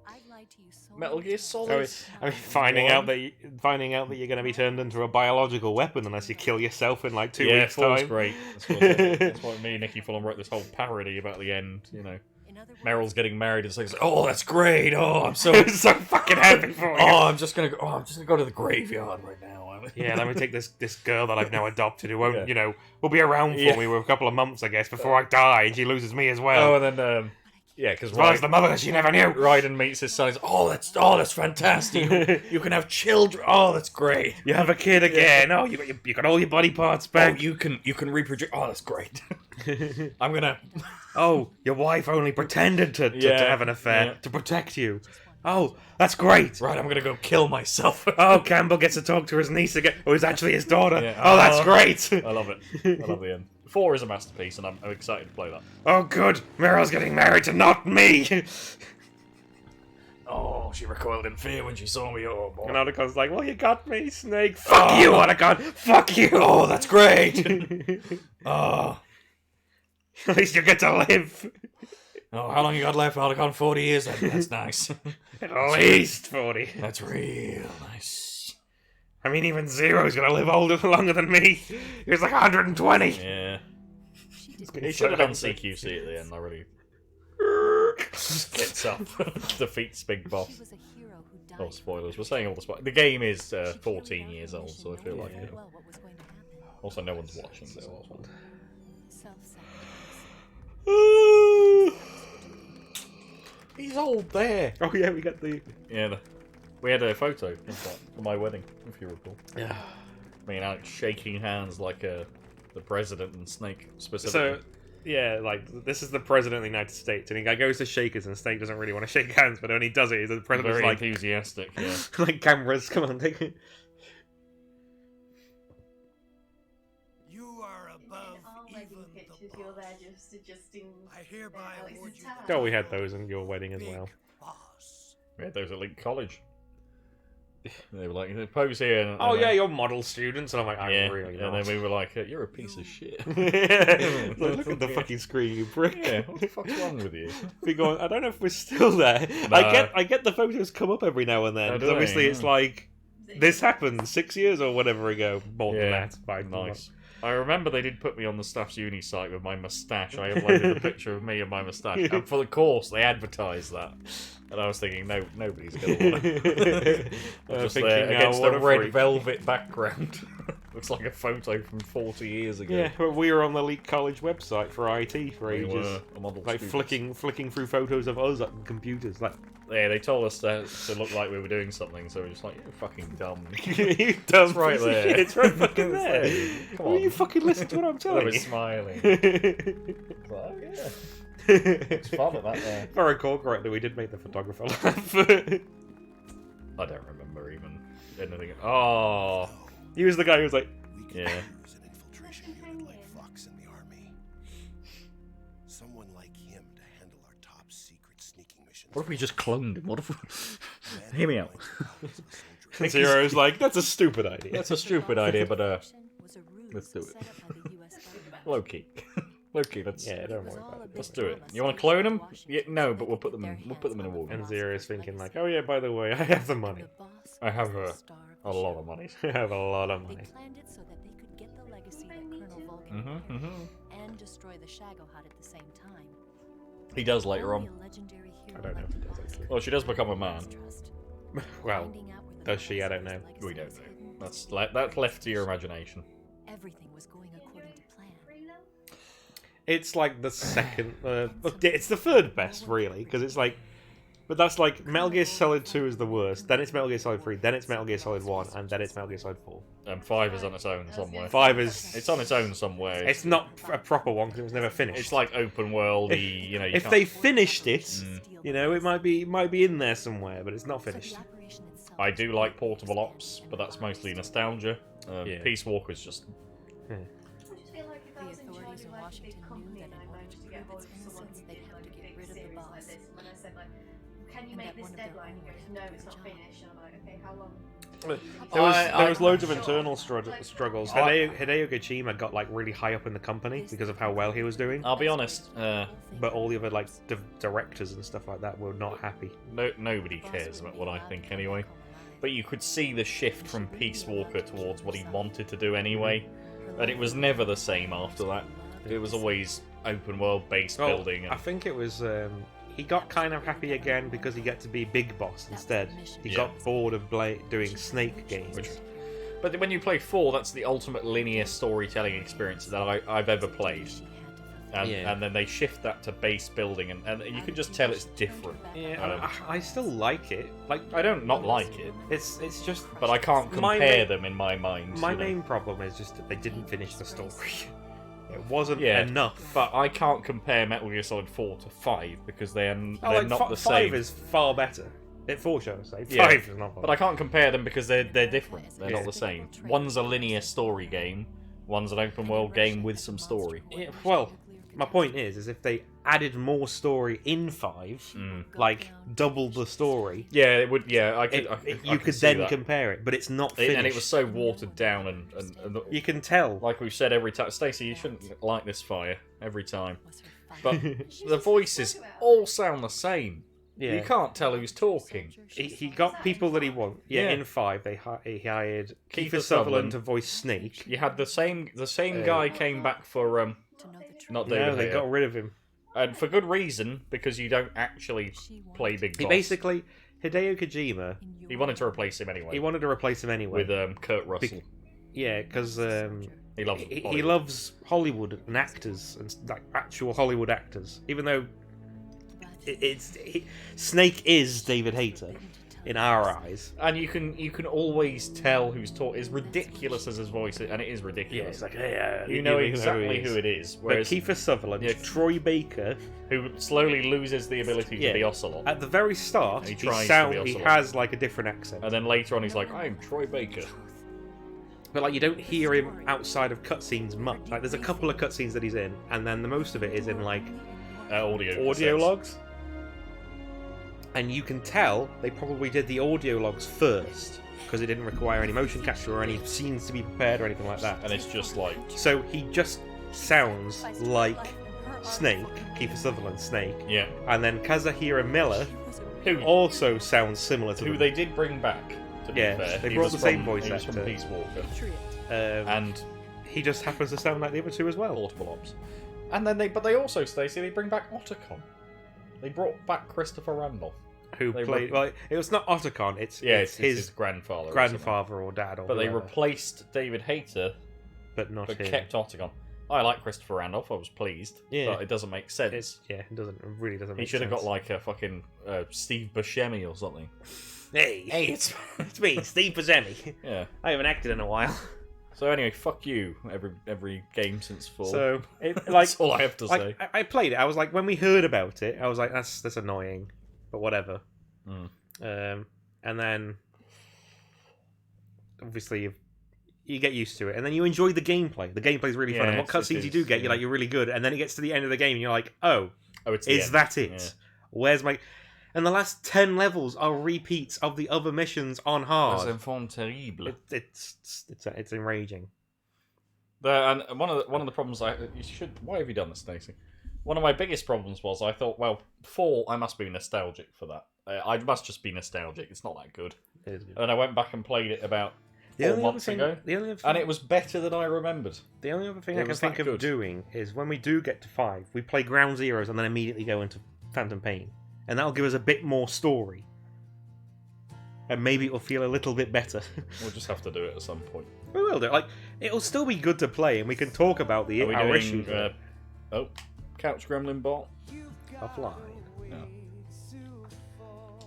I've lied to you so Metal many Gear times. Solid. I mean, finding out that you're going to be turned into a biological weapon unless you kill yourself in like 2 yeah, weeks' 4's time. great. That's why me and Nicky Fulham wrote this whole parody about the end. In other words, Meryl's getting married. It's like, oh, that's great. Oh, I'm so I'm so fucking happy for you. Oh, I'm just gonna go to the graveyard right now. Yeah, let me take this girl that I've now adopted who won't, Yeah. will be around for Yeah. me for a couple of months, I guess, before I die, and she loses me as well. Oh, and then yeah, because as well as the mother that she never knew. Raiden meets his son. He's, that's fantastic. You can have children. Oh, that's great. You have a kid again. Oh, you got all your body parts back. Oh, you can reproduce. Oh, that's great. I'm gonna. Oh, your wife only pretended to Yeah, have an affair yeah. to protect you. Oh, that's great. Right, I'm gonna go kill myself. Oh, Campbell gets to talk to his niece again, who is actually his daughter. Yeah. Oh, that's Oh. great. I love it. I love the end. 4 is a masterpiece, and I'm excited to play that. Oh, good. Meryl's getting married to not me. Oh, she recoiled in fear when she saw me. Oh, boy. And Otacon's like, well, you got me, Snake. Fuck you, Otacon. Fuck you. Oh, that's great. Oh. At least you get to live. Oh, how long you got left? I've gone 40 years. That's nice. At least 40. That's real nice. I mean, even Zero's gonna live longer than me. He was like 120. Yeah. she did He should have done CQC at the end. I really gets up, defeats Big Boss. She was a hero who died. Oh, spoilers. We're saying all the spoilers. The game is 14 years old, so I feel like Well, what was going to happen? also no one's watching. So. Self-sacrifice. He's old there. Oh yeah, we got the. Yeah, we had a photo of that for my wedding, if you recall. Yeah. Me and Alex shaking hands like the president and Snake So, specifically. yeah, like this is the president of the United States, and he goes to shake us, and Snake doesn't really want to shake hands, but when he does it, the president's Very like, enthusiastic. Yeah. like cameras, come on, take it. You are above Our even wedding the pictures, boss. you're there just adjusting. I hereby Alex's award you tie. Oh, we had those in your wedding as big well. boss. We had those at Link College. They were like, pose here. And, Oh and yeah, then- you're model students, and I'm like, I'm yeah. really And not. then we were like, you're a piece of shit. Look at the fucking screen, you prick. Yeah, what the fuck's wrong with you? Be going, I don't know if we're still there. No. I get the photos come up every now and then. Oh, do 'cause obviously, they? it's like this happened 6 years or whatever ago. More than Yeah, that. By nice. I remember they did put me on the staff's uni site with my moustache. I uploaded a picture of me and my moustache, and for the course they advertised that. And I was thinking, no, nobody's going to want to. Just there against what a a red freak. velvet background. Looks like a photo from 40 years ago. Yeah, but we were on the Elite College website for IT for We ages. were a model Like students. flicking through photos of us on computers. Like, Yeah, they told us to look like we were doing something, so we're just like, you're fucking dumb. you dumb It's right piece of there. shit, It's right fucking It's there. like, come Will on. you fucking listen to what I'm I telling was you? smiling. It's like, oh, yeah. It's fun at that there. If I recall correctly, we did make the photographer laugh. I don't remember even anything. Oh, He was the guy who was like, We could Yeah. use an infiltration unit like Fox in the army. Someone like him to handle our top secret sneaking missions. what if we just cloned him? What if we... Hear me out. Zero's like, that's a stupid idea. That's a stupid idea, but Was a ruse let's do it. set up by the US government. low key. Low key, let's Yeah, don't Was worry all about a it. big let's do it. drama You want to stage clone in them? Washington Yeah, no, so but they we'll could put them get in. their We'll put them in a hands wall. on And the Zero's boss's thinking legacy. like, oh yeah, by the way, I have the money. The boss I have was a the star of a the lot show. of money. I have a lot of They money. planned it so that they could get the legacy that Colonel Vulcan inherited and destroy the Shagohod at the same time. He does later Only on. a legendary hero I don't know like if he does, Fox actually. could Well, she does become a gain man. his trust. Well, Finding out where the does she? I don't Vulcan's know. legacy We don't was know. hidden, That's left to your imagination. everything was going according to plan. It's like the second, it's the third best, really, because it's like, but that's like Metal Gear Solid 2 is the worst, then it's Metal Gear Solid 3, then it's Metal Gear Solid 1, and then it's Metal Gear Solid 4. And 5 is on its own somewhere. 5 is, It's on its own somewhere. it's not a proper one because it was never finished. It's like open worldy, you know. You if can't- they finished it, Mm. you know, it might be in there somewhere, but it's not So finished. the operation itself I do like portable ops, but that's mostly nostalgia. Yeah. Peace Walker's just I just feel like if I The was in charge authorities of in like a Washington big knew company that and I in order managed to to get prove hold its of someone innocence, who they'd did have like to a get big rid of the series like boss. this, when I said like, can you And make that this one of their deadline? He own goes, would no, have it's to not do the finished. And I'm like, okay, how long? There was loads of Sure. internal struggles. I- Hideo Kojima got like really high up in the company because of how well he was doing, I'll be honest, but all the other like directors and stuff like that were not happy. nobody cares about what I think anyway. But you could see the shift from Peace Walker towards what he wanted to do anyway. And it was never the same after that. It was always open world base Well, building. I And think it was. He got kind of happy again because he got to be Big Boss instead. He Yeah. got bored of doing Snake games. But when you play 4, that's the ultimate linear storytelling experience that I've ever played. And then they shift that to base building, and you can just tell it's different. Yeah, I still like it. Like I don't not like it, it's just. but I can't My compare main- them in my mind. My you know. main problem is just that they didn't finish the story. It wasn't Yeah, enough. But I can't compare Metal Gear Solid 4 to 5 because they're Oh, like, not the 5 same. is far better. 4 shall I say. Yeah, 5 is not. But I can't compare them because they're different. They're Yeah. not the same. One's a linear story game. One's an open world game with some story. Yeah, well, my point is if they added more story in 5, like double the story, Yeah, it would. Yeah, I could. you could then compare it, but it's not finished. and it was so watered down, and You can tell. like we've said every time, Stacey, you shouldn't light this fire every time. But the voices all sound the same. Yeah. You can't tell who's talking. He got people that he wanted. Yeah, Yeah. in 5, he hired Kiefer Kiefer Sutherland. Sutherland to voice Snake. You had the same guy came back for not David No, they Hayter. got rid of him. And for good reason, because you don't actually play Big He Boss. basically, Hideo Kojima, He wanted to replace him anyway. he wanted to replace him anyway. with Kurt Russell. Yeah, because He loves he Hollywood. loves Hollywood and actors and like actual Hollywood actors. Even though Snake is David Hayter in our eyes. And you can always tell who's talking. As ridiculous as his voice is, and it is Yeah, ridiculous. it's like yeah, you know exactly who it is. But Whereas Kiefer Sutherland, Yeah. Troy Baker, who slowly loses the ability Yeah. to be Ocelot, at the very start, He he tries to be he Ocelot. has like a different accent. and then later on he's like, "I'm Troy Baker." But like you don't hear him outside of cutscenes much. Like there's a couple of cutscenes that he's in, and then the most of it is in like Audio audio cassettes. logs. And you can tell they probably did the audio logs first because it didn't require any motion capture or any scenes to be prepared or anything like that. and it's just like So he just sounds like Snake, Kiefer Sutherland Snake, yeah, and then Kazuhira Miller who also sounds similar to who them. they did bring back. To be Yeah, fair, they He brought was the same from- voice he was from actor. Peace Walker, Um, and he just happens to sound like the other two as well. Portable ops. And then they also, Stacey, they bring back Otacon. They brought back Christopher Randolph. Who They played? Well, it was not Otacon. It's his grandfather. grandfather or dad or. But they whoever. replaced David Hayter, but not but him. kept Otacon. I like Christopher Randolph. I was pleased. Yeah. But it doesn't make sense. It really doesn't. He Make should have got sense. like a fucking Steve Buscemi or something. Hey, it's me, Steve Buscemi. Yeah. I haven't acted in a while. So anyway, fuck you. Every game since 4. So That's all I have to say. I played it. I was like, when we heard about it, I was like, that's annoying, but whatever. And then obviously you get used to it, and then you enjoy the gameplay. The gameplay's really fun, and what cutscenes you do get, you're like, you're really good, and then it gets to the end of the game, and you're like, is that it? Yeah. Where's my? And the last 10 levels are repeats of the other missions on hard. C'est enfant terrible. It's enraging. And one of the problems why have you done this, Stacey? One of my biggest problems was I thought, well, 4, I must be nostalgic for that. I must just be nostalgic. It's not that good. It is good. And I went back and played it about 4 months ago, and it was better than I remembered. The only other thing I can think of doing is when we do get to 5, we play Ground Zeroes and then immediately go into Phantom Pain. And that'll give us a bit more story. And maybe it'll feel a little bit better. We'll just have to do it at some point. We will do it. Like, it'll still be good to play, and we can talk about our issues. Couch Gremlin bot? Offline. No.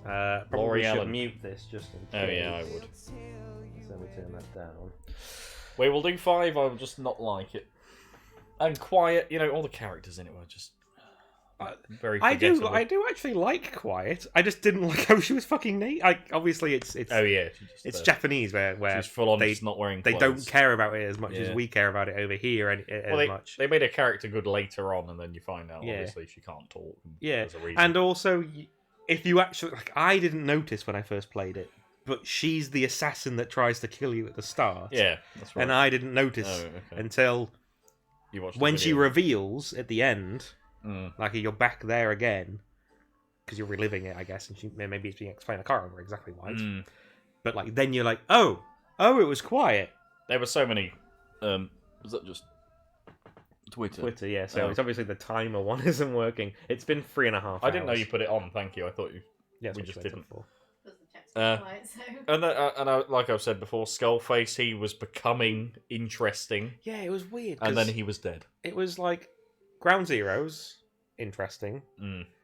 Probably Laurie should Allen. mute this just in case. Oh yeah, I would. So we turn that down. We will do 5, I will just not like it. And Quiet, all the characters in it were just very forgettable. I do actually like Quiet. I just didn't like how she was fucking neat. Obviously it's oh yeah, it's Japanese where she's full on they, just not wearing they clothes. don't care about it as much as we care about it over here as much. They made a character good later on, and then you find out obviously she can't talk. There's a reason. And also if you actually I didn't notice when I first played it, but she's the assassin that tries to kill you at the start. Yeah, that's right. And I didn't notice until you watched when she reveals at the end. Like you're back there again because you're reliving it, I guess, and maybe it's being explained. I can't remember exactly why, but like then you're like, oh, it was Quiet. There were so many. Was that just Twitter? Yeah. So it's obviously the timer one isn't working. It's been 3.5 hours. I didn't know you put it on. Thank you. I thought you. Yes, we just didn't. And like I've said before, Skullface, he was becoming interesting. Yeah, it was weird. And then he was dead. It was like Ground Zeroes, interesting.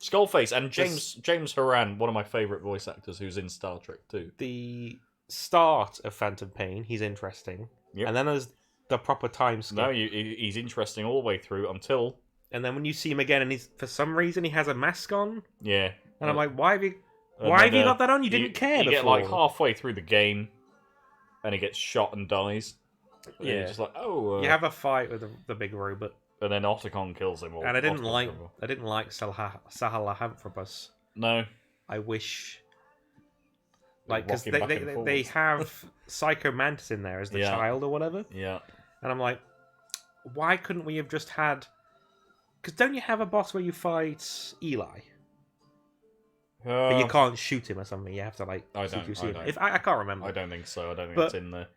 Skullface and James Horan, one of my favourite voice actors, who's in Star Trek too. The start of Phantom Pain, he's interesting. Yep. And then there's the proper time skip. No, he's interesting all the way through until. And then when you see him again, and for some reason he has a mask on. Yeah. And I'm like, why have you got that on? You didn't care before. You get like halfway through the game, and he gets shot and dies. And you're just like, oh. You have a fight with the big robot. And then Otacon kills him. And I didn't like Sahelanthropus. No. I wish. Like, because they have Psycho Mantis in there as the child or whatever. Yeah. And I'm like, why couldn't we have just had... Because don't you have a boss where you fight Eli? But you can't shoot him or something. You have to, like, I can't remember. I don't think so. I don't think it's in there.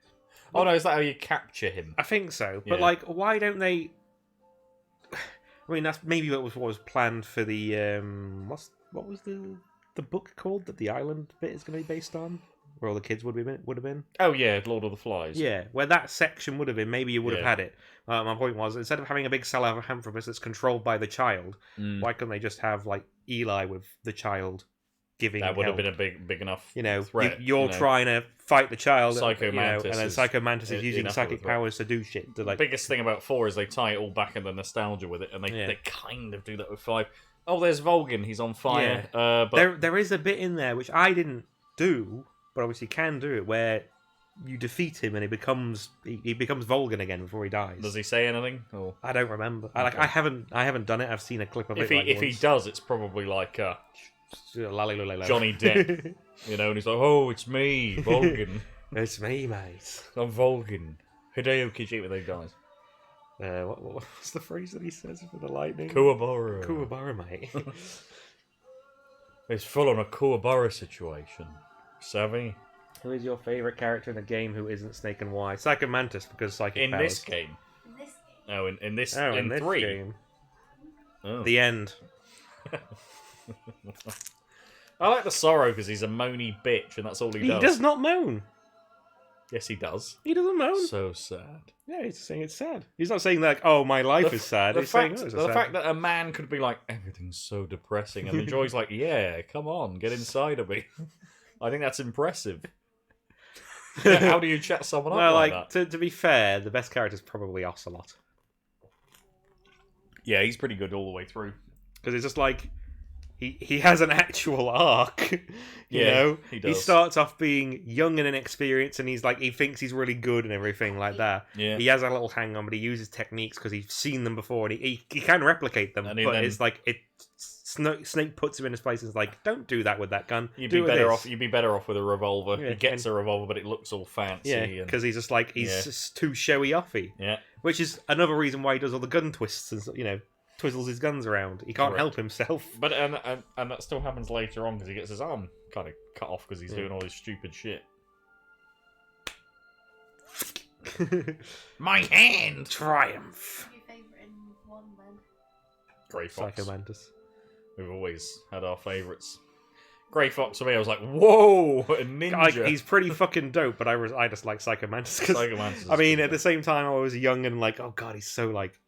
Oh, no, is that how you capture him? I think so. But, like, why don't they... I mean, that's maybe what was planned for the... What was the book called that the island bit is going to be based on? Where all the kids would have been? Oh, yeah, Lord of the Flies. Yeah, where that section would have been, maybe you would have had it. My point was, instead of having a big Sahelanthropus that's controlled by the child, why couldn't they just have, like, Eli with the child giving That would help? have been a big enough threat. You're trying to fight the child, Psycho Mantis and then Psycho Mantis is using psychic powers to do shit. The biggest thing about 4 is they tie it all back in the nostalgia with it, and they kind of do that with 5. Oh, there's Volgin, he's on fire. Yeah. But there is a bit in there, which I didn't do, but obviously can do it, where you defeat him and he becomes Volgin again before he dies. Does he say anything? Or... I don't remember. Okay. I haven't done it. I've seen a clip of if it. If he does, it's probably like Johnny Depp, and he's like, "Oh, it's me, Volgin. It's me, mate. I'm Volgin. Hideo Kojima." They dies. What's the phrase that he says for the lightning? Kuwabara, mate. It's full on a Kuwabara situation. Savvy? Who is your favourite character in the game who isn't Snake and Why? Psycho Mantis, because psychic powers. In this game? Oh, in this, Oh, in this 3. game. Oh. The end. I like the sorrow because he's a moany bitch, and that's all he does. He does not moan. Yes, he does. He doesn't moan. So sad. Yeah, he's saying it's sad. He's not saying like, "Oh, my life is sad." He's saying, "Oh, it's the sad." fact that a man could be like, everything's so depressing, and the Joy's like, yeah, come on, get inside of me. I think that's impressive. How do you chat someone up Well, like like that? to be fair, the best character is probably Ocelot Yeah, he's pretty good all the way through. because it's just like he has an actual arc. You Yeah, know, he does. starts off being young and inexperienced, and he's like he thinks he's really good and everything like that. Yeah. He has a little hang on, but he uses techniques because he's seen them before, and he can replicate them. And But then- it's like Snake puts him in his place and is like, "Don't do that with that gun. You'd do be it with better this." off. You'd be better off with a revolver. Yeah, He gets and- a revolver, but it looks all fancy. Yeah, and, because he's just like he's Yeah. just too showy offy. yeah. Which is another reason why he does all the gun twists and twizzles his guns around. He can't Correct. help himself. But and that still happens later on because he gets his arm kind of cut off because he's doing all this stupid shit. My hand. Triumph. What's your favourite in 1 then? Grey Fox. Psycho Mantis. We've always had our favourites. Grey Fox for me, I was like, whoa, a ninja. He's pretty fucking dope, but I just like Psycho Mantis. 'Cause, Psycho Mantis is I mean, pretty at the good. same time, I was young and like, oh god, he's so like,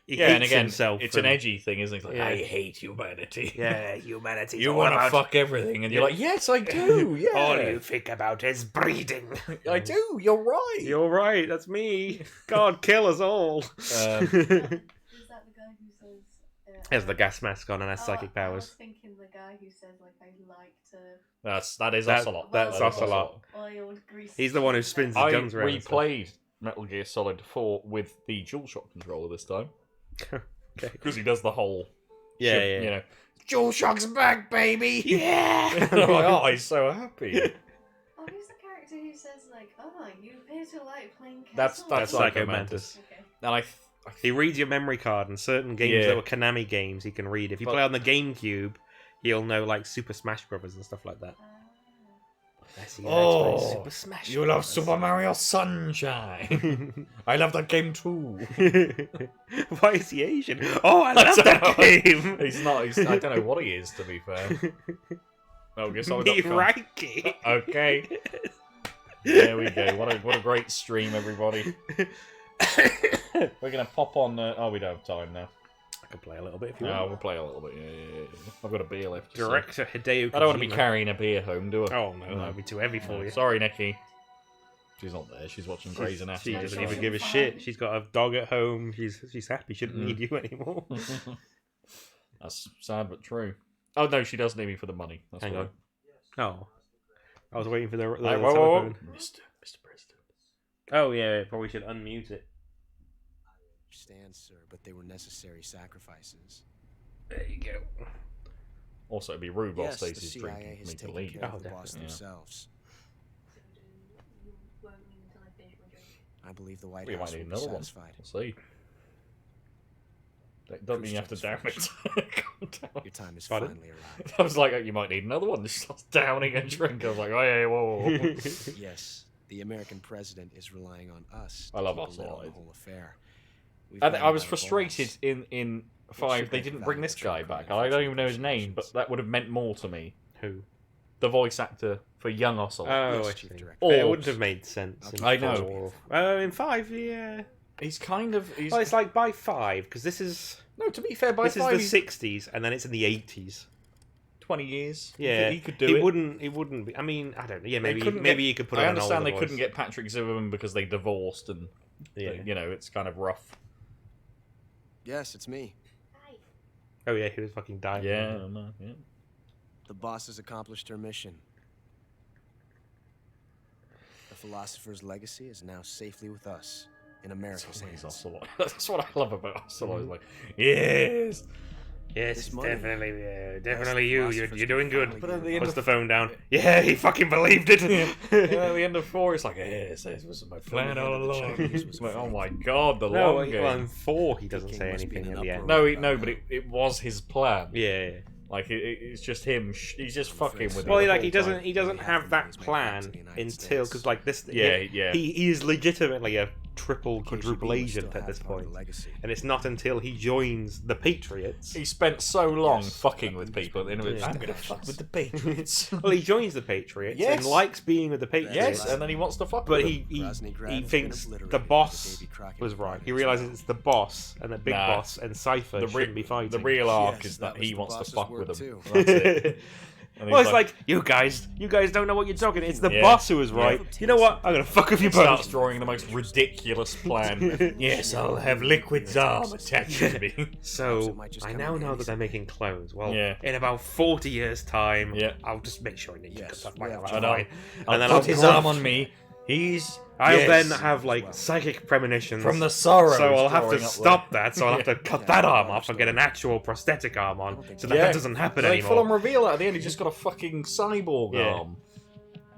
he Yeah, hates and again, himself. it's an and- edgy thing, isn't it? It's like, Yeah. I hate humanity. Yeah, humanity. You want to fuck everything, and you're like, yes, I do. Yeah, All you think about is breeding. I do. You're right. You're right. That's me. God, kill us all. Is that the guy who says... Has the gas mask on and has psychic I was powers. thinking the guy who says, like, I like to... that is That- Ocelot. that's That is Ocelot. Oiled, greasy... He's the one who spins his I guns around. and stuff. replayed Metal Gear Solid 4 with the DualShock controller this time. Okay. Because he does the whole... Yeah, ship, yeah. You know, DualShock's back, baby! Yeah. And I'm like, oh, he's so happy. Oh, who's the character who says, like, oh, you appear to like playing That's Castle? That's Psycho Psycho Mantis. Mantis. Okay. And He reads your memory card, and certain games Yeah. that were Konami games he can read. If you But- play on the GameCube, he'll know like Super Smash Brothers and stuff like that. Yes, he likes Oh, playing Super Smash you love Brothers. Super Mario Sunshine. I love that game too. Why is he Asian? Oh, I love that game. He's not. I don't know what he is, to be fair. Oh, guess I'll Miraki. Okay. There we go. What a great stream, everybody. We're gonna pop on. Oh, we don't have time now. I can play a little bit if you No, want. we'll play a little bit. Yeah. I've got a beer left. so- Director Hideo Kojima. I don't want to be carrying a beer home, do I? Oh no, that'd be too heavy for you. Sorry, Nikki. She's not there. She's watching Grey's She Anatomy. doesn't Sorry. even give a shit. She's got a dog at home. She's happy. She doesn't need you anymore. That's sad but true. Oh no, she does need me for the money. That's Hang why. on. Oh, I was waiting for the Whoa, telephone. whoa, whoa. Mr. President. Oh yeah, probably should unmute it. Understand, sir, but they were necessary sacrifices. There you go. Also, it'd be rude while Yes, the Stacey's CIA drinking has for me to taken leave. care Oh, of the boss definitely. themselves. You won't leave until I finish my drink. I believe the White We House might need will be another one. satisfied. We'll see. Don't mean you have to down it. Calm down. Your time has Pardon? finally arrived. I was like, oh, you might need another one. Just starts downing a drink. I was like, oh yeah, whoa, whoa, whoa. Yes, the American president is relying on us. I to love keep a us lid all. on the whole affair. We've And got I was him by the frustrated balls. in should 5. They make didn't a bring this guy valuable back. trip I don't for even know his name, but negotiations. that would have meant more to me. Who? The voice actor for young Ocelot. Oh, Yes, I Chief see. Director. Or- It wouldn't have made sense. In I know. 4. Oh, in 5, yeah. He's kind of. He's, Well, it's like by 5 because this is no, to be fair, by this 5, is the 60s and then it's in the 80s. 20 years. Yeah, he could do it. It wouldn't be. I mean, I don't know. Yeah, They maybe couldn't maybe get- you could put. I on understand an they older couldn't voice. get Patrick Zimmerman because they divorced and Yeah. you know it's kind of rough. Yes, it's me. Hi. Oh yeah, he was fucking dying. Yeah, I know, yeah. The boss has accomplished her mission. The philosopher's legacy is now safely with us in America's That's always hands. Ocelot. That's what I love about Ocelot. Is like, yes. Yes, This it's money. definitely you. You're doing good. But at the end Puts of- the phone down. Yeah, he fucking believed it. At the end of 4, it's like, yes, this was my plan all along. It's like, oh my god, the No, long game. well, in 4 he doesn't King say must be anything in at an the end. uproar. No, but it was his plan. Yeah. Like it's just him. He's just fucking with. Well, it the like whole he doesn't time. he doesn't We have have that to plan make back to the United until States. because like this. Yeah, yeah. He is legitimately a triple, quadruple agent at this point. And it's not until he joins the Patriots. He spent so long fucking with people, and Yeah. I'm gonna fuck with the Patriots. Well, he joins the Patriots Yes. and likes being with the Patriots. Yes, and then he wants to fuck But with he them. he thinks the boss was right. He realizes it's the boss and the big Nah. boss and Cypher shouldn't be fighting. The real arc Yes, is that that was he the wants to boss's fuck work with them. too. That's it. And Well, he's it's like, you guys don't know what you're talking. It's the Yeah. boss who was Yeah. right. You know what? I'm gonna fuck with you starts both. drawing the most ridiculous plan. Yes, I'll have Liquid's arm attached to me. So might just I come now in know handy that they're making clones. Well, Yeah. in about 40 years' time, Yeah. I'll just make sure Ninja Yes, cuts off my we arm. have That's I'll- fine. I'll And then put I'll his grow- arm on me. I'll Yes. then have like psychic premonitions From the sorrow. So I'll have to drawing up stop that. So I'll have to cut Yeah, that I arm off and get an understand. actual prosthetic arm on, so there. that doesn't happen They full on anymore. reveal that at the end. He just got a fucking cyborg Yeah. arm.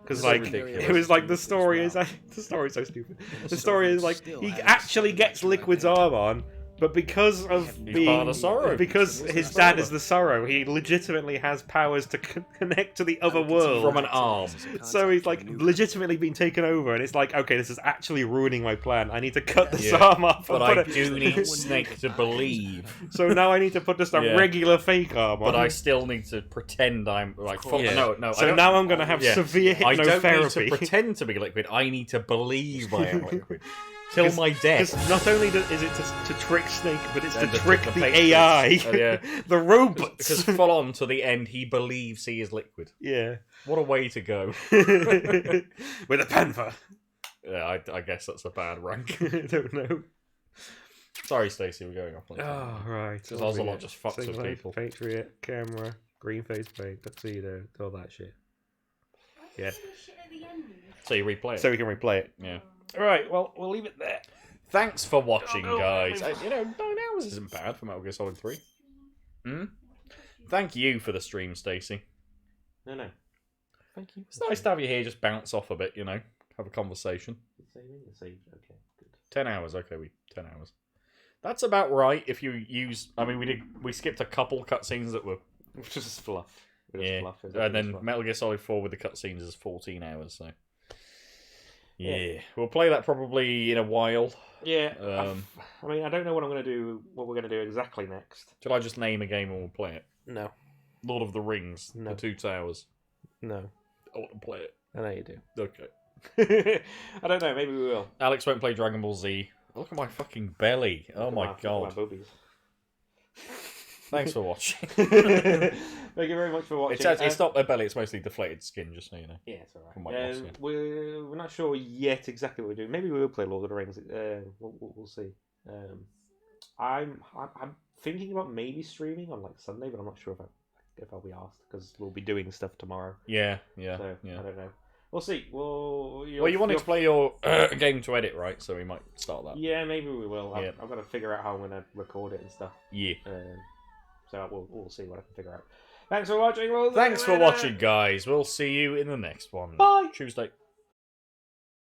Because So like ridiculous. it was like the story is the story's so stupid. The story is like he actually gets Liquid's arm on, but because of He's being part of the Sorrow. because his dad is the Sorrow, he legitimately has powers to connect to the other world. From an arm. So he's like legitimately been taken over, and it's like, okay, this is actually ruining my plan. I need to cut this Yeah. arm off. But and I put it- do need Snake to believe. So now I need to put just a Yeah. regular fake arm on. But I still need to pretend I'm like. Fuck, Yeah. No, no. I So don't- now I'm gonna have Yeah. severe I don't need hypnotherapy. to pretend to be Liquid. I need to believe I am Liquid. Till my death. Because not only is it to trick Snake, but it's to And to trick trick the the AI, Patriots. Oh, yeah. the robots. Because full on to the end, he believes he is Liquid. Yeah, What a way to go. with a panther. Yeah, I guess that's a bad rank. I don't know. Sorry, Stacey, we're going off. Oh right, Because Ocelot just fucks with people. Patriot, camera, green face paint, tuxedo, all that shit. Yeah. So you replay it. So we can replay it. yeah. Right. Well, we'll leave it there. Thanks for watching, Oh, no. guys. 9 hours isn't bad for Metal Gear Solid 3. Thank you for the stream, Stacey. No. Thank you. It's nice to have you here, just bounce off a bit, you know, have a conversation. Okay, good. 10 hours, okay, 10 hours. That's about right if you use. I mean, we skipped a couple cutscenes that were. Just fluff. Yeah. And then Metal Gear Solid 4 with the cutscenes is 14 hours, so. Yeah. We'll play that probably in a while. Yeah. Um, I mean, I don't know what we're going to do exactly next. Shall I just name a game and we'll play it? No. Lord of the Rings, No. The Two Towers. No. I want to play it. I know you do. Okay. I don't know. Maybe we will. Alex won't play Dragon Ball Z. Look at my fucking belly. Oh my Look at god. my boobies. Thanks for watching. Thank you very much for watching. It's not a belly, it's mostly deflated skin, just so you know. Yeah, it's From my alright. boss, yeah. We're not sure yet exactly what we're doing. Maybe we will play Lord of the Rings. We'll see. I'm thinking about maybe streaming on like Sunday, but I'm not sure if I'll be asked because we'll be doing stuff tomorrow. Yeah. So Yeah. I don't know. We'll see. Well, You wanted to play your game to edit, right? So we might start that. Yeah, maybe we will. Yeah. I've got to figure out how I'm going to record it and stuff. Yeah. So we'll see what I can figure out. Thanks for watching. Thanks for watching, guys. We'll see you in the next one. Bye. Tuesday.